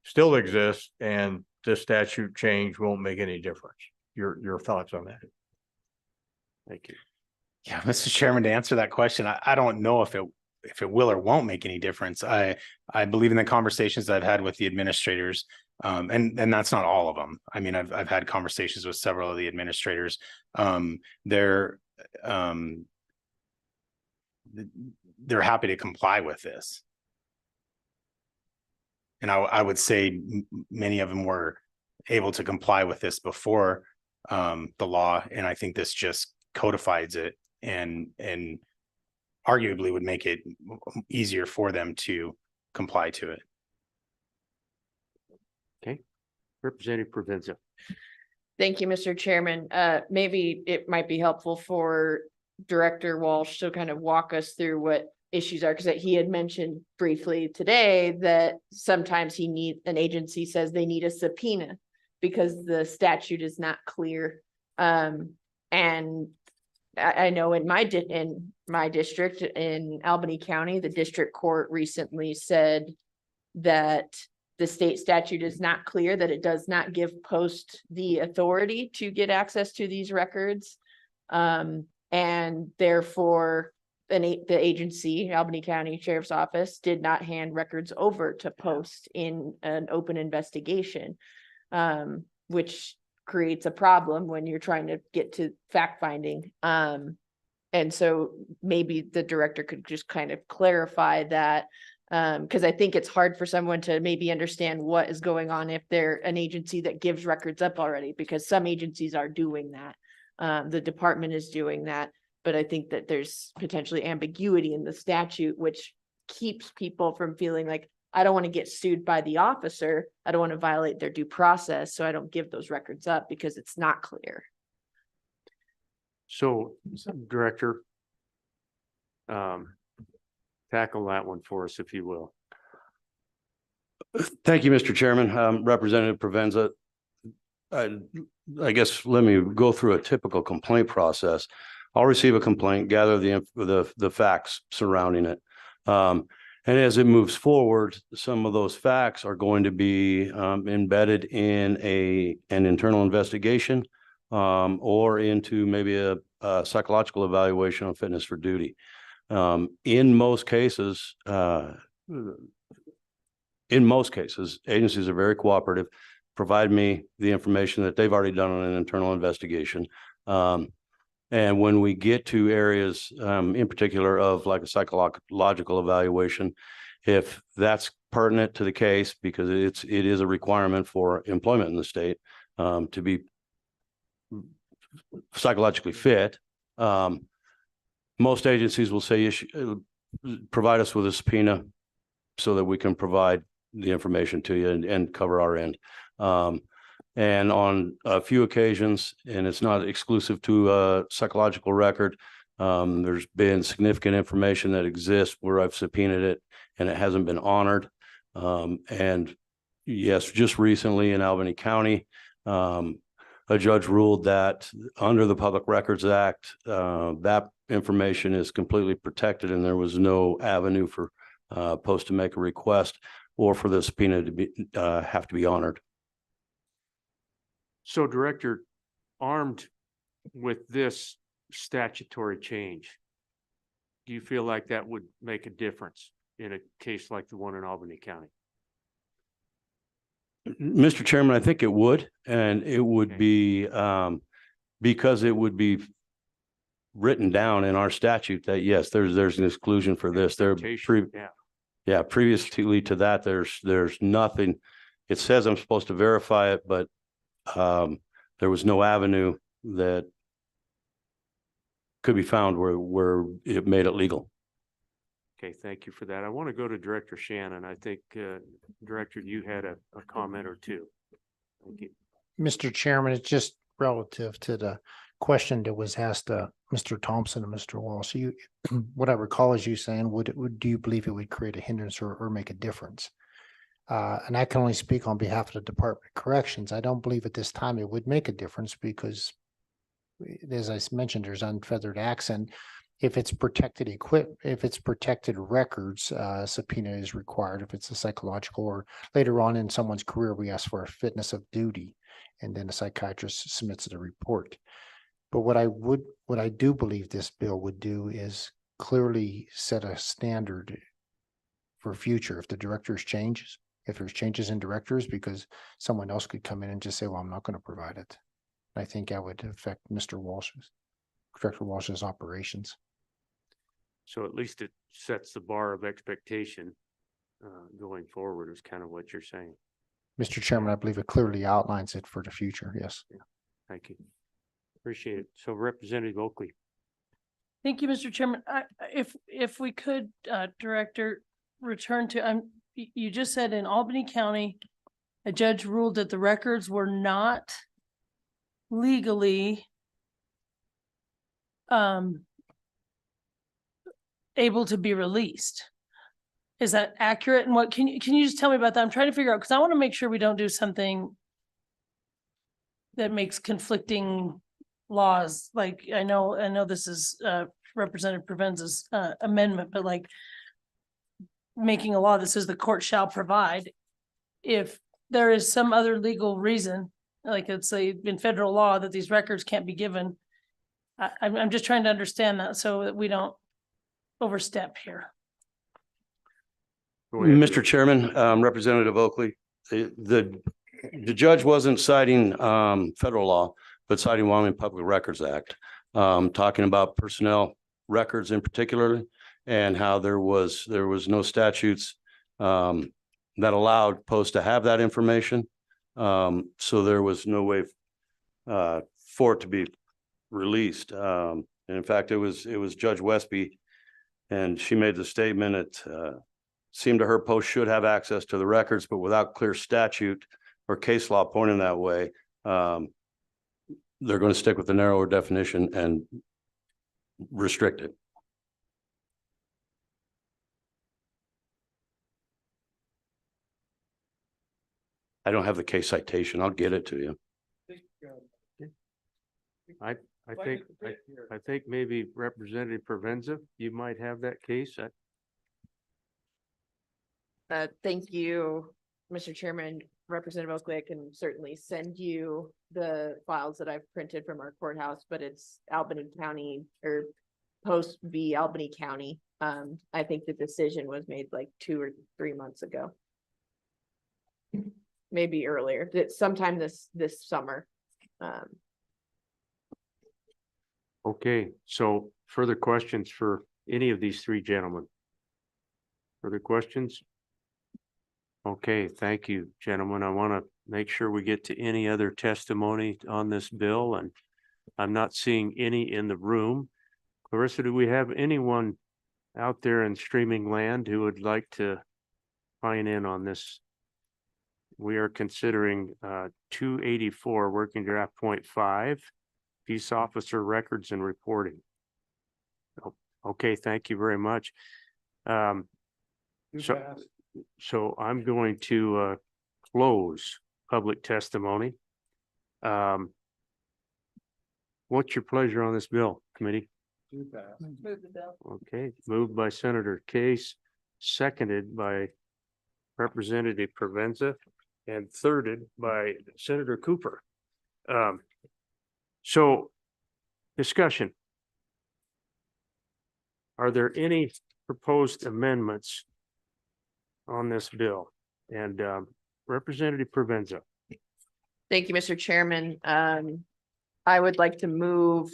still exist and this statute change won't make any difference? Your thoughts on that?
Thank you.
Yeah, Mr. Chairman, to answer that question, I don't know if will or won't make any difference. I believe in the conversations that I've had with the administrators, and that's not all of them. I mean, I've had conversations with several of the administrators. They're happy to comply with this. And I would say many of them were able to comply with this before the law, and I think this just codifies it and arguably would make it easier for them to comply to it.
Okay, Representative Provenza.
Thank you, Mr. Chairman. Maybe it might be helpful for Director Walsh to kind of walk us through what issues are, because he had mentioned briefly today that sometimes an agency says they need a subpoena because the statute is not clear. And I know in my district in Albany County, the district court recently said that the state statute is not clear, that it does not give Post the authority to get access to these records. And therefore, the agency, Albany County Sheriff's Office, did not hand records over to Post in an open investigation, which creates a problem when you're trying to get to fact finding. And so maybe the director could just kind of clarify that, because I think it's hard for someone to maybe understand what is going on if they're an agency that gives records up already, because some agencies are doing that. The department is doing that, but I think that there's potentially ambiguity in the statute, which keeps people from feeling like, I don't want to get sued by the officer. I don't want to violate their due process. So I don't give those records up because it's not clear.
So, Director, tackle that one for us, if you will.
Thank you, Mr. Chairman. Representative Provenza. I guess let me go through a typical complaint process. I'll receive a complaint, gather the facts surrounding it. And as it moves forward, some of those facts are going to be embedded in an internal investigation or into maybe a psychological evaluation on fitness for duty. In most cases, agencies are very cooperative, provide me the information that they've already done on an internal investigation. And when we get to areas in particular of like a psychological evaluation, if that's pertinent to the case, because it is a requirement for employment in the state to be psychologically fit, most agencies will say provide us with a subpoena so that we can provide the information to you and cover our end. And on a few occasions, and it's not exclusive to a psychological record, there's been significant information that exists where I've subpoenaed it and it hasn't been honored. And yes, just recently in Albany County, a judge ruled that under the Public Records Act, that information is completely protected and there was no avenue for Post to make a request or for the subpoena to have to be honored.
So, Director, armed with this statutory change, do you feel like that would make a difference in a case like the one in Albany County?
Mr. Chairman, I think it would, and it would be because it would be written down in our statute that yes, there's an exclusion for this. Previously to that, there's nothing. It says I'm supposed to verify it, but there was no avenue that could be found where it made it legal.
Okay, thank you for that. I want to go to Director Shannon. I think, Director, you had a comment or two. Thank you.
Mr. Chairman, it's just relative to the question that was asked Mr. Thompson and Mr. Walsh. What I recall is you saying, do you believe it would create a hindrance or make a difference? And I can only speak on behalf of the Department of Corrections. I don't believe at this time it would make a difference because, as I mentioned, there's unfeathered acts, and if it's protected if it's protected records, subpoena is required. If it's a psychological, or later on in someone's career, we ask for a fitness of duty, and then a psychiatrist submits the report. But what I do believe this bill would do is clearly set a standard for future if the directors changes, if there's changes in directors, because someone else could come in and just say, well, I'm not going to provide it. I think that would affect Director Walsh's operations.
So at least it sets the bar of expectation going forward is kind of what you're saying.
Mr. Chairman, I believe it clearly outlines it for the future. Yes.
Thank you. Appreciate it. So Representative Oakley.
Thank you, Mr. Chairman. If we could, Director, return to, you just said in Albany County, a judge ruled that the records were not legally able to be released. Is that accurate? And what can you just tell me about that? I'm trying to figure out, because I want to make sure we don't do something that makes conflicting laws. Like I know this is Representative Provenza's amendment, but like making a law that says the court shall provide, if there is some other legal reason, like it's in federal law that these records can't be given. I'm just trying to understand that so that we don't overstep here.
Mr. Chairman, Representative Oakley, the judge wasn't citing federal law, but citing Wyoming Public Records Act, talking about personnel records in particular, and how there was no statutes that allowed posts to have that information. So there was no way for it to be released. And in fact, it was Judge Westby, and she made the statement it seemed to her post should have access to the records, but without clear statute or case law pointing that way, they're going to stick with the narrower definition and restrict it. I don't have the case citation. I'll get it to you.
I think maybe Representative Provenza, you might have that case.
Thank you, Mr. Chairman. Representative Oakley, I can certainly send you the files that I've printed from our courthouse, but it's Albany County or Post v. Albany County. I think the decision was made like 2 or 3 months ago. Maybe earlier, sometime this summer.
Okay, so further questions for any of these three gentlemen? Further questions? Okay, thank you, gentlemen. I want to make sure we get to any other testimony on this bill, and I'm not seeing any in the room. Clarissa, do we have anyone out there in streaming land who would like to chime in on this? We are considering 284 working draft 0.5, peace officer records and reporting. Okay, thank you very much. So I'm going to close public testimony. What's your pleasure on this bill, committee?
Move the bill.
Okay, moved by Senator Case, seconded by Representative Provenza, and thirded by Senator Cooper. So discussion. Are there any proposed amendments on this bill? And Representative Provenza.
Thank you, Mr. Chairman. I would like to move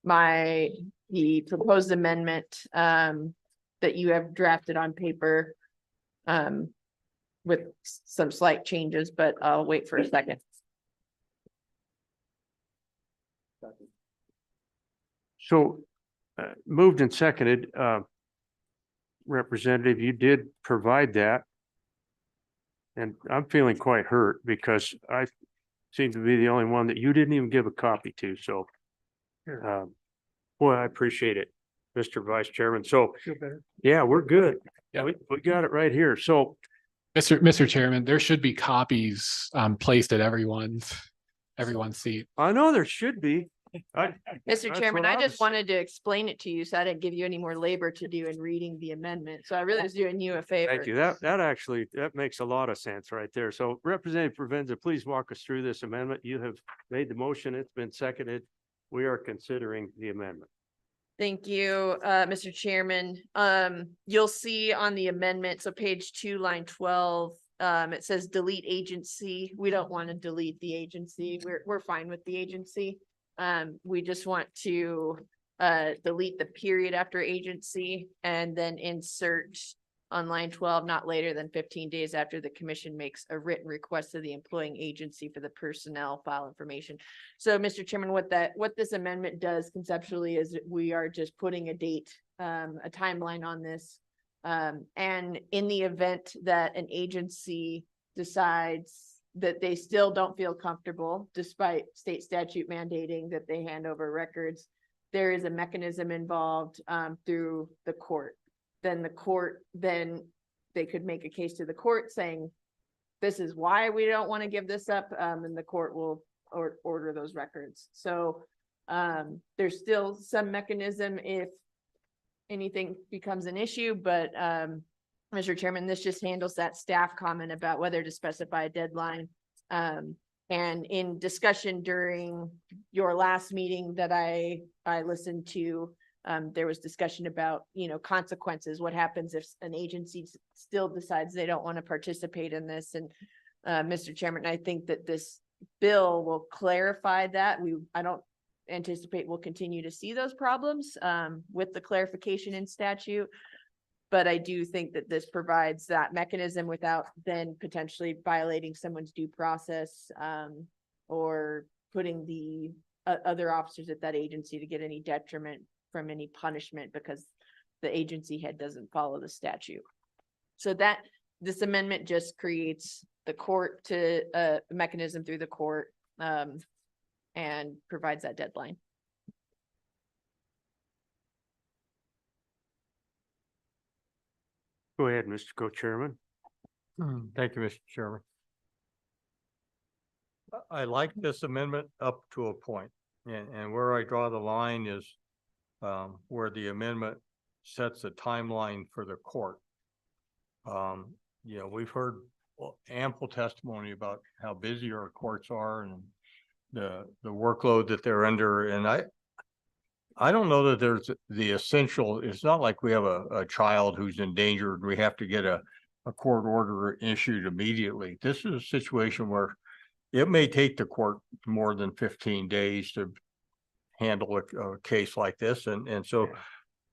the proposed amendment that you have drafted on paper with some slight changes, but I'll wait for a second.
So moved and seconded. Representative, you did provide that. And I'm feeling quite hurt because I seem to be the only one that you didn't even give a copy to. So, boy, I appreciate it, Mr. Vice Chairman. So, yeah, we're good. Yeah, we got it right here. So,
Mr. Chairman, there should be copies placed at everyone's seat.
I know there should be.
Mr. Chairman, I just wanted to explain it to you, so I didn't give you any more labor to do in reading the amendment. So I really was doing you a favor.
Thank you. That makes a lot of sense right there. So Representative Provenza, please walk us through this amendment. You have made the motion. It's been seconded. We are considering the amendment.
Thank you, Mr. Chairman. You'll see on the amendment, so page 2, line 12, it says delete agency. We don't want to delete the agency. We're fine with the agency. We just want to delete the period after agency and then insert on line 12, not later than 15 days after the commission makes a written request to the employing agency for the personnel file information. So, Mr. Chairman, what this amendment does conceptually is we are just putting a date, a timeline on this. And in the event that an agency decides that they still don't feel comfortable, despite state statute mandating that they hand over records, there is a mechanism involved through the court. Then they could make a case to the court saying, this is why we don't want to give this up, and the court will order those records. So there's still some mechanism if anything becomes an issue, but Mr. Chairman, this just handles that staff comment about whether to specify a deadline. And in discussion during your last meeting that I listened to, there was discussion about, consequences. What happens if an agency still decides they don't want to participate in this? And Mr. Chairman, I think that this bill will clarify that. I don't anticipate we'll continue to see those problems with the clarification in statute. But I do think that this provides that mechanism without then potentially violating someone's due process or putting the other officers at that agency to get any detriment from any punishment because the agency head doesn't follow the statute. So that this amendment just creates the court to a mechanism through the court and provides that deadline.
Go ahead, Mr. Co-Chairman.
Thank you, Mr. Chairman. I like this amendment up to a point, and where I draw the line is where the amendment sets a timeline for the court. We've heard ample testimony about how busy our courts are and the workload that they're under. And I don't know that there's the essential, it's not like we have a child who's endangered. We have to get a court order issued immediately. This is a situation where it may take the court more than 15 days to handle a case like this. And so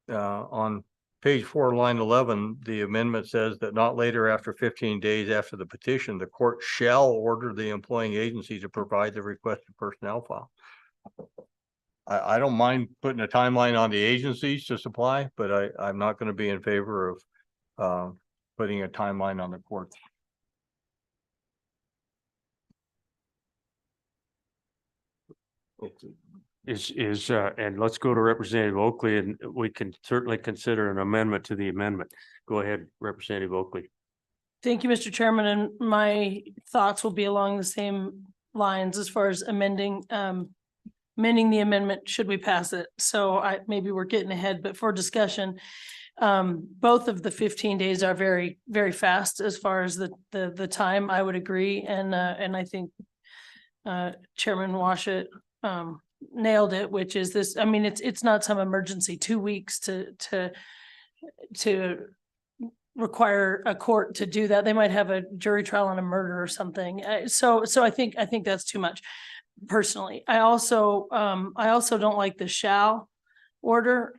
on page 4, line 11, the amendment says that not later after 15 days after the petition, the court shall order the employing agency to provide the requested personnel file. I don't mind putting a timeline on the agencies to supply, but I'm not going to be in favor of putting a timeline on the courts.
And let's go to Representative Oakley, and we can certainly consider an amendment to the amendment. Go ahead, Representative Oakley.
Thank you, Mr. Chairman, and my thoughts will be along the same lines as far as amending the amendment should we pass it. So maybe we're getting ahead, but for discussion, both of the 15 days are very, very fast as far as the time. I would agree, and I think Chairman Washit nailed it, which is this. I mean, it's not some emergency 2 weeks to require a court to do that. They might have a jury trial on a murder or something. So I think that's too much. Personally, I also don't like the shall order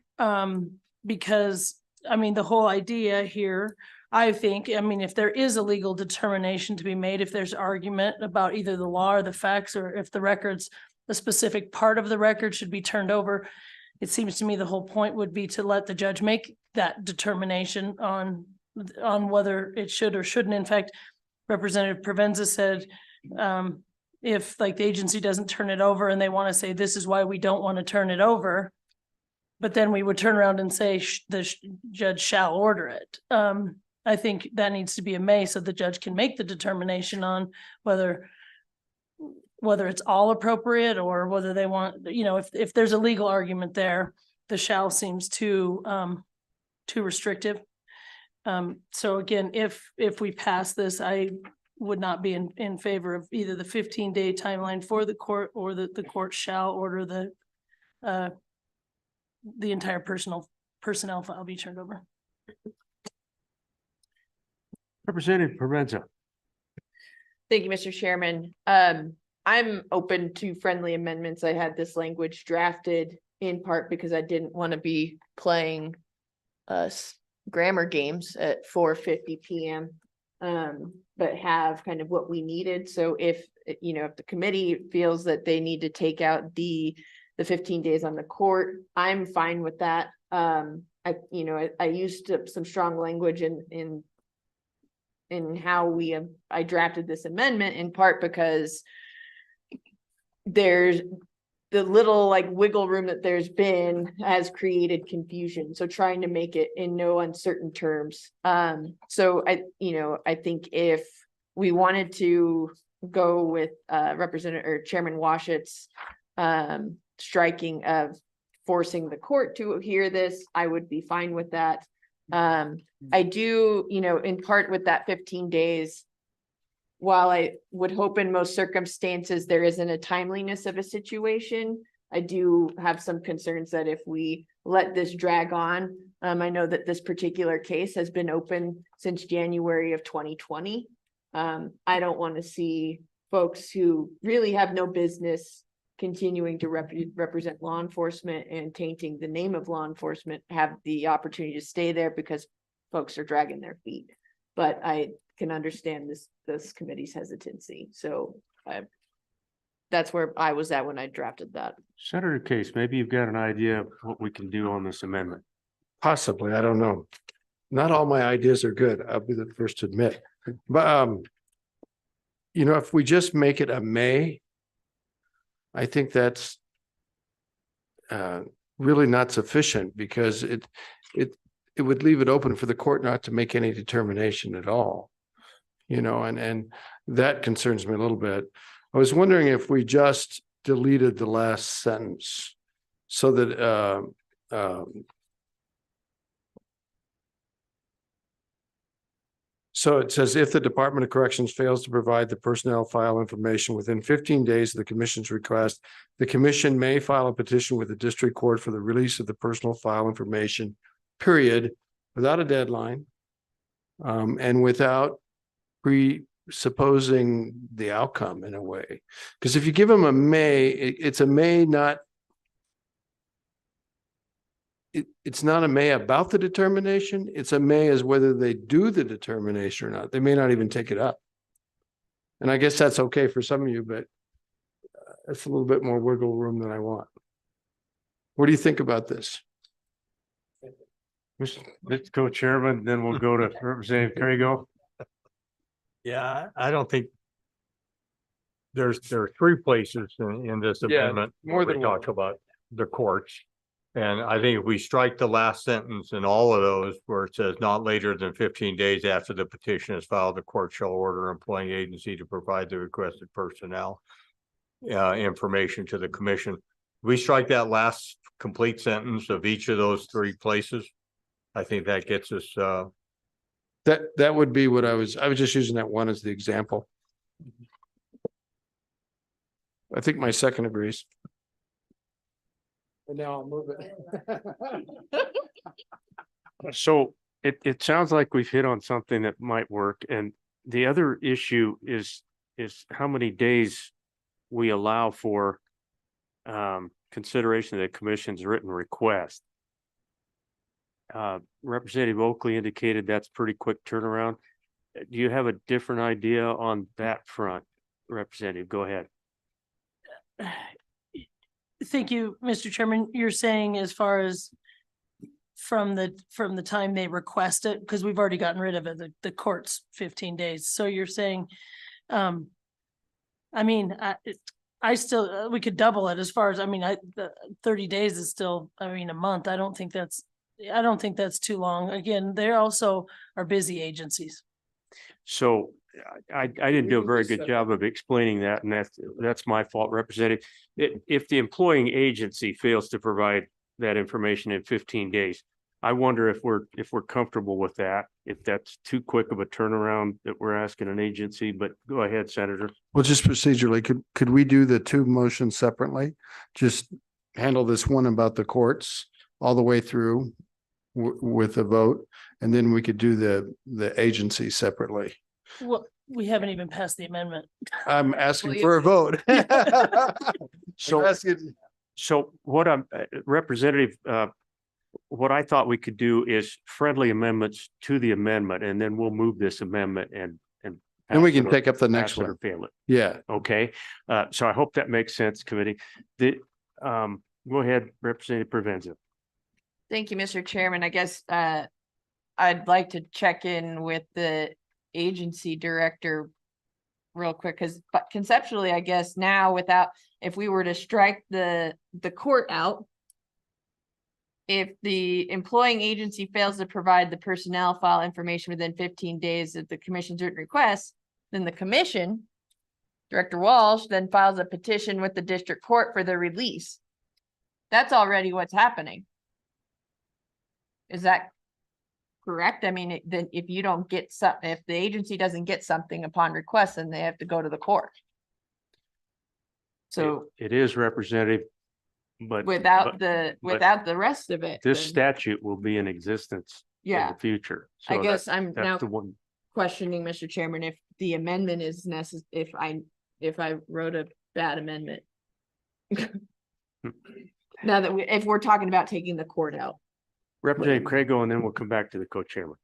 because I mean the whole idea here, I think, if there is a legal determination to be made, if there's argument about either the law or the facts, or if the records, a specific part of the record should be turned over, it seems to me the whole point would be to let the judge make that determination on whether it should or shouldn't. In fact, Representative Provenza said, if like the agency doesn't turn it over and they want to say, this is why we don't want to turn it over, but then we would turn around and say the judge shall order it. I think that needs to be a may, so the judge can make the determination on whether it's all appropriate or whether they want, if there's a legal argument there, the shall seems too restrictive. So again, if we pass this, I would not be in favor of either the 15-day timeline for the court or the court shall order the the entire personnel file be turned over.
Representative Provenza.
Thank you, Mr. Chairman. I'm open to friendly amendments. I had this language drafted in part because I didn't want to be playing grammar games at 4:50 p.m. But have kind of what we needed. So if, if the committee feels that they need to take out the 15 days on the court, I'm fine with that. I used some strong language in how I drafted this amendment, in part because there's the little like wiggle room that there's been has created confusion. So trying to make it in no uncertain terms. So I think if we wanted to go with Representative or Chairman Washitt's striking of forcing the court to hear this, I would be fine with that. I do, in part with that 15 days, while I would hope in most circumstances there isn't a timeliness of a situation, I do have some concerns that if we let this drag on, I know that this particular case has been open since January of 2020. I don't want to see folks who really have no business continuing to represent law enforcement and tainting the name of law enforcement have the opportunity to stay there because folks are dragging their feet. But I can understand this committee's hesitancy. So that's where I was at when I drafted that.
Senator Case, maybe you've got an idea of what we can do on this amendment.
Possibly, I don't know. Not all my ideas are good. I'll be the first to admit. But if we just make it a may, I think that's really not sufficient because it would leave it open for the court not to make any determination at all. And that concerns me a little bit. I was wondering if we just deleted the last sentence so that so it says, if the Department of Corrections fails to provide the personnel file information within 15 days of the commission's request, the commission may file a petition with the district court for the release of the personal file information, period, without a deadline, and without presupposing the outcome in a way. Because if you give them a may, it's a may, it's not a may about the determination. It's a may as whether they do the determination or not. They may not even take it up. And I guess that's okay for some of you, but it's a little bit more wiggle room than I want. What do you think about this?
Let's go, Chairman, then we'll go to Representative Carrigo.
Yeah, I don't think there are three places in this amendment
more than
we talk about the courts. And I think if we strike the last sentence in all of those where it says not later than 15 days after the petition is filed, the court shall order employing agency to provide the requested personnel information to the commission. We strike that last complete sentence of each of those three places. I think that gets us
that would be what I was just using that one as the example. I think my second agrees. And now I'll move it.
So it sounds like we've hit on something that might work. And the other issue is how many days we allow for consideration of the commission's written request. Representative Oakley indicated that's pretty quick turnaround. Do you have a different idea on that front? Representative, go ahead.
Thank you, Mr. Chairman. You're saying as far as from the time they request it, because we've already gotten rid of it, the court's 15 days. So you're saying, I still, we could double it as far as, the 30 days is still, a month. I don't think that's too long. Again, they also are busy agencies.
So I didn't do a very good job of explaining that, and that's my fault, Representative. If the employing agency fails to provide that information in 15 days, I wonder if we're comfortable with that, if that's too quick of a turnaround that we're asking an agency, but go ahead, Senator.
Well, just procedurally, could we do the two motions separately? Just handle this one about the courts all the way through with a vote, and then we could do the agency separately.
Well, we haven't even passed the amendment.
I'm asking for a vote.
So, so what I'm Representative, what I thought we could do is friendly amendments to the amendment, and then we'll move this amendment and.
And we
pass it
can
or-
take up the next
pass it or
one.
fail it.
Yeah.
Okay, so I hope that makes sense, committee. Go ahead, Representative Provenza.
Thank you, Mr. Chairman. I guess I'd like to check in with the agency director real quick, but conceptually, I guess now if we were to strike the court out, if the employing agency fails to provide the personnel file information within 15 days of the commission's written request, then the commission, Director Walsh, then files a petition with the district court for the release. That's already what's happening. Is that correct? I mean, then if you don't get if the agency doesn't get something upon request, then they have to go to the court. So
It is representative, but
without the rest of it.
this
then-
statute will be in existence in
Yeah.
the future.
I
So
guess
that-
I'm
that's
now
the one.
questioning, Mr. Chairman, if the amendment is if I wrote a bad amendment. Now that if we're talking about taking the court out.
Representative Craigo, and then we'll come back to the co-chairman.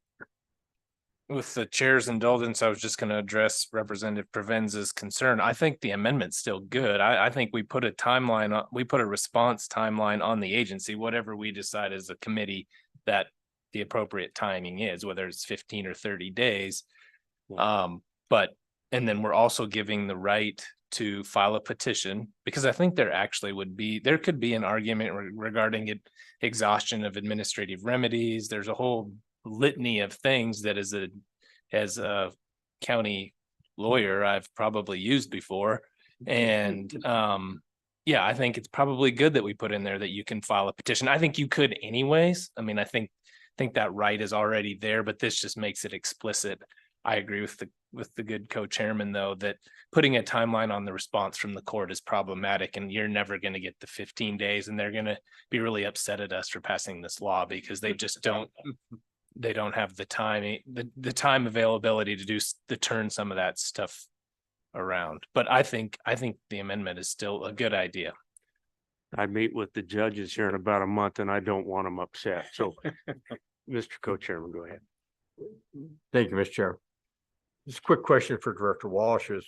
With the chair's indulgence, I was just going to address Representative Provenza's concern. I think the amendment's still good. I think we put a timeline, we put a response timeline on the agency, whatever we decide as a committee that the appropriate timing is, whether it's 15 or 30 days. And then we're also giving the right to file a petition, because I think there could be an argument regarding exhaustion of administrative remedies. There's a whole litany of things that as a county lawyer I've probably used before. And yeah, I think it's probably good that we put in there that you can file a petition. I think you could anyways. I mean, I think that right is already there, but this just makes it explicit. I agree with the good co-chairman, though, that putting a timeline on the response from the court is problematic, and you're never going to get the 15 days, and they're going to be really upset at us for passing this law because they just don't have the time, the time availability to turn some of that stuff around. But I think the amendment is still a good idea.
I meet with the judges here in about a month, and I don't want them upset. So, Mr. Co-Chairman, go ahead.
Thank you, Mr. Chair. Just a quick question for Director Walsh is,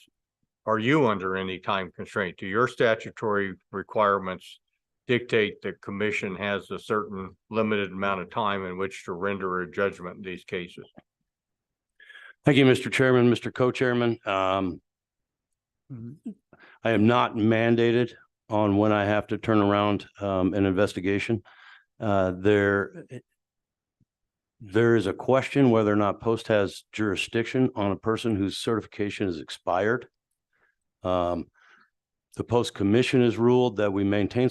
are you under any time constraint? Do your statutory requirements dictate the commission has a certain limited amount of time in which to render a judgment in these cases?
Thank you, Mr. Chairman, Mr. Co-Chairman. I am not mandated on when I have to turn around an investigation. There is a question whether or not Post has jurisdiction on a person whose certification is expired. The Post Commission has ruled that we maintain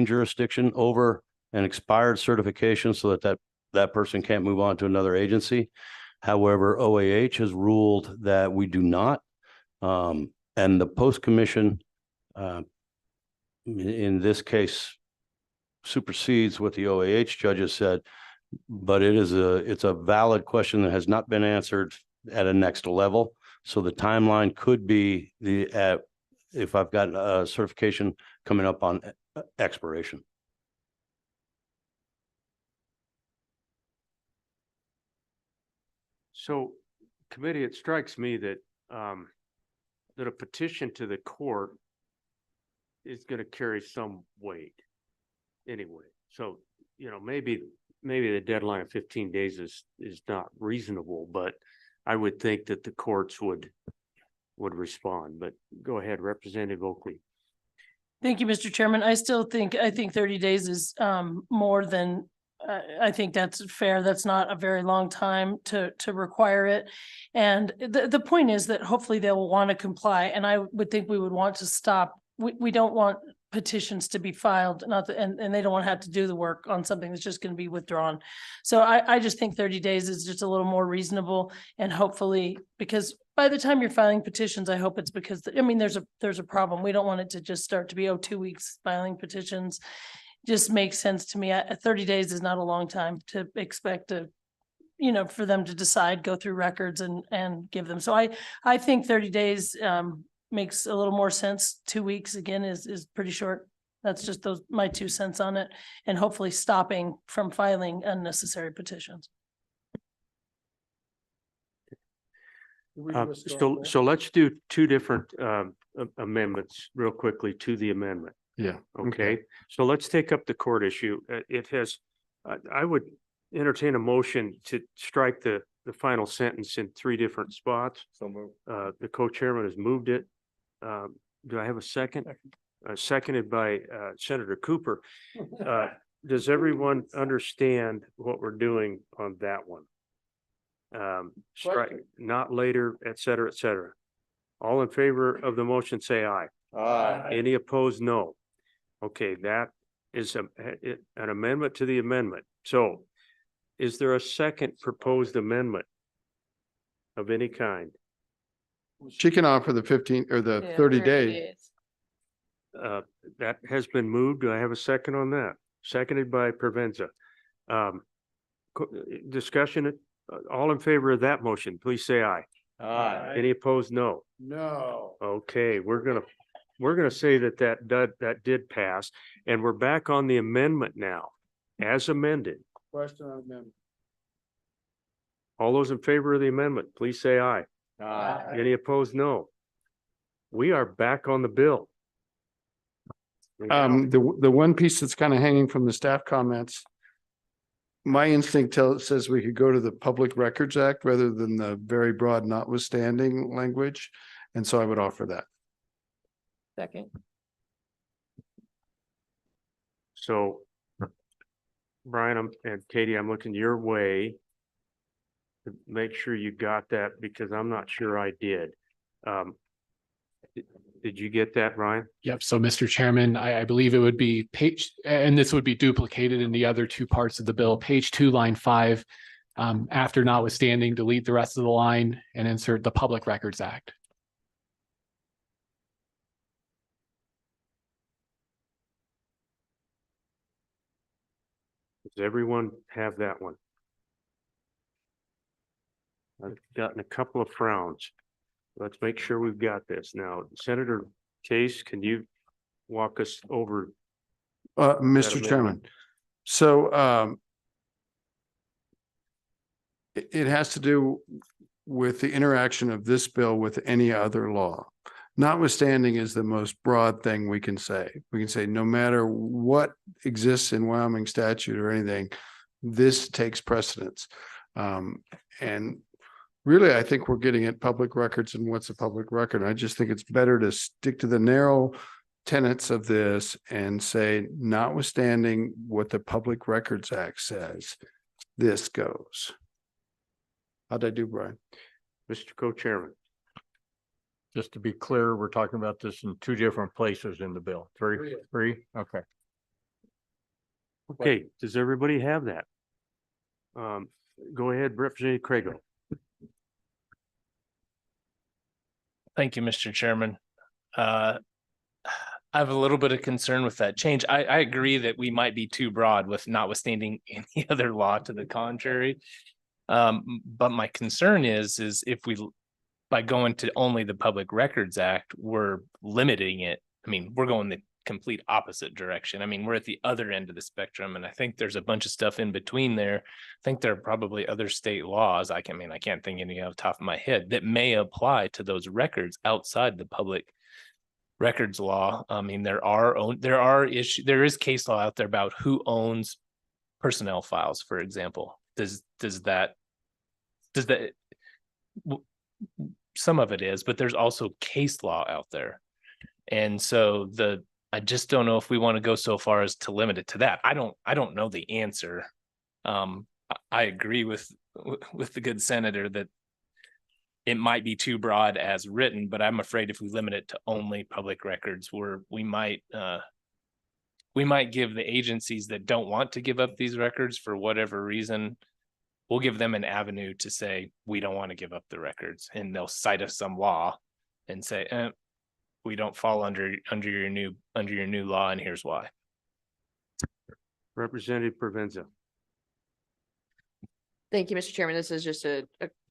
jurisdiction over an expired certification so that person can't move on to another agency. However, OAH has ruled that we do not. And the Post Commission, in this case, supersedes what the OAH judges said. But it's a valid question that has not been answered at a next level. So the timeline could be if I've got a certification coming up on expiration.
So, committee, it strikes me that that a petition to the court is going to carry some weight anyway. So, maybe the deadline of 15 days is not reasonable, but I would think that the courts would respond. But go ahead, Representative Oakley.
Thank you, Mr. Chairman. I think 30 days is more than, I think that's fair. That's not a very long time to require it. And the point is that hopefully they will want to comply. And I would think we would want to stop. We don't want petitions to be filed, and they don't want to have to do the work on something that's just going to be withdrawn. So I just think 30 days is just a little more reasonable, and hopefully, because by the time you're filing petitions, I hope it's because, there's a problem. We don't want it to just start to be, 2 weeks filing petitions. just makes sense to me. 30 days is not a long time to expect for them to decide, go through records and give them. So I think 30 days makes a little more sense. 2 weeks again is pretty short. That's just my 2 cents on it, and hopefully stopping from filing unnecessary petitions.
So let's do 2 different amendments real quickly to the amendment.
Yeah.
Okay, so let's take up the court issue. It has, I would entertain a motion to strike the final sentence in 3 different spots.
So move.
The co-chairman has moved it. Do I have a second? Seconded by Senator Cooper. Does everyone understand what we're doing on that one? Strike, not later, et cetera, et cetera. All in favor of the motion, say aye.
Aye.
Any opposed, no. Okay, that is an amendment to the amendment. So is there a second proposed amendment of any kind?
She can offer the 15 or the 30 days.
That has been moved. Do I have a second on that? Seconded by Provenza. Discussion, all in favor of that motion, please say aye.
Aye.
Any opposed, no.
No.
Okay, we're gonna say that did pass, and we're back on the amendment now, as amended.
Question on amendment.
All those in favor of the amendment, please say aye.
Aye.
Any opposed, no. We are back on the bill.
The one piece that's kind of hanging from the staff comments, my instinct says we could go to the Public Records Act rather than the very broad notwithstanding language. And so I would offer that.
Second.
So Brian and Katie, I'm looking your way to make sure you got that, because I'm not sure I did. Did you get that, Ryan?
Yep. So, Mr. Chairman, I believe it would be page, and this would be duplicated in the other 2 parts of the bill, page 2, line 5. After notwithstanding, delete the rest of the line and insert the Public Records Act.
Does everyone have that one? I've gotten a couple of frowns. Let's make sure we've got this. Now, Senator Case, can you walk us over?
Mr. Chairman, so it has to do with the interaction of this bill with any other law. Notwithstanding is the most broad thing we can say. We can say no matter what exists in Wyoming statute or anything, this takes precedence. And really, I think we're getting at public records and what's a public record. I just think it's better to stick to the narrow tenets of this and say, notwithstanding what the Public Records Act says, this goes. How'd I do, Brian?
Mr. Co-Chairman.
Just to be clear, we're talking about this in 2 different places in the bill. Three? Okay.
Okay, does everybody have that? Go ahead, Representative Crago.
Thank you, Mr. Chairman. I have a little bit of concern with that change. I agree that we might be too broad with notwithstanding any other law to the contrary. But my concern is if we, by going to only the Public Records Act, we're limiting it. I mean, we're going the complete opposite direction. I mean, we're at the other end of the spectrum, and I think there's a bunch of stuff in between there. I think there are probably other state laws. I can't think any off the top of my head that may apply to those records outside the public records law. I mean, there is case law out there about who owns personnel files, for example. Does that some of it is, but there's also case law out there. And so I just don't know if we want to go so far as to limit it to that. I don't know the answer. I agree with the good senator that it might be too broad as written, but I'm afraid if we limit it to only public records, we might give the agencies that don't want to give up these records for whatever reason, we'll give them an avenue to say, we don't want to give up the records, and they'll cite us some law and say, we don't fall under your new law, and here's why.
Representative Provenza.
Thank you, Mr. Chairman. This is just a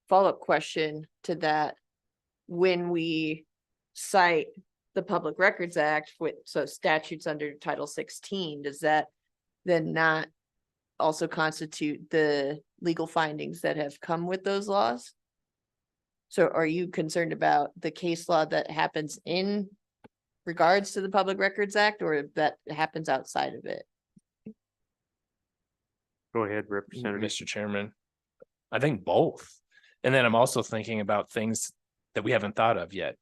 follow-up question to that. When we cite the Public Records Act with, so statutes under Title 16, does that then not also constitute the legal findings that have come with those laws? So are you concerned about the case law that happens in regards to the Public Records Act, or that happens outside of it?
Go ahead, Representative.
Mr. Chairman, I think both. And then I'm also thinking about things that we haven't thought of yet.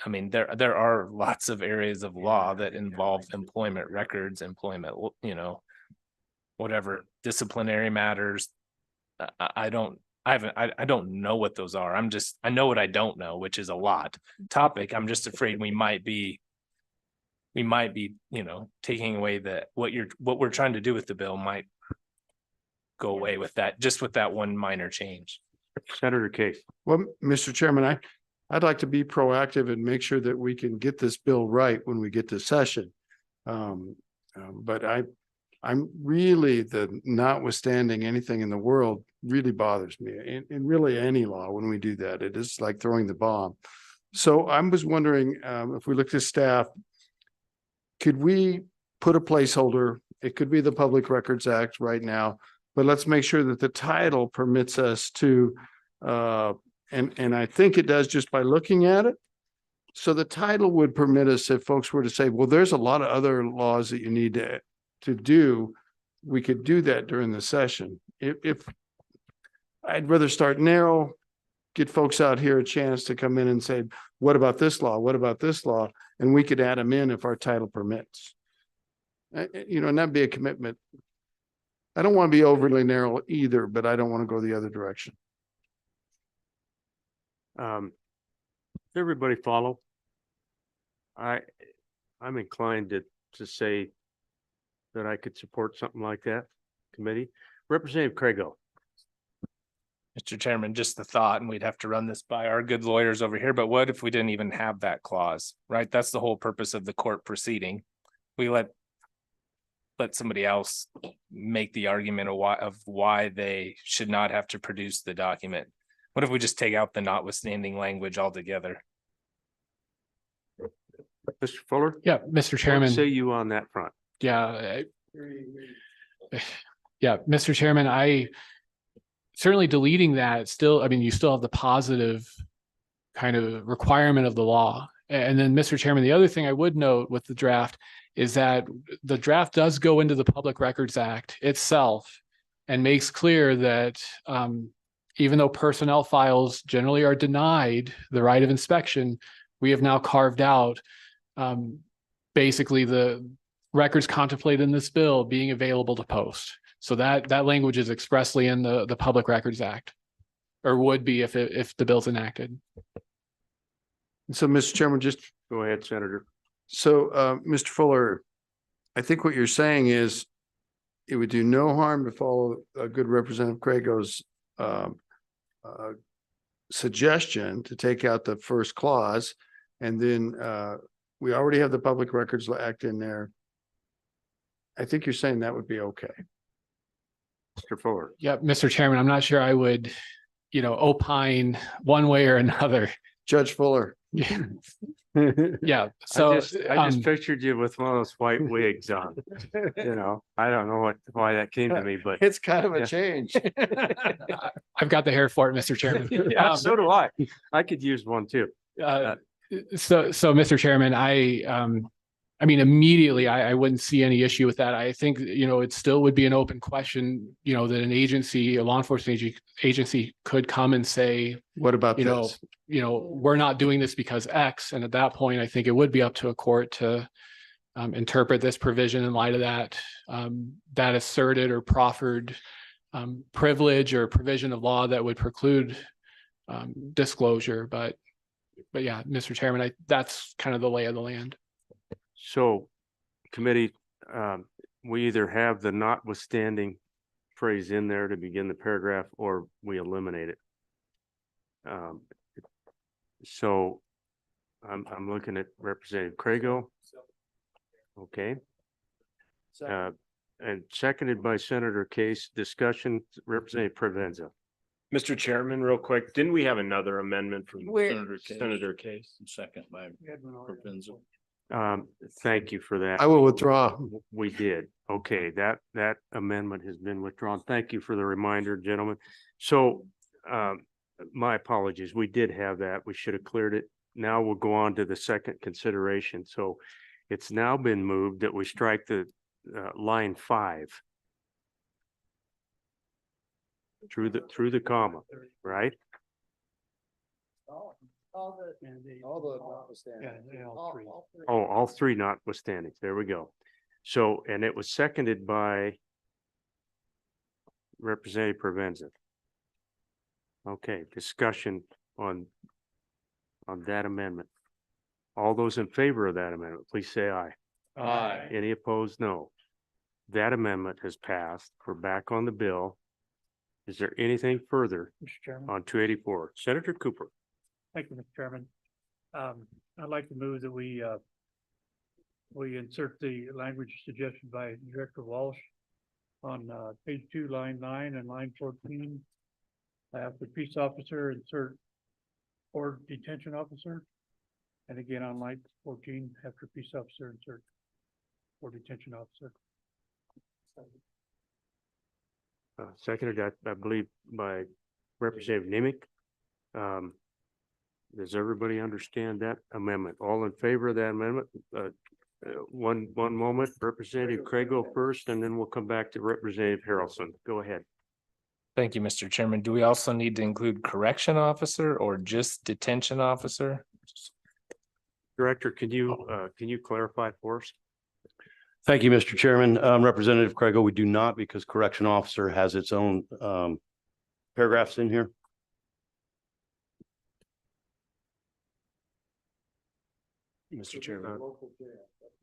I mean, there are lots of areas of law that involve employment records, employment, whatever, disciplinary matters. I don't know what those are. I know what I don't know, which is a lot topic. I'm just afraid we might be, taking away what we're trying to do with the bill might go away with that, just with that one minor change.
Senator Case.
Well, Mr. Chairman, I'd like to be proactive and make sure that we can get this bill right when we get to session. But I'm really, the notwithstanding anything in the world really bothers me, and really any law when we do that, it is like throwing the bomb. So I was wondering, if we look to staff, could we put a placeholder? It could be the Public Records Act right now, but let's make sure that the title permits us to, and I think it does just by looking at it. So the title would permit us, if folks were to say, well, there's a lot of other laws that you need to do, we could do that during the session. If I'd rather start narrow, get folks out here a chance to come in and say, what about this law? What about this law? And we could add them in if our title permits. And that'd be a commitment. I don't want to be overly narrow either, but I don't want to go the other direction.
Does everybody follow? I'm inclined to say that I could support something like that, committee. Representative Craigo.
Mr. Chairman, just the thought, and we'd have to run this by our good lawyers over here, but what if we didn't even have that clause, right? That's the whole purpose of the court proceeding. We let somebody else make the argument of why they should not have to produce the document. What if we just take out the notwithstanding language altogether?
Mr. Fuller?
Yeah, Mr. Chairman.
What say you on that front?
Yeah. Mr. Chairman, I certainly deleting that still, I mean, you still have the positive kind of requirement of the law. And then, Mr. Chairman, the other thing I would note with the draft is that the draft does go into the Public Records Act itself and makes clear that even though personnel files generally are denied the right of inspection, we have now carved out basically the records contemplated in this bill being available to post. So that language is expressly in the Public Records Act, or would be if the bill's enacted.
So, Mr. Chairman, just
go ahead, Senator.
So, Mr. Fuller, I think what you're saying is it would do no harm to follow a good Representative Craigo's suggestion to take out the first clause, and then we already have the Public Records Act in there. I think you're saying that would be okay.
Mr. Fuller.
Yeah, Mr. Chairman, I'm not sure I would, opine one way or another.
Judge Fuller.
Yeah. Yeah. So
I just pictured you with one of those white wigs on. I don't know why that came to me, but
it's kind of a change.
I've got the hair for it, Mr. Chairman.
Yeah, so do I. I could use one too.
So Mr. Chairman, I mean, immediately, I wouldn't see any issue with that. I think, it still would be an open question, that an agency, a law enforcement agency could come and say,
what about this?
We're not doing this because X. And at that point, I think it would be up to a court to interpret this provision in light of that asserted or proffered privilege or provision of law that would preclude disclosure. But yeah, Mr. Chairman, that's kind of the lay of the land.
So, committee, we either have the notwithstanding phrase in there to begin the paragraph, or we eliminate it. So I'm looking at Representative Craigo. Okay. and seconded by Senator Case. Discussion, Representative Provenza.
Mr. Chairman, real quick, didn't we have another amendment from
We're-
Senator Case?
Second by Provenza.
Thank you for that.
I will withdraw.
We did. Okay, that amendment has been withdrawn. Thank you for the reminder, gentlemen. So, my apologies. We did have that. We should have cleared it. Now we'll go on to the second consideration. So it's now been moved that we strike the line 5 through the comma, right? Oh, all three notwithstanding. There we go. So, and it was seconded by Representative Provenza. Okay, discussion on that amendment. All those in favor of that amendment, please say aye.
Aye.
Any opposed? No. That amendment has passed. We're back on the bill. Is there anything further
Mr. Chairman.
on 284? Senator Cooper.
Thank you, Mr. Chairman. I'd like to move that we insert the language suggested by Director Walsh on page 2, line 9 and line 14. After peace officer, insert or detention officer. And again, on line 14, after peace officer, insert or detention officer.
Seconded, I believe, by Representative Nemick. Does everybody understand that amendment? All in favor of that amendment? One moment, Representative Craigo first, and then we'll come back to Representative Harrelson. Go ahead.
Thank you, Mr. Chairman. Do we also need to include correction officer or just detention officer?
Director, can you clarify for us?
Thank you, Mr. Chairman. Representative Craigo, we do not, because correction officer has its own paragraphs in here.
Mr. Chairman.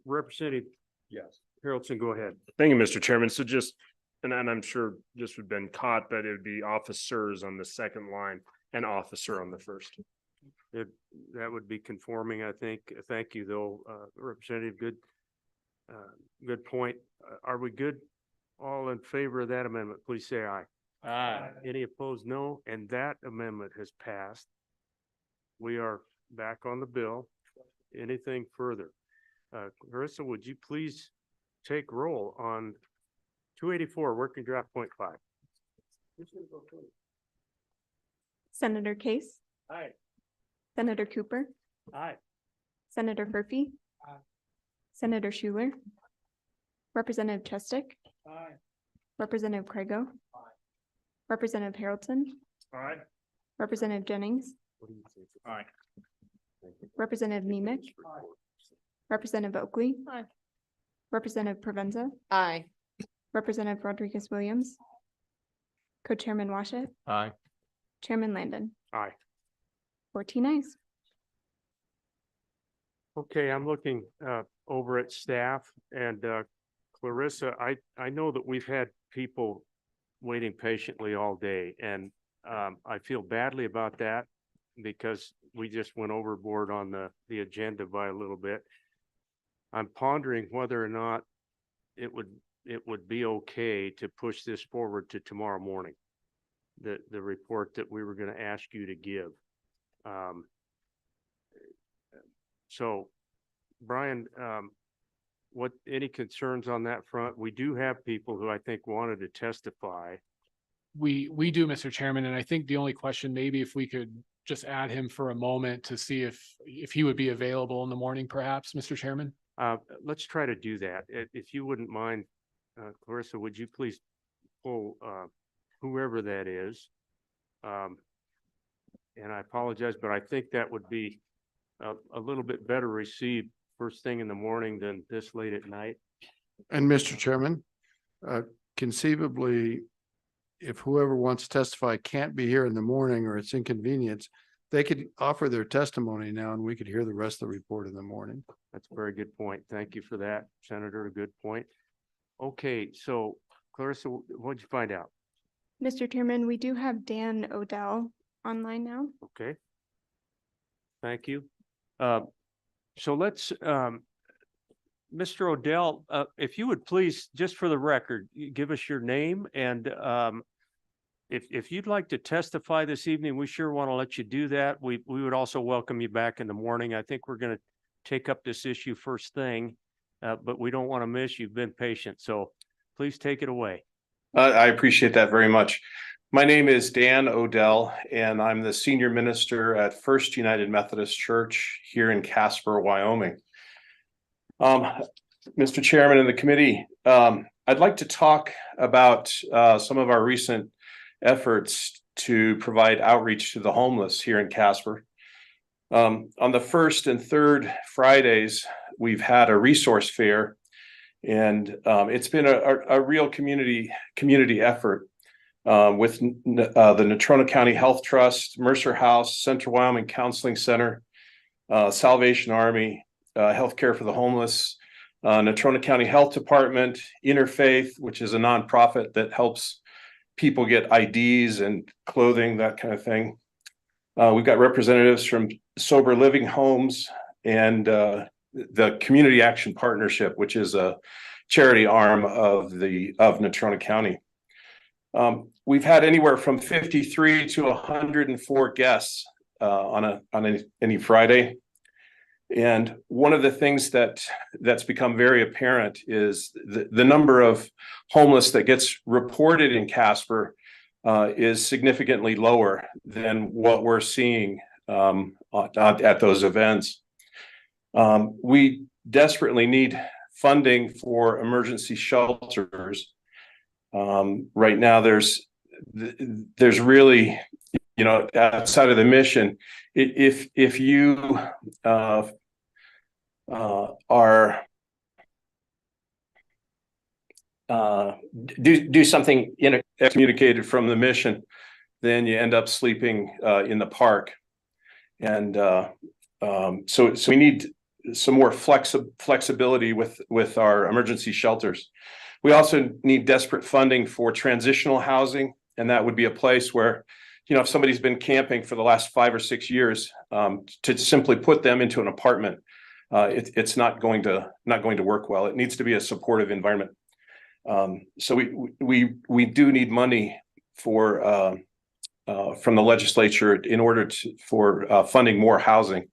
Representative.
Yes.
Harrelson, go ahead.
Thank you, Mr. Chairman. So just, and I'm sure this would have been caught, but it would be officers on the second line and officer on the first.
That would be conforming, I think. Thank you, though, Representative. Good point. Are we good? All in favor of that amendment, please say aye.
Aye.
Any opposed? No. And that amendment has passed. We are back on the bill. Anything further? Carissa, would you please take roll on 284 working draft point 5?
Senator Case,
Aye.
Senator Cooper,
Aye.
Senator Murphy,
Aye.
Senator Schuler, Representative Chestick,
Aye.
Representative Craigo, Representative Harrelson,
Aye.
Representative Jennings,
Aye.
Representative Nemick, Representative Oakley,
Aye.
Representative Provenza,
Aye.
Representative Rodriguez Williams, Co-Chairman Washit,
Aye.
Chairman Landon.
Aye.
14 ayes.
Okay, I'm looking over at staff and Clarissa, I know that we've had people waiting patiently all day, and I feel badly about that because we just went overboard on the agenda by a little bit. I'm pondering whether or not it would be okay to push this forward to tomorrow morning. The report that we were going to ask you to give. So, Brian, any concerns on that front? We do have people who I think wanted to testify.
We do, Mr. Chairman, and I think the only question, maybe if we could just add him for a moment to see if he would be available in the morning, perhaps, Mr. Chairman.
Let's try to do that. If you wouldn't mind, Clarissa, would you please pull whoever that is? And I apologize, but I think that would be a little bit better received first thing in the morning than this late at night.
And Mr. Chairman, conceivably, if whoever wants to testify can't be here in the morning or it's inconvenience, they could offer their testimony now and we could hear the rest of the report in the morning.
That's a very good point. Thank you for that, Senator. A good point. Okay, so Clarissa, what'd you find out?
Mr. Chairman, we do have Dan Odell online now.
Okay. Thank you. So let's Mr. Odell, if you would please, just for the record, give us your name and if you'd like to testify this evening, we sure want to let you do that. We would also welcome you back in the morning. I think we're going to take up this issue first thing, but we don't want to miss. You've been patient, so please take it away.
I appreciate that very much. My name is Dan Odell, and I'm the senior minister at First United Methodist Church here in Casper, Wyoming. Mr. Chairman and the committee, I'd like to talk about some of our recent efforts to provide outreach to the homeless here in Casper. On the first and third Fridays, we've had a resource fair, and it's been a real community effort with the Natrona County Health Trust, Mercer House, Central Wyoming Counseling Center, Salvation Army, Healthcare for the Homeless, Natrona County Health Department, Interfaith, which is a nonprofit that helps people get IDs and clothing, that kind of thing. We've got representatives from Sober Living Homes and the Community Action Partnership, which is a charity arm of Natrona County. We've had anywhere from 53 to 104 guests on any Friday. And one of the things that's become very apparent is the number of homeless that gets reported in Casper is significantly lower than what we're seeing at those events. We desperately need funding for emergency shelters. Right now, there's really, outside of the mission, if you do something excommunicated from the mission, then you end up sleeping in the park. And so we need some more flexibility with our emergency shelters. We also need desperate funding for transitional housing, and that would be a place where, if somebody's been camping for the last 5 or 6 years, to simply put them into an apartment, it's not going to work well. It needs to be a supportive environment. So we do need money from the legislature in order for funding more housing.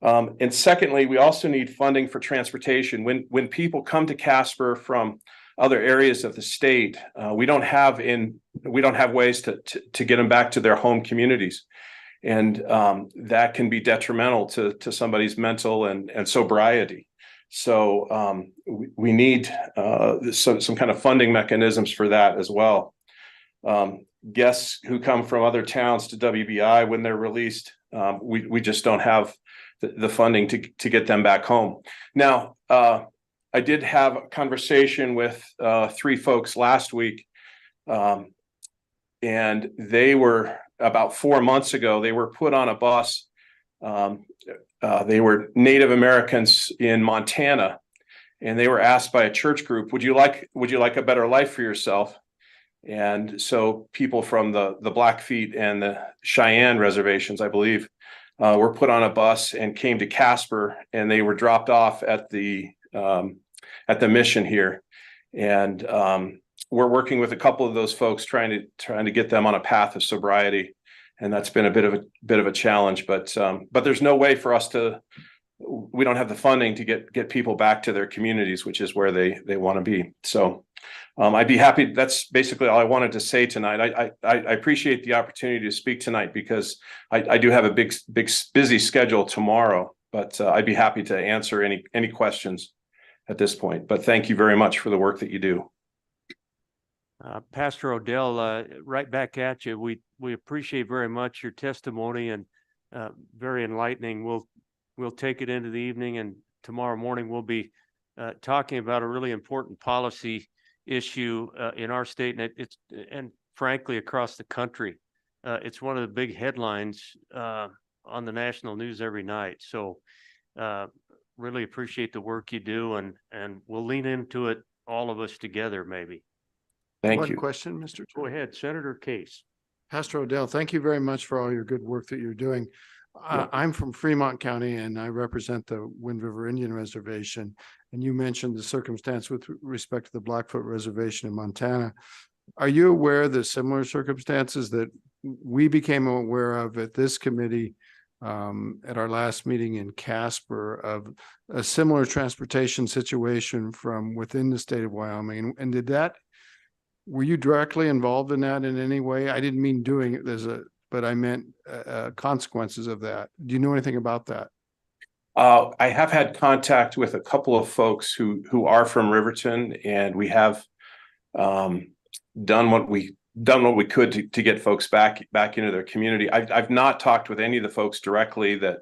And secondly, we also need funding for transportation. When people come to Casper from other areas of the state, we don't have ways to get them back to their home communities. And that can be detrimental to somebody's mental and sobriety. So we need some kind of funding mechanisms for that as well. Guests who come from other towns to WBI, when they're released, we just don't have the funding to get them back home. Now, I did have a conversation with 3 folks last week, and they were about 4 months ago, they were put on a bus. They were Native Americans in Montana, and they were asked by a church group, would you like a better life for yourself? And so people from the Blackfeet and the Cheyenne reservations, I believe, were put on a bus and came to Casper, and they were dropped off at the mission here. And we're working with a couple of those folks trying to get them on a path of sobriety. And that's been a bit of a challenge, but there's no way for us we don't have the funding to get people back to their communities, which is where they want to be. So I'd be happy. That's basically all I wanted to say tonight. I appreciate the opportunity to speak tonight because I do have a big busy schedule tomorrow, but I'd be happy to answer any questions at this point. But thank you very much for the work that you do.
Pastor Odell, right back at you. We appreciate very much your testimony and very enlightening. We'll take it into the evening, and tomorrow morning we'll be talking about a really important policy issue in our state, and frankly across the country. It's one of the big headlines on the national news every night. So really appreciate the work you do, and we'll lean into it, all of us together, maybe.
Thank you.
One question, Mr.
Go ahead, Senator Case.
Pastor Odell, thank you very much for all your good work that you're doing. I'm from Fremont County and I represent the Wind River Indian Reservation. And you mentioned the circumstance with respect to the Blackfoot Reservation in Montana. Are you aware of the similar circumstances that we became aware of at this committee at our last meeting in Casper of a similar transportation situation from within the state of Wyoming? And were you directly involved in that in any way? I didn't mean doing it but I meant consequences of that. Do you know anything about that?
I have had contact with a couple of folks who are from Riverton, and we have done what we could to get folks back into their community. I've not talked with any of the folks directly that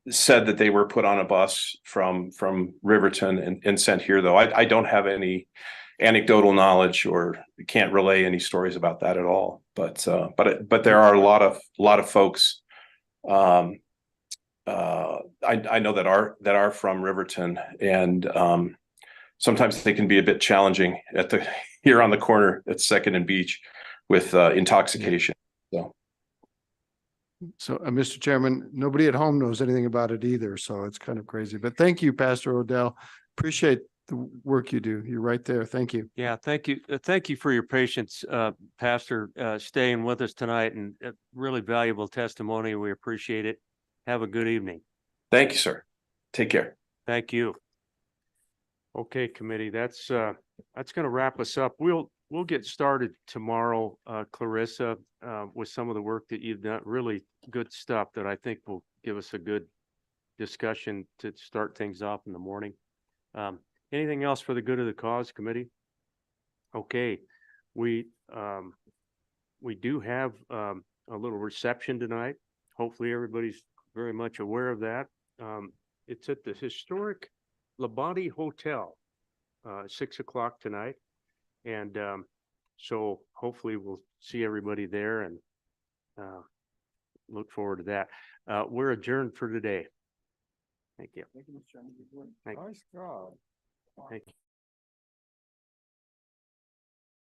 said that they were put on a bus from Riverton and sent here, though. I don't have any anecdotal knowledge or can't relay any stories about that at all. But there are a lot of folks I know that are from Riverton, and sometimes they can be a bit challenging here on the corner at Second and Beach with intoxication.
So, Mr. Chairman, nobody at home knows anything about it either, so it's kind of crazy. But thank you, Pastor Odell. Appreciate the work you do. You're right there. Thank you.
Yeah, thank you. Thank you for your patience, Pastor, staying with us tonight, and really valuable testimony. We appreciate it. Have a good evening.
Thank you, sir. Take care.
Thank you. Okay, committee, that's going to wrap us up. We'll get started tomorrow, Clarissa, with some of the work that you've done. Really good stuff that I think will give us a good discussion to start things off in the morning. Anything else for the good of the cause, committee? Okay, we do have a little reception tonight. Hopefully everybody's very much aware of that. It's at the historic Labonte Hotel, 6 o'clock tonight. And so hopefully we'll see everybody there, and look forward to that. We're adjourned for today. Thank you.
Thank you, Mr. Chairman.
Thank you.
Nice job.
Thank you.